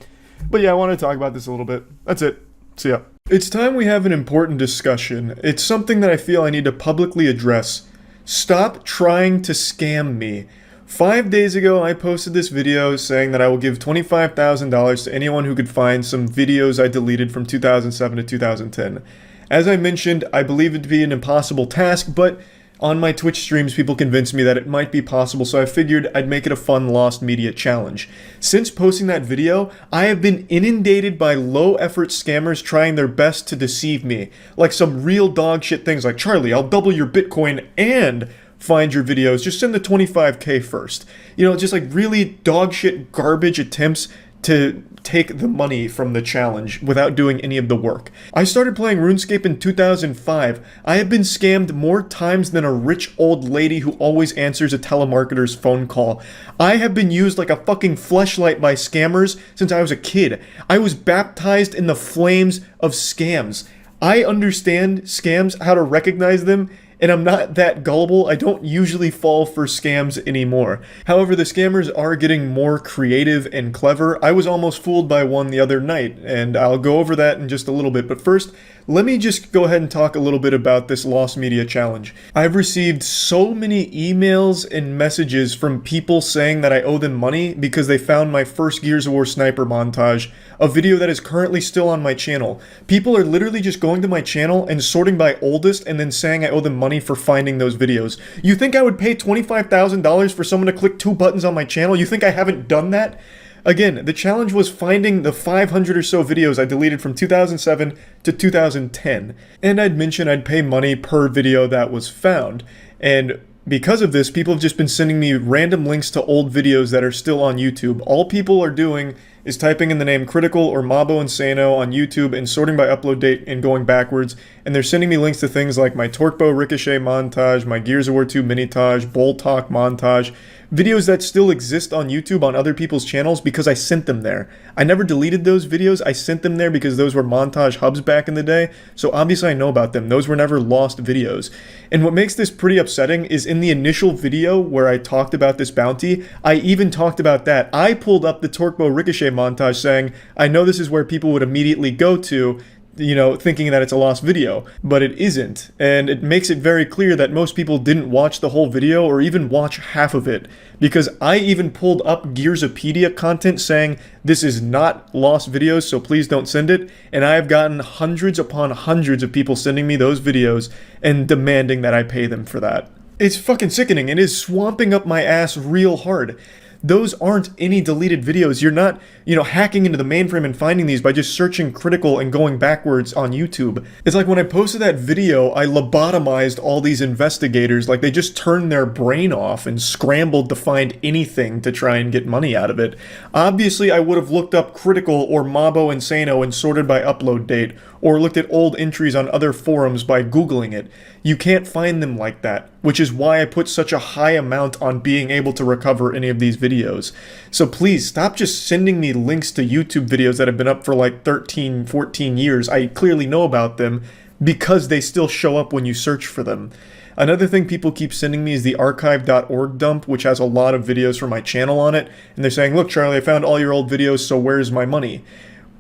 But yeah, I want to talk about this a little bit. That's it. See ya. It's time we have an important discussion. It's something that I feel I need to publicly address. Stop trying to scam me. 5 days ago, I posted this video saying that I will give $25,000 to anyone who could find some videos I deleted from 2007 to 2010. As I mentioned, I believe it to be an impossible task, but on my Twitch streams, people convinced me that it might be possible, so I figured I'd make it a fun lost media challenge. Since posting that video, I have been inundated by low-effort scammers trying their best to deceive me. Like some real dog shit things like, Charlie, I'll double your Bitcoin and find your videos. Just send the $25K first. You know, just like really dog shit garbage attempts to take the money from the challenge without doing any of the work. I started playing RuneScape in 2005. I have been scammed more times than a rich old lady who always answers a telemarketer's phone call. I have been used like a fucking fleshlight by scammers since I was a kid. I was baptized in the flames of scams. I understand scams, how to recognize them, and I'm not that gullible. I don't usually fall for scams anymore. However, the scammers are getting more creative and clever. I was almost fooled by one the other night, and I'll go over that in just a little bit. But first, let me just go ahead and talk a little bit about this Lost Media Challenge. I've received so many emails and messages from people saying that I owe them money because they found my first Gears of War sniper montage, a video that is currently still on my channel. People are literally just going to my channel and sorting by oldest and then saying I owe them money for finding those videos. You think I would pay $25,000 for someone to click 2 buttons on my channel? You think I haven't done that? Again, the challenge was finding the 500 or so videos I deleted from 2007 to 2010. And I'd mentioned I'd pay money per video that was found. And because of this, people have just been sending me random links to old videos that are still on YouTube. All people are doing is typing in the name Critical or Mabo Insano on YouTube and sorting by upload date and going backwards, and they're sending me links to things like my Torquebo Ricochet montage, my Gears of War 2 minitage, Bull Talk montage, videos that still exist on YouTube on other people's channels because I sent them there. I never deleted those videos, I sent them there because those were montage hubs back in the day, so obviously I know about them. Those were never lost videos. And what makes this pretty upsetting is in the initial video where I talked about this bounty, I even talked about that. I pulled up the Torquebo Ricochet montage saying, I know this is where people would immediately go to, you know, thinking that it's a lost video, but it isn't. And it makes it very clear that most people didn't watch the whole video or even watch half of it, because I even pulled up Gearsopedia content saying this is not lost videos, so please don't send it, and I have gotten hundreds upon hundreds of people sending me those videos and demanding that I pay them for that. It's fucking sickening. It is swamping up my ass real hard. Those aren't any deleted videos. You're not, you know, hacking into the mainframe and finding these by just searching Critical and going backwards on YouTube. It's like when I posted that video, I lobotomized all these investigators. Like, they just turned their brain off and scrambled to find anything to try and get money out of it. Obviously, I would have looked up Critical or Mabo Insano and sorted by upload date, or looked at old entries on other forums by Googling it. You can't find them like that, which is why I put such a high amount on being able to recover any of these videos. So please, stop just sending me links to YouTube videos that have been up for like 13, 14 years. I clearly know about them because they still show up when you search for them. Another thing people keep sending me is the archive.org dump, which has a lot of videos from my channel on it, and they're saying, look Charlie, I found all your old videos, so where's my money?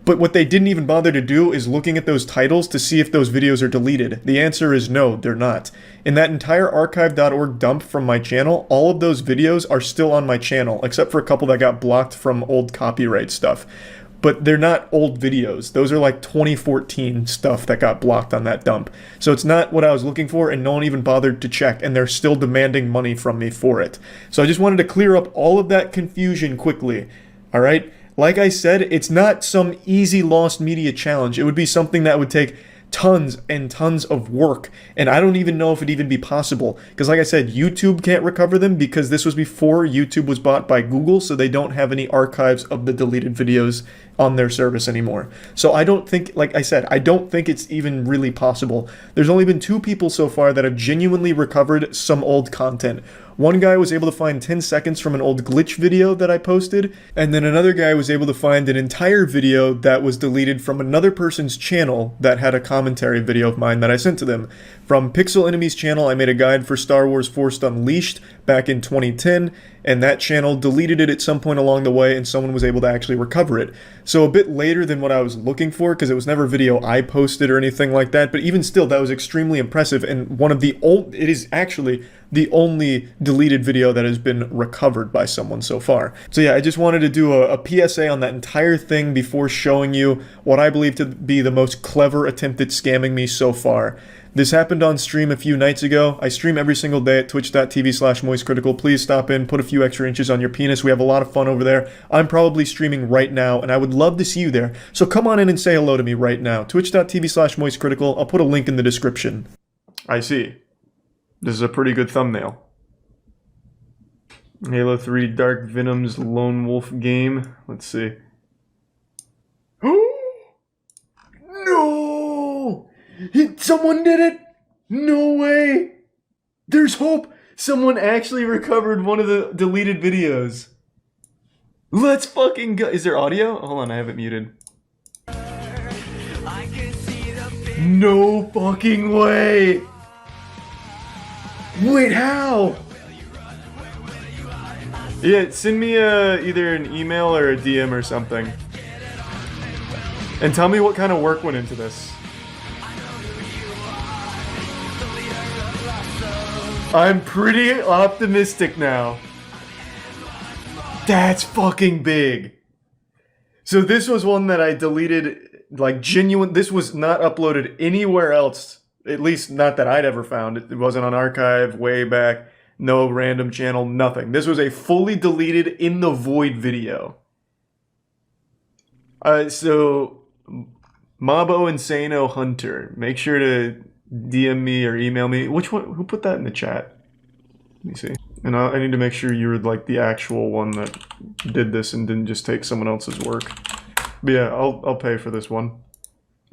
But what they didn't even bother to do is looking at those titles to see if those videos are deleted. The answer is no, they're not. In that entire archive.org dump from my channel, all of those videos are still on my channel, except for a couple that got blocked from old copyright stuff. But they're not old videos. Those are like 2014 stuff that got blocked on that dump. So it's not what I was looking for, and no one even bothered to check, and they're still demanding money from me for it. So I just wanted to clear up all of that confusion quickly, alright? Like I said, it's not some easy lost media challenge. It would be something that would take tons and tons of work, and I don't even know if it'd even be possible, because like I said, YouTube can't recover them because this was before YouTube was bought by Google, so they don't have any archives of the deleted videos on their service anymore. So I don't think, like I said, I don't think it's even really possible. There's only been 2 people so far that have genuinely recovered some old content. One guy was able to find 10 seconds from an old glitch video that I posted, and then another guy was able to find an entire video that was deleted from another person's channel that had a commentary video of mine that I sent to them. From Pixel Enemy's channel, I made a guide for Star Wars Force Unleashed back in 2010, and that channel deleted it at some point along the way, and someone was able to actually recover it. So a bit later than what I was looking for, because it was never a video I posted or anything like that, but even still, that was extremely impressive, and one of the old, it is actually the only deleted video that has been recovered by someone so far. So yeah, I just wanted to do a PSA on that entire thing before showing you what I believe to be the most clever attempt at scamming me so far. This happened on stream a few nights ago. I stream every single day at twitch.tv/moistcritical. Please stop in, put a few extra inches on your penis. We have a lot of fun over there. I'm probably streaming right now, and I would love to see you there. So come on in and say hello to me right now. Twitch.tv/moistcritical. I'll put a link in the description. I see. This is a pretty good thumbnail. Halo 3 Dark Venom's Lone Wolf game. Let's see. No! Someone did it! No way! There's hope! Someone actually recovered one of the deleted videos. Let's fucking go. Is there audio? Hold on, I have it muted. No fucking way! Wait, how? Yeah, send me either an email or a DM or something. And tell me what kind of work went into this. I'm pretty optimistic now. That's fucking big. So this was one that I deleted, like genuine, this was not uploaded anywhere else. At least not that I'd ever found. It wasn't on archive way back. No random channel, nothing. This was a fully deleted in the void video. So Mabo Insano Hunter. Make sure to DM me or email me. Which one? Who put that in the chat? Let me see. And I need to make sure you're like the actual one that did this and didn't just take someone else's work. But yeah, I'll pay for this one.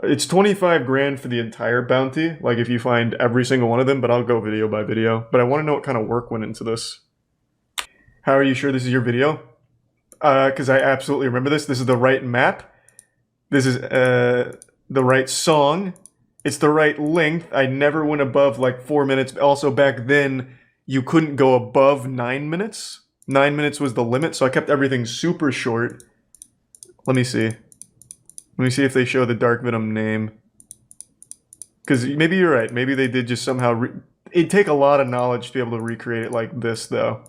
It's 25 grand for the entire bounty, like if you find every single one of them, but I'll go video by video. But I want to know what kind of work went into this. How are you sure this is your video? Because I absolutely remember this. This is the right map. This is the right song. It's the right length. I never went above like 4 minutes. Also back then, you couldn't go above 9 minutes. 9 minutes was the limit, so I kept everything super short. Let me see. Let me see if they show the Dark Venom name. Because maybe you're right. Maybe they did just somehow... It'd take a lot of knowledge to be able to recreate it like this, though.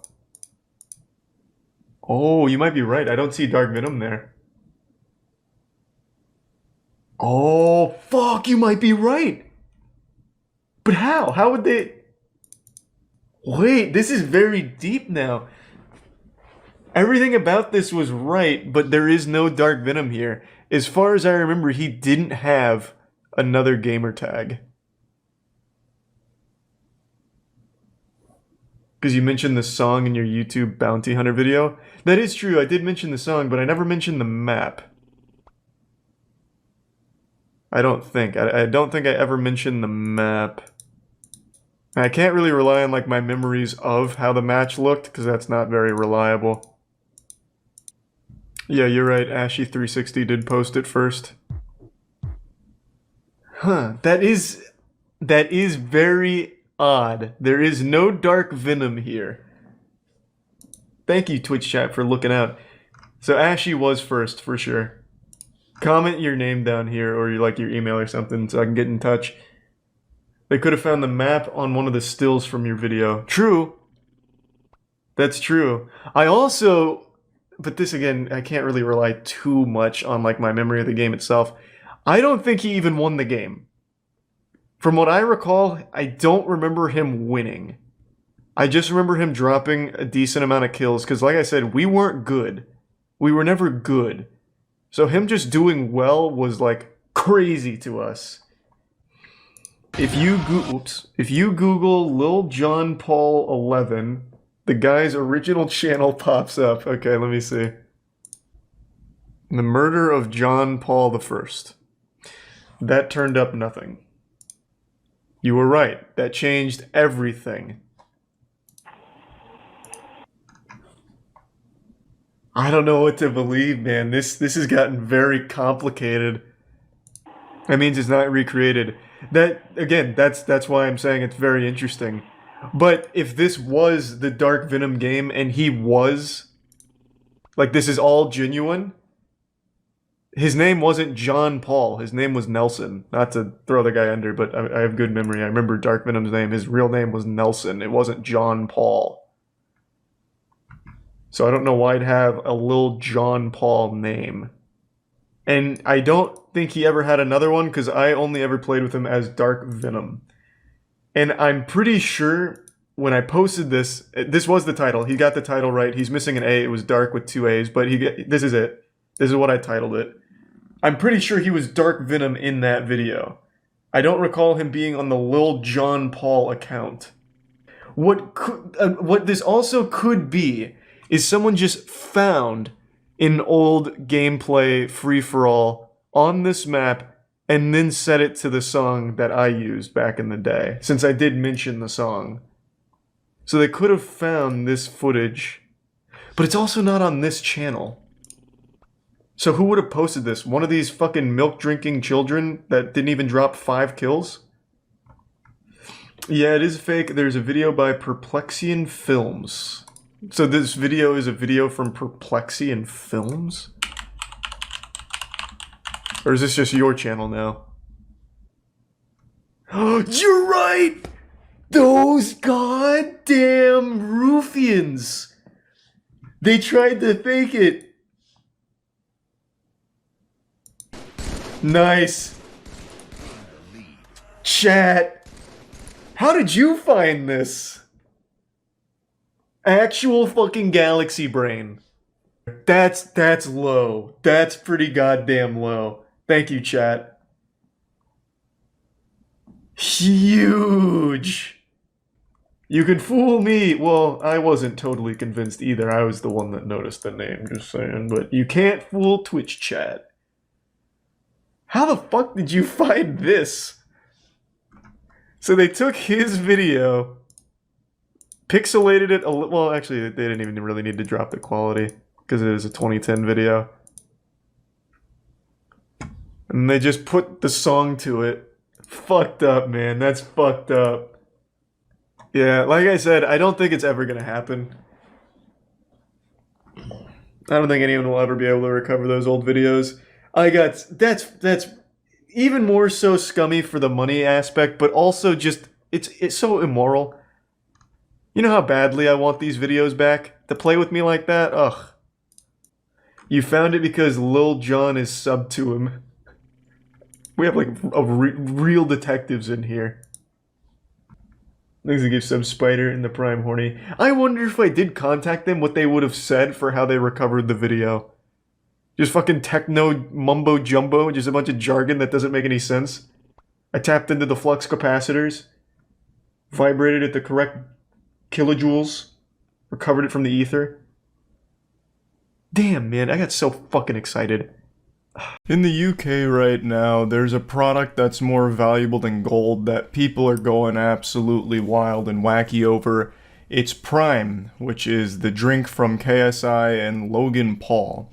Oh, you might be right. I don't see Dark Venom there. Oh, fuck, you might be right. But how? How would they... Wait, this is very deep now. Everything about this was right, but there is no Dark Venom here. As far as I remember, he didn't have another gamer tag. Because you mentioned the song in your YouTube Bounty Hunter video. That is true, I did mention the song, but I never mentioned the map. I don't think. I don't think I ever mentioned the map. I can't really rely on like my memories of how the match looked, because that's not very reliable. Yeah, you're right, Ashy360 did post it first. Huh, that is very odd. There is no Dark Venom here. Thank you, Twitch chat, for looking out. So Ashy was first, for sure. Comment your name down here, or like your email or something, so I can get in touch. They could have found the map on one of the stills from your video. True. That's true. I also, but this again, I can't really rely too much on like my memory of the game itself. I don't think he even won the game. From what I recall, I don't remember him winning. I just remember him dropping a decent amount of kills, because like I said, we weren't good. We were never good. So him just doing well was like crazy to us. If you Google Lil John Paul 11, the guy's original channel pops up. Okay, let me see. The murder of John Paul I. That turned up nothing. You were right. That changed everything. I don't know what to believe, man. This has gotten very complicated. That means it's not recreated. That, again, that's why I'm saying it's very interesting. But if this was the Dark Venom game and he was, like, this is all genuine, his name wasn't John Paul. His name was Nelson. Not to throw the guy under, but I have good memory. I remember Dark Venom's name. His real name was Nelson. It wasn't John Paul. So I don't know why I'd have a Lil John Paul name. And I don't think he ever had another one, because I only ever played with him as Dark Venom. And I'm pretty sure when I posted this, this was the title. He got the title right. He's missing an A. It was Dark with 2 A's, but this is it. This is what I titled it. I'm pretty sure he was Dark Venom in that video. I don't recall him being on the Lil John Paul account. What this also could be is someone just found an old gameplay free-for-all on this map and then set it to the song that I used back in the day, since I did mention the song. So they could have found this footage, but it's also not on this channel. So who would have posted this? One of these fucking milk-drinking children that didn't even drop 5 kills? Yeah, it is fake. There's a video by Perplexian Films. So this video is a video from Perplexian Films? Or is this just your channel now? You're right! Those goddamn ruffians! They tried to fake it. Nice. Chat. How did you find this? Actual fucking galaxy brain. That's low. That's pretty goddamn low. Thank you, chat. Huge. You can fool me. Well, I wasn't totally convinced either. I was the one that noticed the name, just saying. But you can't fool Twitch chat. How the fuck did you find this? So they took his video, pixelated it a little. Well, actually, they didn't even really need to drop the quality because it was a 2010 video. And they just put the song to it. Fucked up, man. That's fucked up. Yeah, like I said, I don't think it's ever gonna happen. I don't think anyone will ever be able to recover those old videos. That's even more so scummy for the money aspect, but also just it's so immoral. You know how badly I want these videos back? To play with me like that? Ugh. You found it because Lil Jon is subbed to him. We have like real detectives in here. Thanks to give some spider in the prime horny. I wonder if I did contact them, what they would have said for how they recovered the video. Just fucking techno mumbo jumbo, just a bunch of jargon that doesn't make any sense. I tapped into the flux capacitors, vibrated at the correct kilojoules, recovered it from the ether. Damn, man, I got so fucking excited. In the UK right now, there's a product that's more valuable than gold that people are going absolutely wild and wacky over. It's Prime, which is the drink from KSI and Logan Paul.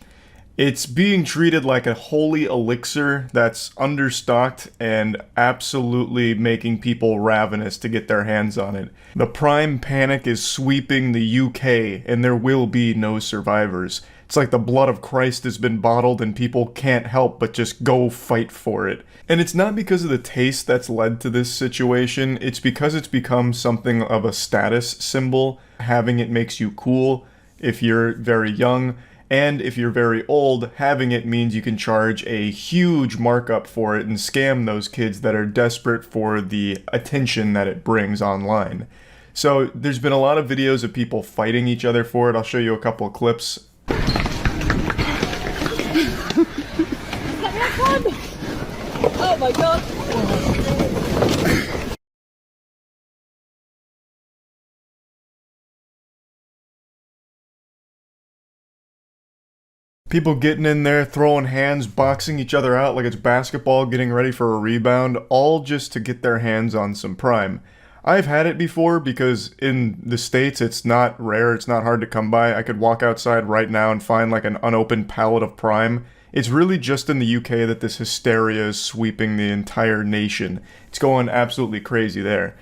It's being treated like a holy elixir that's understocked and absolutely making people ravenous to get their hands on it. The Prime panic is sweeping the UK, and there will be no survivors. It's like the blood of Christ has been bottled and people can't help but just go fight for it. And it's not because of the taste that's led to this situation, it's because it's become something of a status symbol. Having it makes you cool if you're very young, and if you're very old, having it means you can charge a huge markup for it and scam those kids that are desperate for the attention that it brings online. So there's been a lot of videos of people fighting each other for it. I'll show you a couple of clips. Oh my god! People getting in there, throwing hands, boxing each other out like it's basketball, getting ready for a rebound, all just to get their hands on some Prime. I've had it before because in the States it's not rare, it's not hard to come by. I could walk outside right now and find like an unopened pallet of Prime. It's really just in the UK that this hysteria is sweeping the entire nation. It's going absolutely crazy there.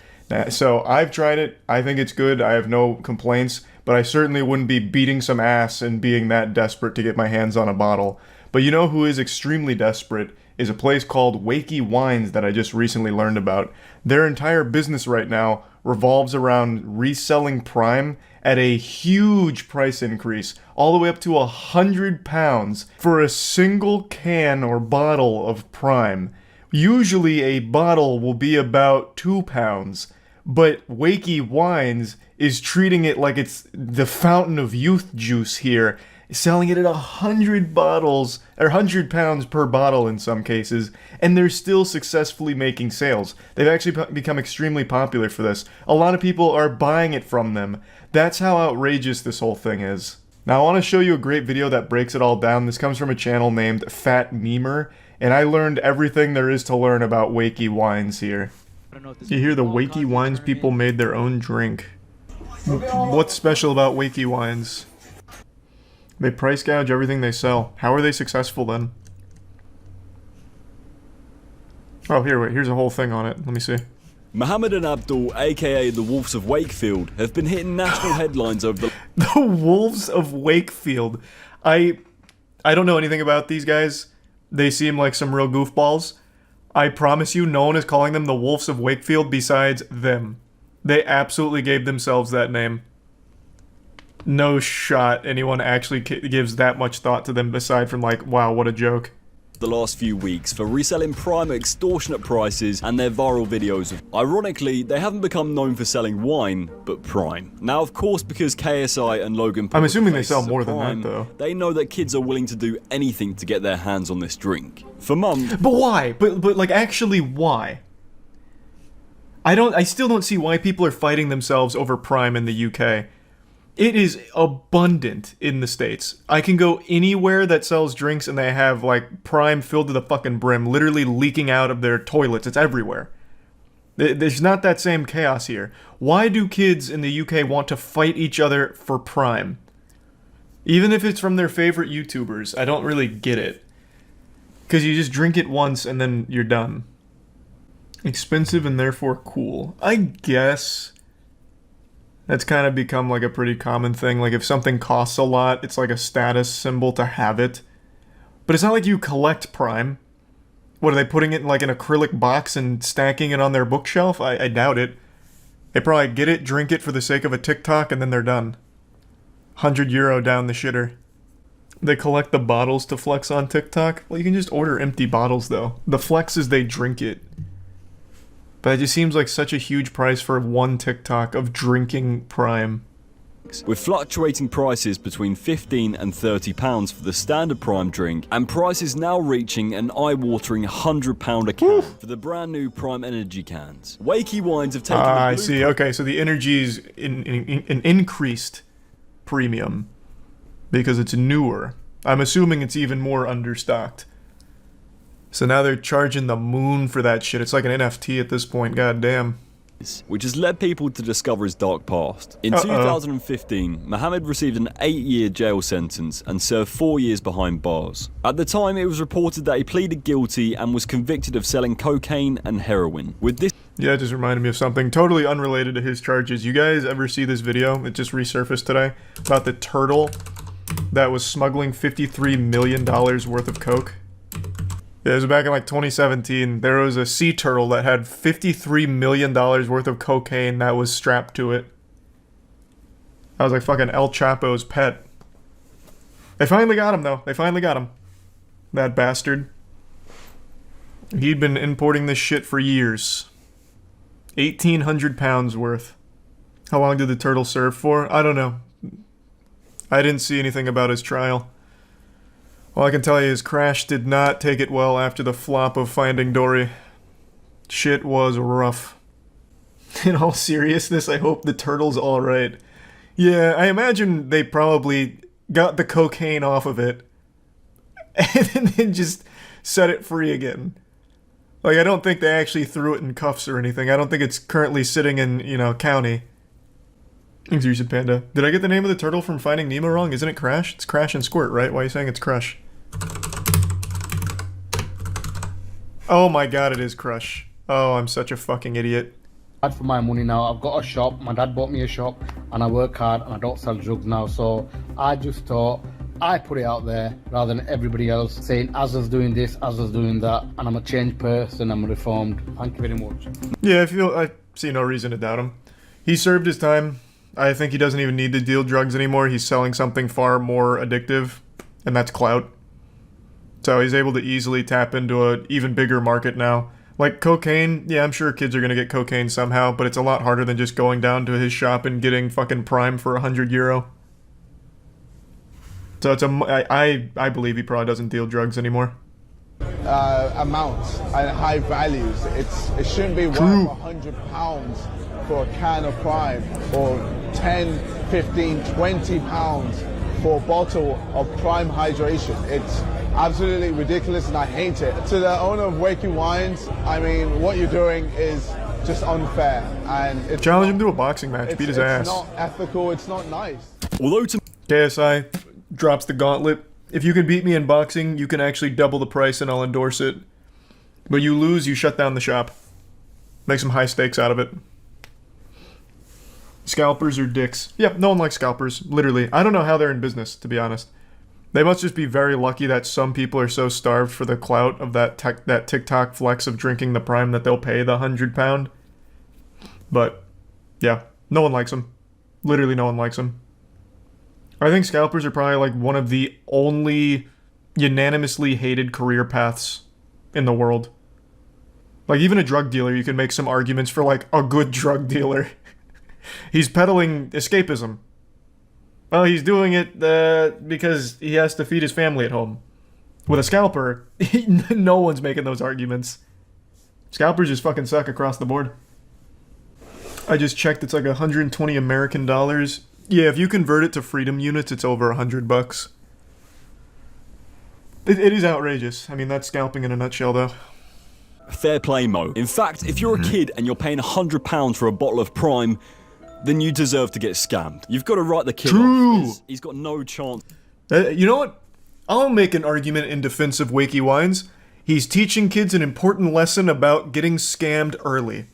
So I've tried it, I think it's good, I have no complaints, but I certainly wouldn't be beating some ass and being that desperate to get my hands on a bottle. But you know who is extremely desperate is a place called Wakey Wines that I just recently learned about. Their entire business right now revolves around reselling Prime at a huge price increase, all the way up to £100 for a single can or bottle of Prime. Usually a bottle will be about £2, but Wakey Wines is treating it like it's the fountain of youth juice here, selling it at 100 bottles, or £100 per bottle in some cases, and they're still successfully making sales. They've actually become extremely popular for this. A lot of people are buying it from them. That's how outrageous this whole thing is. Now I want to show you a great video that breaks it all down. This comes from a channel named Fat Memer, and I learned everything there is to learn about Wakey Wines here. You hear the Wakey Wines people made their own drink. What's special about Wakey Wines? They price gouge everything they sell. How are they successful then? Oh, here's a whole thing on it. Let me see. Mohammed and Abdul, aka the Wolves of Wakefield, have been hitting national headlines over the Wolves of Wakefield. I don't know anything about these guys. They seem like some real goofballs. I promise you, no one is calling them the Wolves of Wakefield besides them. They absolutely gave themselves that name. No shot anyone actually gives that much thought to them aside from like, wow, what a joke. the last few weeks for reselling Prime at extortionate prices and their viral videos. Ironically, they haven't become known for selling wine, but Prime. Now, of course, because KSI and Logan Paul, I'm assuming they sell more than that, though. They know that kids are willing to do anything to get their hands on this drink. For months. But why? But like, actually, why? I still don't see why people are fighting themselves over Prime in the UK. It is abundant in the States. I can go anywhere that sells drinks and they have, like, Prime filled to the fucking brim, literally leaking out of their toilets. It's everywhere. There's not that same chaos here. Why do kids in the UK want to fight each other for Prime? Even if it's from their favorite YouTubers, I don't really get it. Because you just drink it once and then you're done. Expensive and therefore cool. I guess that's kind of become like a pretty common thing. Like if something costs a lot, it's like a status symbol to have it. But it's not like you collect Prime. What, are they putting it in like an acrylic box and stacking it on their bookshelf? I doubt it. They probably get it, drink it for the sake of a TikTok, and then they're done. €100 down the shitter. They collect the bottles to flex on TikTok. Well, you can just order empty bottles though. The flex is they drink it. But it just seems like such a huge price for one TikTok of drinking Prime. With fluctuating prices between £15 and £30 for the standard Prime drink, and prices now reaching an eye-watering £100 a can for the brand new Prime Energy cans. Wakey Wines have taken I see. Okay, so the energy's an increased premium because it's newer. I'm assuming it's even more understocked. So now they're charging the moon for that shit. It's like an NFT at this point, goddamn. Which has led people to discover his dark past. In 2015, Mohammed received an 8-year jail sentence and served 4 years behind bars. At the time, it was reported that he pleaded guilty and was convicted of selling cocaine and heroin. With this... Yeah, it just reminded me of something totally unrelated to his charges. You guys ever see this video? It just resurfaced today. About the turtle that was smuggling $53 million worth of coke. Yeah, it was back in like 2017. There was a sea turtle that had $53 million worth of cocaine that was strapped to it. That was like fucking El Chapo's pet. They finally got him though. They finally got him. That bastard. He'd been importing this shit for years. 1,800 pounds worth. How long did the turtle serve for? I don't know. I didn't see anything about his trial. All I can tell you is Crash did not take it well after the flop of Finding Dory. Shit was rough. In all seriousness, I hope the turtle's alright. Yeah, I imagine they probably got the cocaine off of it and then just set it free again. Like, I don't think they actually threw it in cuffs or anything. I don't think it's currently sitting in, you know, county. Thanks, Recent Panda. Did I get the name of the turtle from Finding Nemo wrong? Isn't it Crash? It's Crash and Squirt, right? Why are you saying it's Crush? Oh my god, it is Crush. Oh, I'm such a fucking idiot. For my money now, I've got a shop. My dad bought me a shop, and I work hard, and I don't sell drugs now. So I just thought I put it out there rather than everybody else saying Azza's doing this, Azza's doing that, and I'm a changed person. I'm reformed. Thank you very much. Yeah, I see no reason to doubt him. He served his time. I think he doesn't even need to deal drugs anymore. He's selling something far more addictive, and that's clout. So he's able to easily tap into an even bigger market now. Like cocaine, yeah, I'm sure kids are gonna get cocaine somehow, but it's a lot harder than just going down to his shop and getting fucking Prime for €100. So it's I believe he probably doesn't deal drugs anymore. Amounts and high values. It shouldn't be worth £100 for a can of Prime, or 10, 15, 20 pounds for a bottle of Prime hydration. It's absolutely ridiculous and I hate it. To the owner of Wakey Wines, I mean, what you're doing is just unfair, and it's challenge him to a boxing match, beat his ass. It's not ethical, it's not nice. Although KSI drops the gauntlet. If you can beat me in boxing, you can actually double the price and I'll endorse it. But you lose, you shut down the shop. Make some high stakes out of it. Scalpers are dicks. Yep, no one likes scalpers, literally. I don't know how they're in business, to be honest. They must just be very lucky that some people are so starved for the clout of that TikTok flex of drinking the Prime that they'll pay the £100. But, yeah, no one likes them. Literally no one likes them. I think scalpers are probably like one of the only unanimously hated career paths in the world. Like, even a drug dealer, you can make some arguments for, like, a good drug dealer. He's peddling escapism. Well, he's doing it because he has to feed his family at home. With a scalper, no one's making those arguments. Scalpers just fucking suck across the board. I just checked, it's like 120 American dollars. Yeah, if you convert it to freedom units, it's over $100. It is outrageous. I mean, that's scalping in a nutshell, though. Fair play, Mo. In fact, if you're a kid and you're paying £100 for a bottle of Prime, then you deserve to get scammed. You've got to write the kid off. He's got no chance. You know what? I'll make an argument in defense of Wakey Wines. He's teaching kids an important lesson about getting scammed early.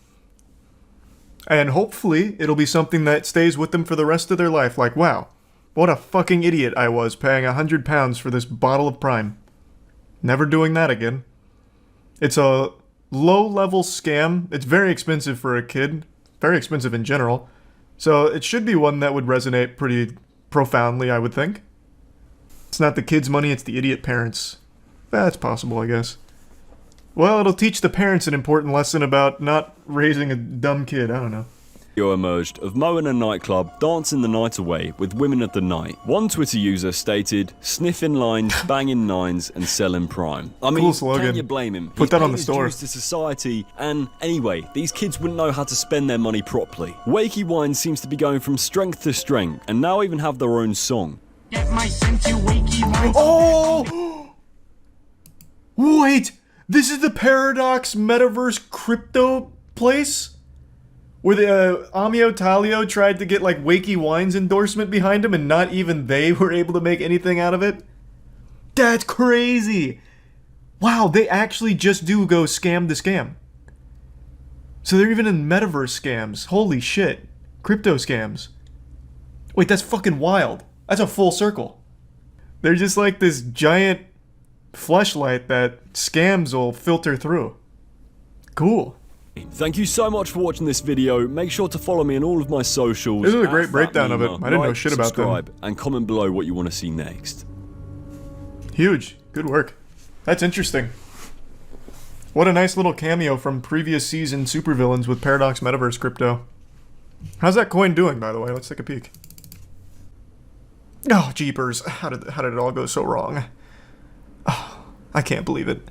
And hopefully, it'll be something that stays with them for the rest of their life. Like, wow, what a fucking idiot I was paying £100 for this bottle of Prime. Never doing that again. It's a low-level scam. It's very expensive for a kid. Very expensive in general. So it should be one that would resonate pretty profoundly, I would think. It's not the kid's money, it's the idiot parents. That's possible, I guess. Well, it'll teach the parents an important lesson about not raising a dumb kid. I don't know. Video emerged of Mo in a nightclub dancing the night away with women of the night. One Twitter user stated, sniffing lines, banging nines, and selling Prime. I mean, cool slogan. can you blame him? Put that on the store. He's paid his dues to society, and anyway, these kids wouldn't know how to spend their money properly. Wakey Wine seems to be going from strength to strength, and now even have their own song. Get my scent, you Wakey Wine. Oh! Wait! This is the Paradox Metaverse crypto place? Where the Amio Talio tried to get like Wakey Wines endorsement behind him and not even they were able to make anything out of it? That's crazy! Wow, they actually just do go scam to scam. So they're even in metaverse scams. Holy shit. Crypto scams. Wait, that's fucking wild. That's a full circle. They're just like this giant fleshlight that scams will filter through. Cool. Thank you so much for watching this video. Make sure to follow me on all of my socials. This is a great breakdown of it. I didn't know shit about them. Subscribe and comment below what you want to see next. Huge. Good work. That's interesting. What a nice little cameo from previous season supervillains with Paradox Metaverse crypto. How's that coin doing, by the way? Let's take a peek. Oh, jeepers. How did it all go so wrong? Oh, I can't believe it.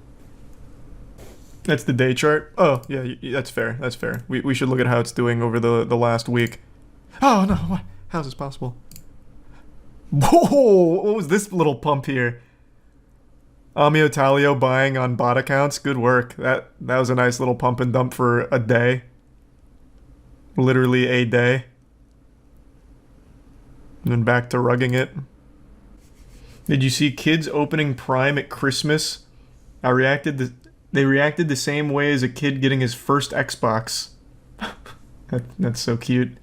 That's the day chart? Oh, yeah, that's fair. That's fair. We should look at how it's doing over the last week. Oh, no. How's this possible? Whoa! What was this little pump here? Amio Talio buying on bot accounts. Good work. That was a nice little pump and dump for a day. Literally a day. And then back to rugging it. Did you see kids opening Prime at Christmas? They reacted the same way as a kid getting his first Xbox. That's so cute.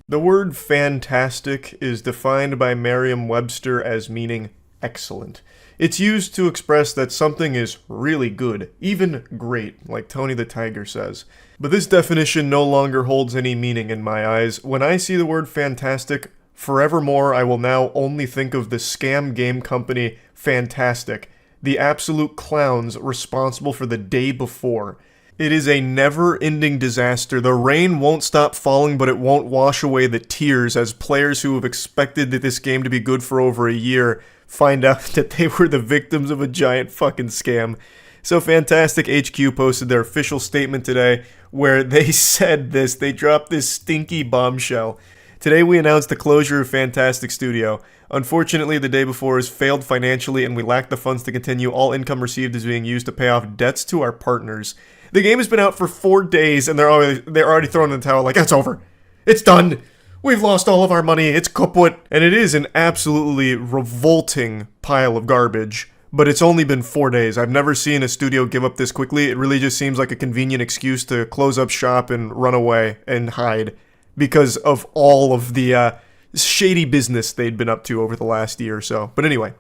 The word fantastic is defined by Merriam-Webster as meaning excellent. It's used to express that something is really good, even great, like Tony the Tiger says. But this definition no longer holds any meaning in my eyes. When I see the word fantastic, forevermore I will now only think of the scam game company Fantastic, the absolute clowns responsible for the day before. It is a never-ending disaster. The rain won't stop falling, but it won't wash away the tears as players who have expected that this game to be good for over a year find out that they were the victims of a giant fucking scam. So Fantastic HQ posted their official statement today where they said this. They dropped this stinky bombshell. Today we announced the closure of Fantastic Studio. Unfortunately, the day before has failed financially and we lack the funds to continue. All income received is being used to pay off debts to our partners. The game has been out for 4 days and they're already throwing in the towel like, it's over. It's done. We've lost all of our money. It's kaput. And it is an absolutely revolting pile of garbage. But it's only been 4 days. I've never seen a studio give up this quickly. It really just seems like a convenient excuse to close up shop and run away and hide because of all of the shady business they'd been up to over the last year or so. But anyway,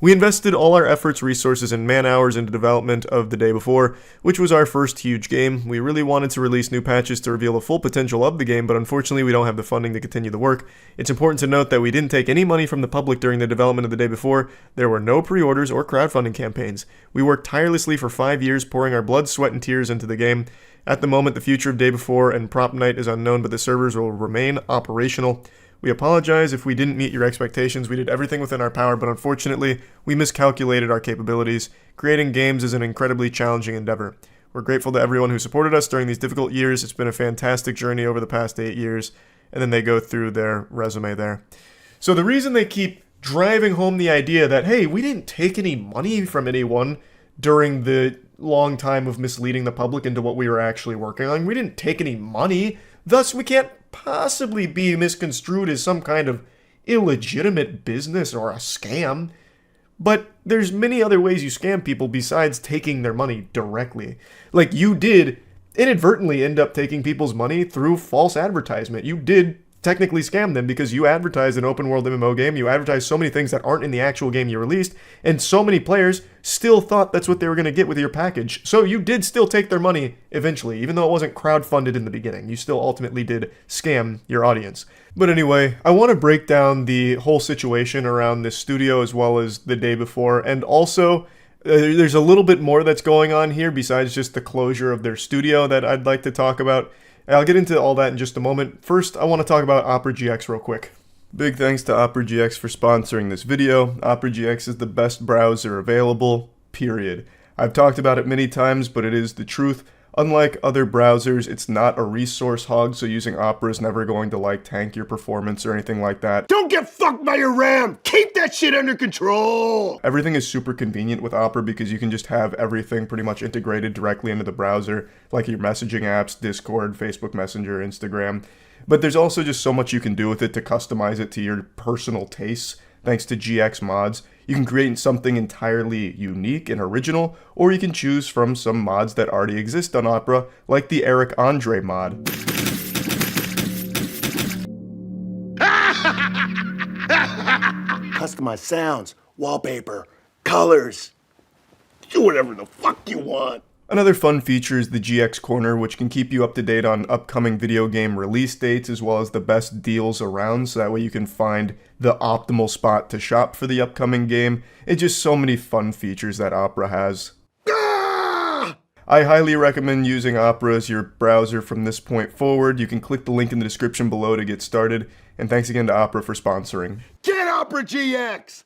we invested all our efforts, resources, and man-hours into development of The Day Before, which was our first huge game. We really wanted to release new patches to reveal the full potential of the game, but unfortunately we don't have the funding to continue the work. It's important to note that we didn't take any money from the public during the development of The Day Before. There were no pre-orders or crowdfunding campaigns. We worked tirelessly for 5 years, pouring our blood, sweat, and tears into the game. At the moment, the future of Day Before and Prop Night is unknown, but the servers will remain operational. We apologize if we didn't meet your expectations. We did everything within our power, but unfortunately, we miscalculated our capabilities. Creating games is an incredibly challenging endeavor. We're grateful to everyone who supported us during these difficult years. It's been a fantastic journey over the past 8 years. And then they go through their resume there. So the reason they keep driving home the idea that, hey, we didn't take any money from anyone during the long time of misleading the public into what we were actually working on. We didn't take any money. Thus, we can't possibly be misconstrued as some kind of illegitimate business or a scam. But there's many other ways you scam people besides taking their money directly. Like, you did inadvertently end up taking people's money through false advertisement. You did technically scam them because you advertised an open world MMO game. You advertised so many things that aren't in the actual game you released, and so many players still thought that's what they were going to get with your package. So you did still take their money eventually, even though it wasn't crowdfunded in the beginning. You still ultimately did scam your audience. But anyway, I want to break down the whole situation around this studio as well as the day before, and also there's a little bit more that's going on here besides just the closure of their studio that I'd like to talk about. I'll get into all that in just a moment. First, I want to talk about Opera GX real quick. Big thanks to Opera GX for sponsoring this video. Opera GX is the best browser available, period. I've talked about it many times, but it is the truth. Unlike other browsers, it's not a resource hog, so using Opera is never going to tank your performance or anything like that. Don't get fucked by your RAM! Keep that shit under control! Everything is super convenient with Opera because you can just have everything pretty much integrated directly into the browser, like your messaging apps, Discord, Facebook Messenger, Instagram. But there's also just so much you can do with it to customize it to your personal tastes, thanks to GX mods. You can create something entirely unique and original, or you can choose from some mods that already exist on Opera, like the Eric Andre mod. Customize sounds, wallpaper, colors. Do whatever the fuck you want. Another fun feature is the GX Corner, which can keep you up to date on upcoming video game release dates as well as the best deals around, so that way you can find the optimal spot to shop for the upcoming game. It's just so many fun features that Opera has. I highly recommend using Opera as your browser from this point forward. You can click the link in the description below to get started, and thanks again to Opera for sponsoring. Get Opera GX!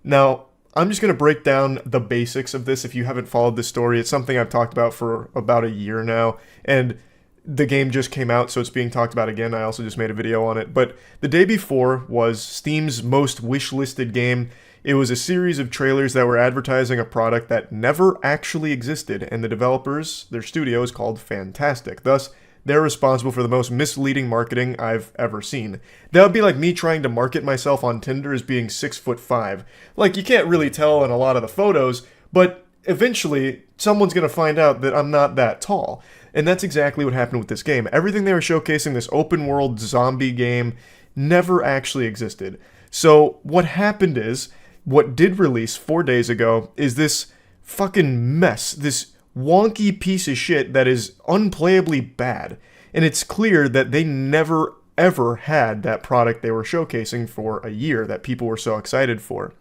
Now, I'm just going to break down the basics of this if you haven't followed this story. It's something I've talked about for about a year now, and the game just came out, so it's being talked about again. I also just made a video on it. But the day before was Steam's most wishlisted game. It was a series of trailers that were advertising a product that never actually existed, and the developers, their studio, is called Fantastic. Thus, they're responsible for the most misleading marketing I've ever seen. That would be like me trying to market myself on Tinder as being 6'5". Like, you can't really tell in a lot of the photos, but eventually someone's going to find out that I'm not that tall. And that's exactly what happened with this game. Everything they were showcasing, this open world zombie game, never actually existed. So what happened is, what did release 4 days ago is this fucking mess, this wonky piece of shit that is unplayably bad. And it's clear that they never ever had that product they were showcasing for a year that people were so excited for.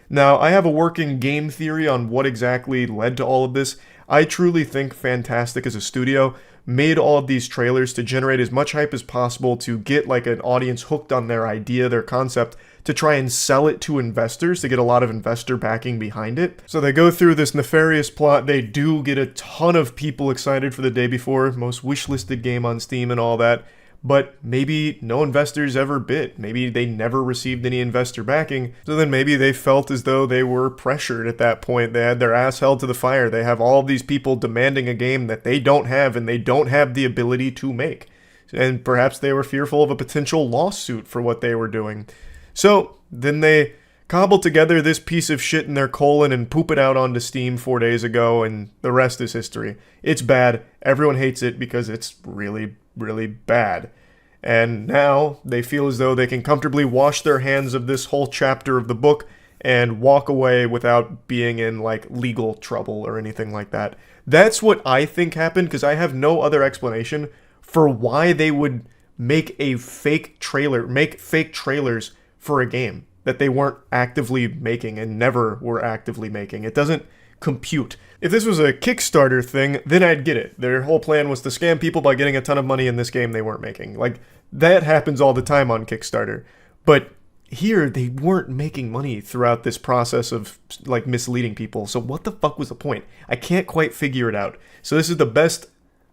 Now, I have a working game theory on what exactly led to all of this. I truly think Fantastic as a studio made all of these trailers to generate as much hype as possible to get an audience hooked on their idea, their concept, to try and sell it to investors, to get a lot of investor backing behind it. So they go through this nefarious plot. They do get a ton of people excited for the day before, most wishlisted game on Steam and all that. But maybe no investors ever bid. Maybe they never received any investor backing. So then maybe they felt as though they were pressured at that point. They had their ass held to the fire. They have all of these people demanding a game that they don't have and they don't have the ability to make. And perhaps they were fearful of a potential lawsuit for what they were doing. So then they cobbled together this piece of shit in their colon and poop it out onto Steam 4 days ago, and the rest is history. It's bad. Everyone hates it because it's really, really bad. And now they feel as though they can comfortably wash their hands of this whole chapter of the book and walk away without being in legal trouble or anything like that. That's what I think happened, because I have no other explanation for why they would make a fake trailer, make fake trailers for a game that they weren't actively making and never were actively making. It doesn't compute. If this was a Kickstarter thing, then I'd get it. Their whole plan was to scam people by getting a ton of money in this game they weren't making. That happens all the time on Kickstarter. But here they weren't making money throughout this process of like misleading people. So what the fuck was the point? I can't quite figure it out. So this is the best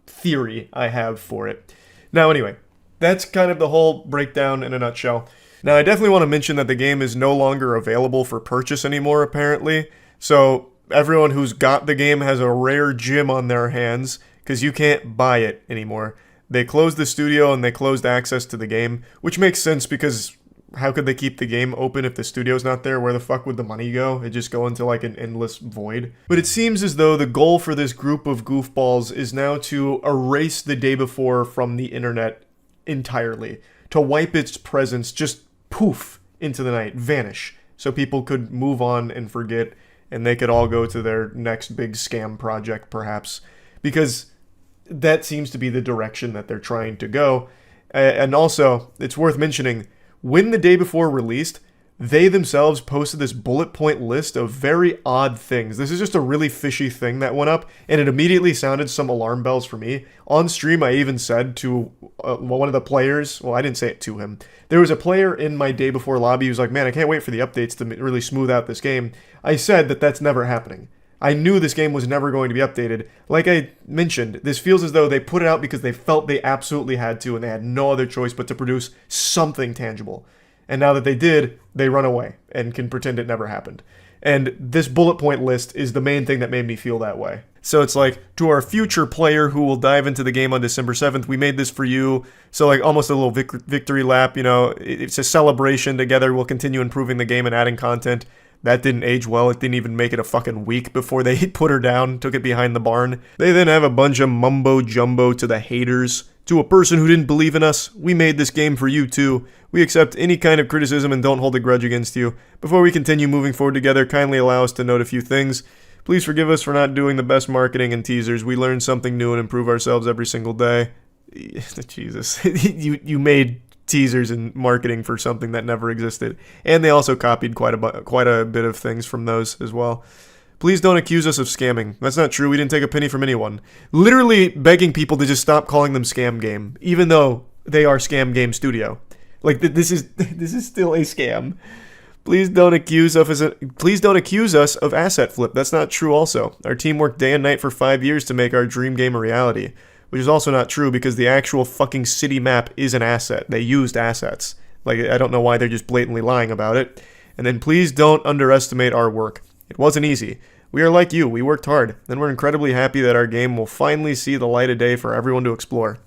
theory I have for it. Now anyway, that's kind of the whole breakdown in a nutshell. Now I definitely want to mention that the game is no longer available for purchase anymore apparently. So everyone who's got the game has a rare gem on their hands because you can't buy it anymore. They closed the studio and they closed access to the game, which makes sense because how could they keep the game open if the studio's not there? Where the fuck would the money go? It'd just go into like an endless void. But it seems as though the goal for this group of goofballs is now to erase the day before from the internet entirely. To wipe its presence, just poof into the night, vanish. So people could move on and forget, and they could all go to their next big scam project perhaps. Because that seems to be the direction that they're trying to go. And also, it's worth mentioning, when the day before released, they themselves posted this bullet point list of very odd things. This is just a really fishy thing that went up, and it immediately sounded some alarm bells for me. On stream, I even said to one of the players, well, I didn't say it to him. There was a player in my day before lobby who was like, man, I can't wait for the updates to really smooth out this game. I said that that's never happening. I knew this game was never going to be updated. Like I mentioned, this feels as though they put it out because they felt they absolutely had to and they had no other choice but to produce something tangible. And now that they did, they run away and can pretend it never happened. And this bullet point list is the main thing that made me feel that way. So it's like, to our future player who will dive into the game on December 7th, we made this for you. So like almost a little victory lap, you know, it's a celebration together. We'll continue improving the game and adding content. That didn't age well. It didn't even make it a fucking week before they put her down, took it behind the barn. They then have a bunch of mumbo jumbo to the haters. To a person who didn't believe in us, we made this game for you too. We accept any kind of criticism and don't hold a grudge against you. Before we continue moving forward together, kindly allow us to note a few things. Please forgive us for not doing the best marketing and teasers. We learn something new and improve ourselves every single day. Jesus. you made teasers and marketing for something that never existed. And they also copied quite a bit of things from those as well. Please don't accuse us of scamming. That's not true. We didn't take a penny from anyone. Literally begging people to just stop calling them Scam Game, even though they are Scam Game Studio. Like this is still a scam. Please don't accuse us of asset flip. That's not true also. Our team worked day and night for 5 years to make our dream game a reality. Which is also not true because the actual fucking city map is an asset. They used assets. Like, I don't know why they're just blatantly lying about it. And then please don't underestimate our work. It wasn't easy. We are like you. We worked hard. And we're incredibly happy that our game will finally see the light of day for everyone to explore.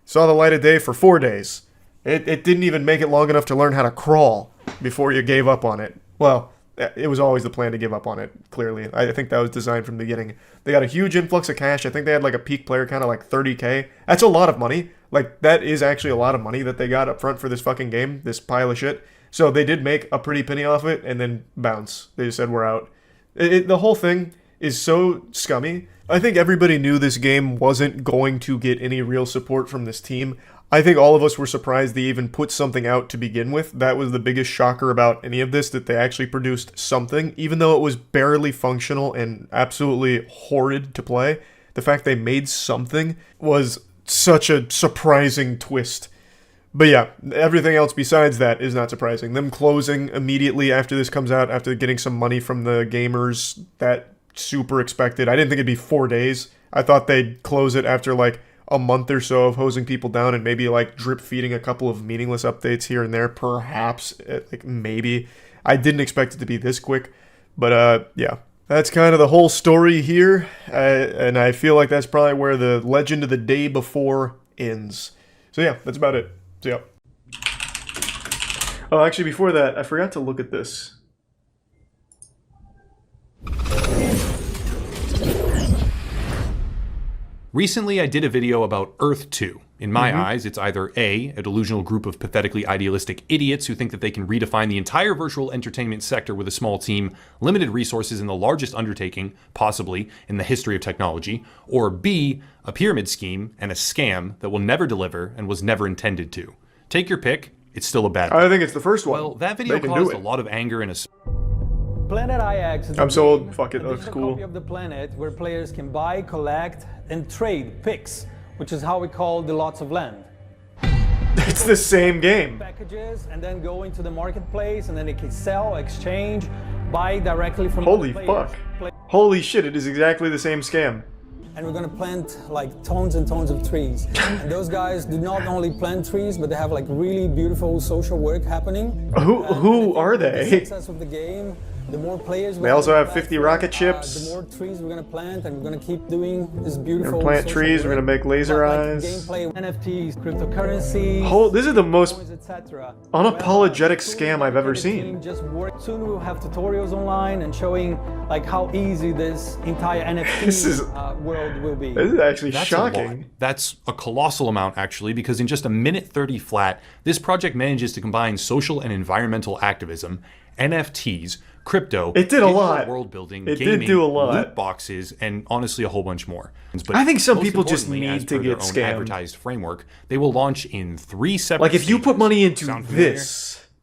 Saw the light of day for 4 days. It didn't even make it long enough to learn how to crawl before you gave up on it. Well, it was always the plan to give up on it, clearly. I think that was designed from the beginning. They got a huge influx of cash. I think they had like a peak player count of like 30k. That's a lot of money. Like, that is actually a lot of money that they got up front for this fucking game, this pile of shit. So they did make a pretty penny off it, and then bounce. They just said, we're out. The whole thing is so scummy. I think everybody knew this game wasn't going to get any real support from this team. I think all of us were surprised they even put something out to begin with. That was the biggest shocker about any of this, that they actually produced something, even though it was barely functional and absolutely horrid to play. The fact they made something was such a surprising twist. But yeah, everything else besides that is not surprising. Them closing immediately after this comes out, after getting some money from the gamers, that super expected. I didn't think it'd be 4 days. I thought they'd close it after like a month or so of hosing people down and maybe like drip feeding a couple of meaningless updates here and there, perhaps, like maybe. I didn't expect it to be this quick, but yeah. That's kind of the whole story here, and I feel like that's probably where the legend of the day before ends. So yeah, that's about it. So yeah. Oh, actually, before that, I forgot to look at this. Recently, I did a video about Earth 2. In my eyes, it's either A, a delusional group of pathetically idealistic idiots who think that they can redefine the entire virtual entertainment sector with a small team, limited resources, and the largest undertaking, possibly, in the history of technology, or B, a pyramid scheme and a scam that will never deliver and was never intended to. Take your pick, it's still a bad one. I think it's the first one. Well, that video caused a lot of anger and a... Planet IX. I'm so old. Fuck it. That looks cool. Copy of the planet where players can buy, collect, and trade picks, which is how we call the lots of land. It's the same game. Packages and then go into the marketplace, and then they can sell, exchange, buy directly from Holy other fuck. players. Holy shit, it is exactly the same scam. And we're gonna plant like tons and tons of trees. And those guys do not only plant trees, but they have like really beautiful social work happening. Who are The they? success of the game, the more players They also have 50 rocket the ships. more trees we're gonna plant, and we're gonna keep doing this We're beautiful. gonna plant social trees, we're work. gonna make laser But, like, eyes. gameplay, NFTs, cryptocurrency. This is the most etc. unapologetic scam I've ever seen. Just work. Soon we'll have tutorials online and showing like how easy this entire NFT world will be. This is actually That's shocking. a lot. That's a colossal amount, actually, because in just a minute 30 flat, this project manages to combine social and environmental activism, NFTs, crypto, It did a digital lot. world building, It gaming, did do a lot. loot boxes, and honestly a whole bunch more. But I think some most people just importantly, as need to per their get own scammed. advertised framework, they will launch in 3 separate Like if you put stages. money into Sound familiar?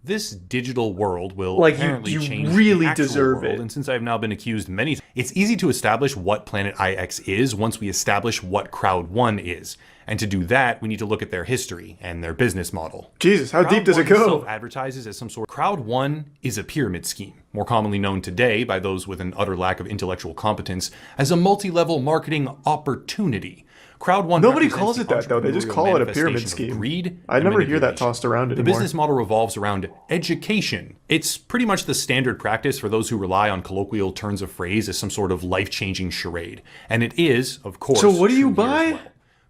this, digital world will Like, apparently you change really the actual deserve world. it. And since I've now been accused many, it's easy to establish what Planet IX is once we establish what Crowd One is. And to do that, we need to look at their history and their business model. Jesus, how deep does it Crowd One go? self-advertises as some sort. Crowd One is a pyramid scheme, more commonly known today by those with an utter lack of intellectual competence as a multi-level marketing opportunity. Crowd One. Nobody represents calls the it that though. They just entrepreneurial call it a pyramid manifestation of scheme. Greed I and never hear that manipulation. tossed around The anymore. business model revolves around education. It's pretty much the standard practice for those who rely on colloquial turns of phrase as some sort of life-changing charade. And it is, of course. So what do you true here as buy? well.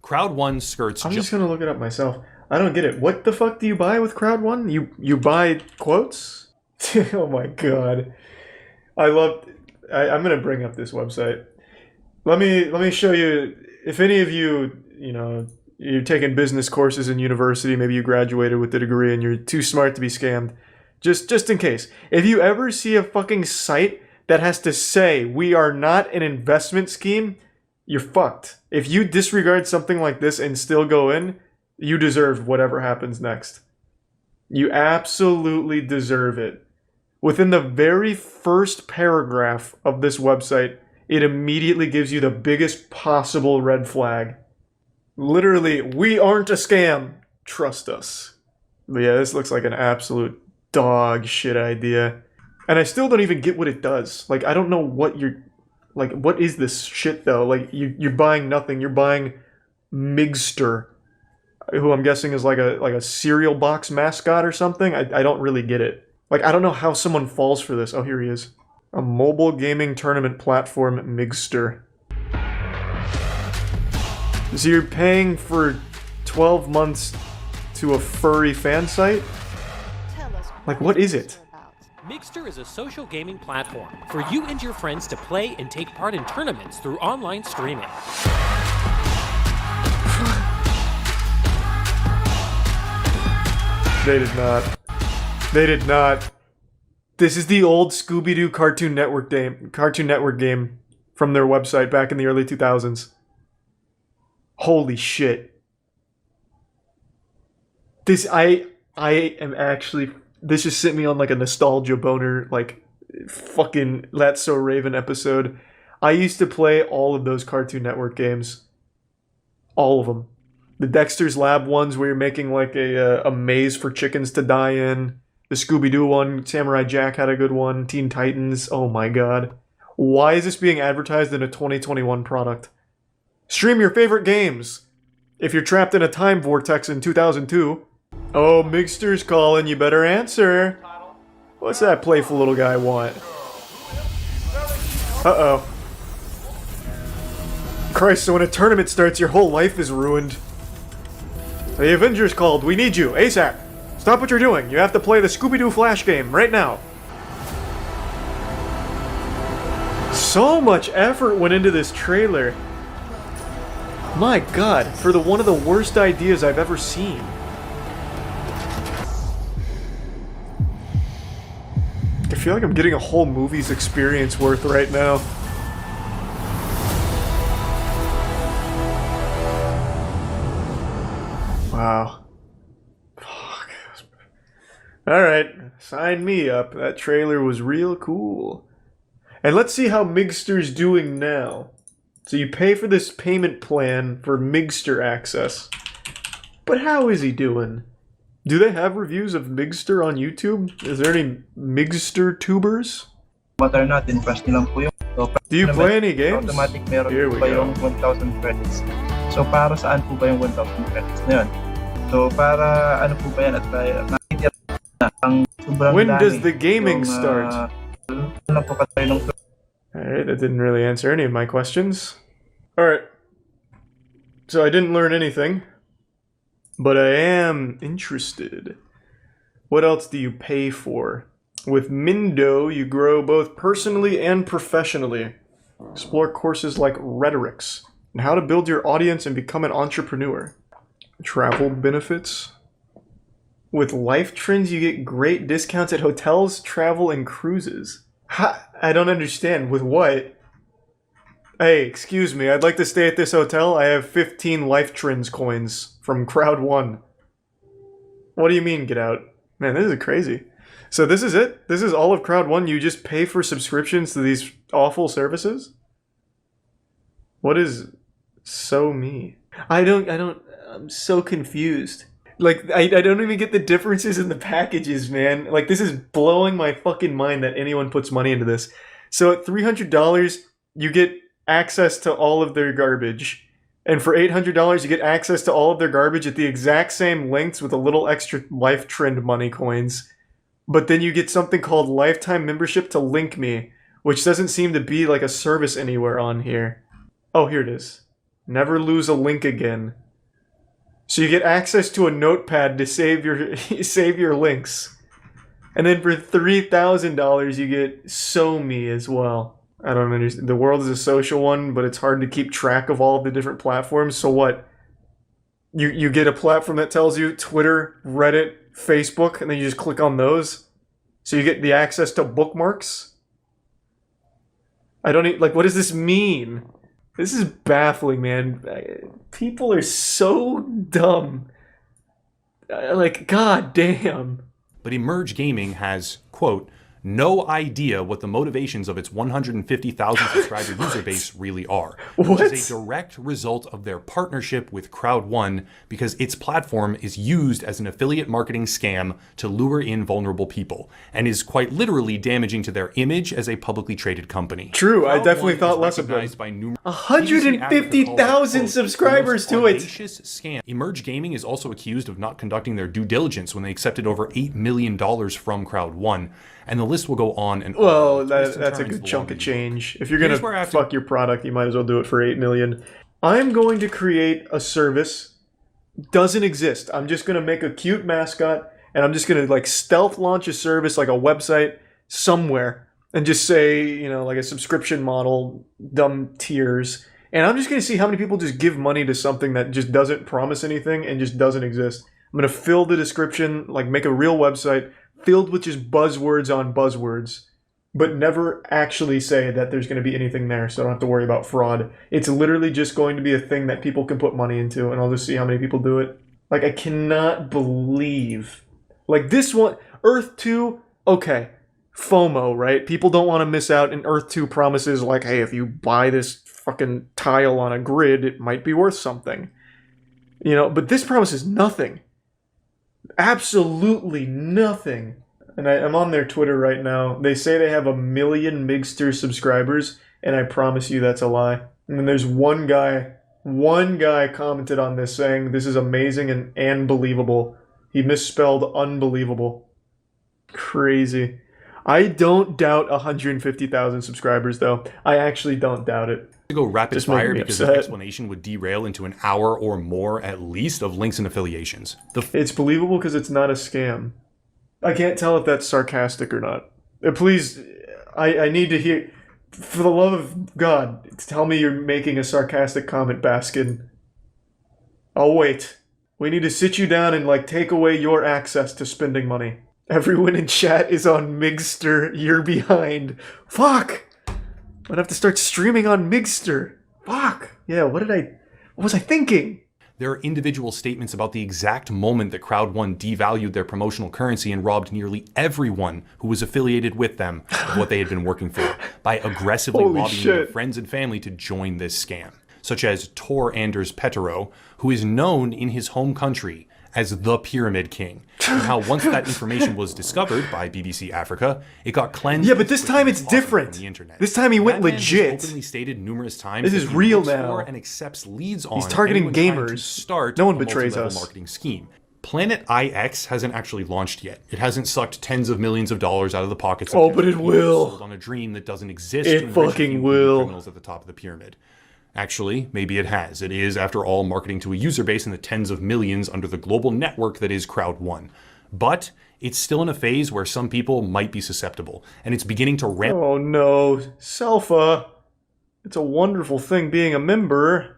Crowd One skirts. I'm just gonna look it up myself. I don't get it. What the fuck do you buy with Crowd One? You buy quotes? Oh my god. I'm gonna bring up this website. Let me show you. If any of you, you're taking business courses in university, maybe you graduated with a degree and you're too smart to be scammed. Just in case. If you ever see a fucking site that has to say we are not an investment scheme, you're fucked. If you disregard something like this and still go in, you deserve whatever happens next. You absolutely deserve it. Within the very first paragraph of this website, it immediately gives you the biggest possible red flag. Literally, we aren't a scam. Trust us. But yeah, this looks like an absolute dog shit idea. And I still don't even get what it does. Like, I don't know what you're... Like, what is this shit, though? Like, you're buying nothing. You're buying Migster, who I'm guessing is like a cereal box mascot or something. I don't really get it. Like, I don't know how someone falls for this. Oh, here he is. A mobile gaming tournament platform, Migster. So you're paying for 12 months to a furry fan site? Like, what is it? Migster is a social gaming platform for you and your friends to play and take part in tournaments through online streaming. They did not. They did not. This is the old Scooby-Doo Cartoon Network game from their website back in the early 2000s. Holy shit. I am actually... This just sent me on like a nostalgia boner, like fucking That's So Raven episode. I used to play all of those Cartoon Network games. All of them. The Dexter's Lab ones where you're making like a maze for chickens to die in. The Scooby-Doo one, Samurai Jack had a good one. Teen Titans, oh my god. Why is this being advertised in a 2021 product? Stream your favorite games. If you're trapped in a time vortex in 2002. Oh, Migster's calling, you better answer. What's that playful little guy want? Uh-oh. Christ, so when a tournament starts, your whole life is ruined. The Avengers called, we need you, ASAP. Stop what you're doing, you have to play the Scooby-Doo Flash game, right now. So much effort went into this trailer. My god, for one of the worst ideas I've ever seen. I feel like I'm getting a whole movie's experience worth right now. Wow. Fuck. Alright, sign me up. That trailer was real cool. And let's see how Migster's doing now. So you pay for this payment plan for Migster access. But how is he doing? Do they have reviews of Migster on YouTube? Is there any Migster tubers? Matter natin, press nyo lang po yung... So, do you play any games? Automatic meron Here po we ba go. yung 1,000 credits. So, para saan po ba yung 1,000 credits na yun? So, para ano po ba yan? At nakikita na ang sobrang When dami does the gaming yung, start? Ano po katay nung... Alright, that didn't really answer any of my questions. Alright. So I didn't learn anything. But I am interested. What else do you pay for? With Mindo, you grow both personally and professionally. Explore courses like rhetorics and how to build your audience and become an entrepreneur. Travel benefits. With Life Trends, you get great discounts at hotels, travel, and cruises. I don't understand. With what? Hey, excuse me, I'd like to stay at this hotel. I have 15 Life Trends coins from Crowd 1. What do you mean, get out? Man, this is crazy. So this is it? This is all of Crowd 1? You just pay for subscriptions to these awful services? What is so me? I'm so confused. Like, I don't even get the differences in the packages, man. Like, this is blowing my fucking mind that anyone puts money into this. So at $300, you get access to all of their garbage. And for $800, you get access to all of their garbage at the exact same lengths with a little extra Life Trend money coins. But then you get something called lifetime membership to Link Me, which doesn't seem to be like a service anywhere on here. Oh, here it is. Never lose a link again. So you get access to a notepad to save your links. And then for $3,000 you get So Me as well. I don't understand. The world is a social one, but it's hard to keep track of all of the different platforms. So what? You get a platform that tells you Twitter, Reddit, Facebook, and then you just click on those. So you get the access to bookmarks. I don't like, what does this mean? This is baffling, man. People are so dumb. Like, god damn. But Emerge Gaming has, quote, no idea what the motivations of its 150,000 subscriber user base really are, which is a direct result of their partnership with Crowd1 because its platform is used as an affiliate marketing scam to lure in vulnerable people and is quite literally damaging to their image as a publicly traded company. True, I definitely thought less of them. 150,000 subscribers to it! Scam. Emerge Gaming is also accused of not conducting their due diligence when they accepted over $8 million from Crowd1. And the list will go on and on. Well, that's a good chunk of change. If you're gonna fuck your product, you might as well do it for $8 million. I'm going to create a service. Doesn't exist. I'm just gonna make a cute mascot, and I'm just gonna like stealth launch a service, like a website somewhere, and just say, you know, like a subscription model, dumb tiers. And I'm just gonna see how many people just give money to something that just doesn't promise anything and just doesn't exist. I'm gonna fill the description, like make a real website filled with just buzzwords on buzzwords, but never actually say that there's going to be anything there, so I don't have to worry about fraud. It's literally just going to be a thing that people can put money into, and I'll just see how many people do it. Like, I cannot believe. Like, this one, Earth 2, okay, FOMO, right? People don't want to miss out, and Earth 2 promises, like, hey, if you buy this fucking tile on a grid, it might be worth something. You know, but this promises nothing. Absolutely nothing. And I'm on their Twitter right now. They say they have 1 million Migster subscribers, and I promise you that's a lie. And then there's one guy commented on this saying this is amazing and unbelievable. He misspelled unbelievable. Crazy. I don't doubt 150,000 subscribers though. I actually don't doubt it. To go rapid fire because the explanation would derail into an hour or more at least of links and affiliations. It's believable because it's not a scam. I can't tell if that's sarcastic or not. Please, I need to hear, for the love of God, tell me you're making a sarcastic comment, Baskin. I'll wait. We need to sit you down and like take away your access to spending money. Everyone in chat is on Migster. You're behind. Fuck! I'm gonna have to start streaming on Migster. Fuck! Yeah, what was I thinking? There are individual statements about the exact moment that Crowd1 devalued their promotional currency and robbed nearly everyone who was affiliated with them of what they had been working for by aggressively lobbying their friends and family to join this scam, such as Tor Anders Petero, who is known in his home country as the Pyramid King, and how once that information was discovered by BBC Africa, it got cleansed. Yeah, but this time it's different. The internet. This time he went That man legit. has openly stated numerous times This that is he real looks now. for and accepts leads on. He's targeting anyone trying to gamers. Start No one a betrays multi-level us. marketing scheme. Planet IX hasn't actually launched yet. It hasn't sucked tens of millions of dollars out of the pockets of Oh, but it people will. sold on a dream that doesn't exist. It to enrich a fucking few will. criminals at the top of the pyramid. Actually, maybe it has. It is, after all, marketing to a user base in the tens of millions under the global network that is Crowd1. But it's still in a phase where some people might be susceptible, and it's beginning to ramp. Oh no, Selfa. It's a wonderful thing being a member.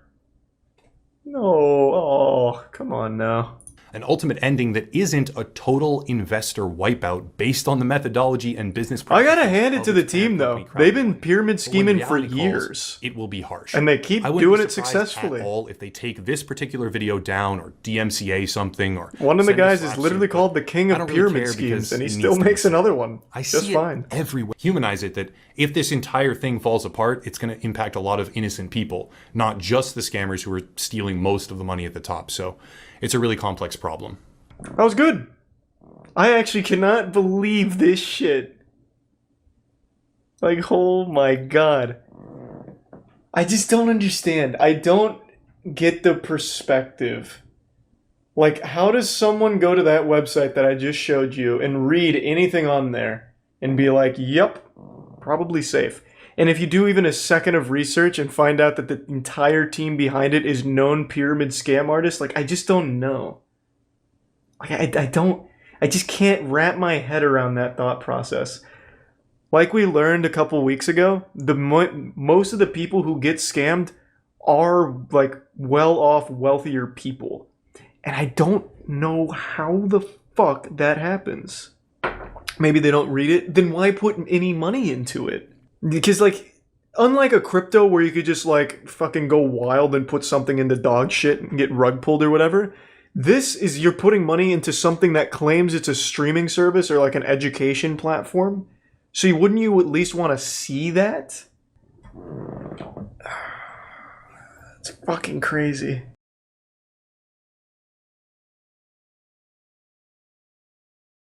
No, oh, come on now. An ultimate ending that isn't a total investor wipeout based on the methodology and business I gotta practices hand it to the team though. They've been pyramid scheming for reality calls, years. it will be harsh. And they keep I wouldn't doing be it surprised successfully. At all if they take this particular video down or DMCA something or One of the send a guys is slap literally suit, called the king I of don't really pyramid care schemes, because and he it still needs to be makes said. another one. I Just see fine. it everywhere. Humanize it that if this entire thing falls apart, it's going to impact a lot of innocent people, not just the scammers who are stealing most of the money at the top. So it's a really complex problem. That was good. I actually cannot believe this shit. Like, oh my god. I just don't understand. I don't get the perspective. Like, how does someone go to that website that I just showed you and read anything on there and be like, yep, probably safe? And if you do even a second of research and find out that the entire team behind it is known pyramid scam artists, like, I just don't know. Like, I just can't wrap my head around that thought process. Like we learned a couple weeks ago, most of the people who get scammed are like well-off, wealthier people. And I don't know how the fuck that happens. Maybe they don't read it. Then why put any money into it? Because like, unlike a crypto where you could just like fucking go wild and put something into dog shit and get rug pulled or whatever, this is you're putting money into something that claims it's a streaming service or like an education platform. So wouldn't you at least want to see that? It's fucking crazy.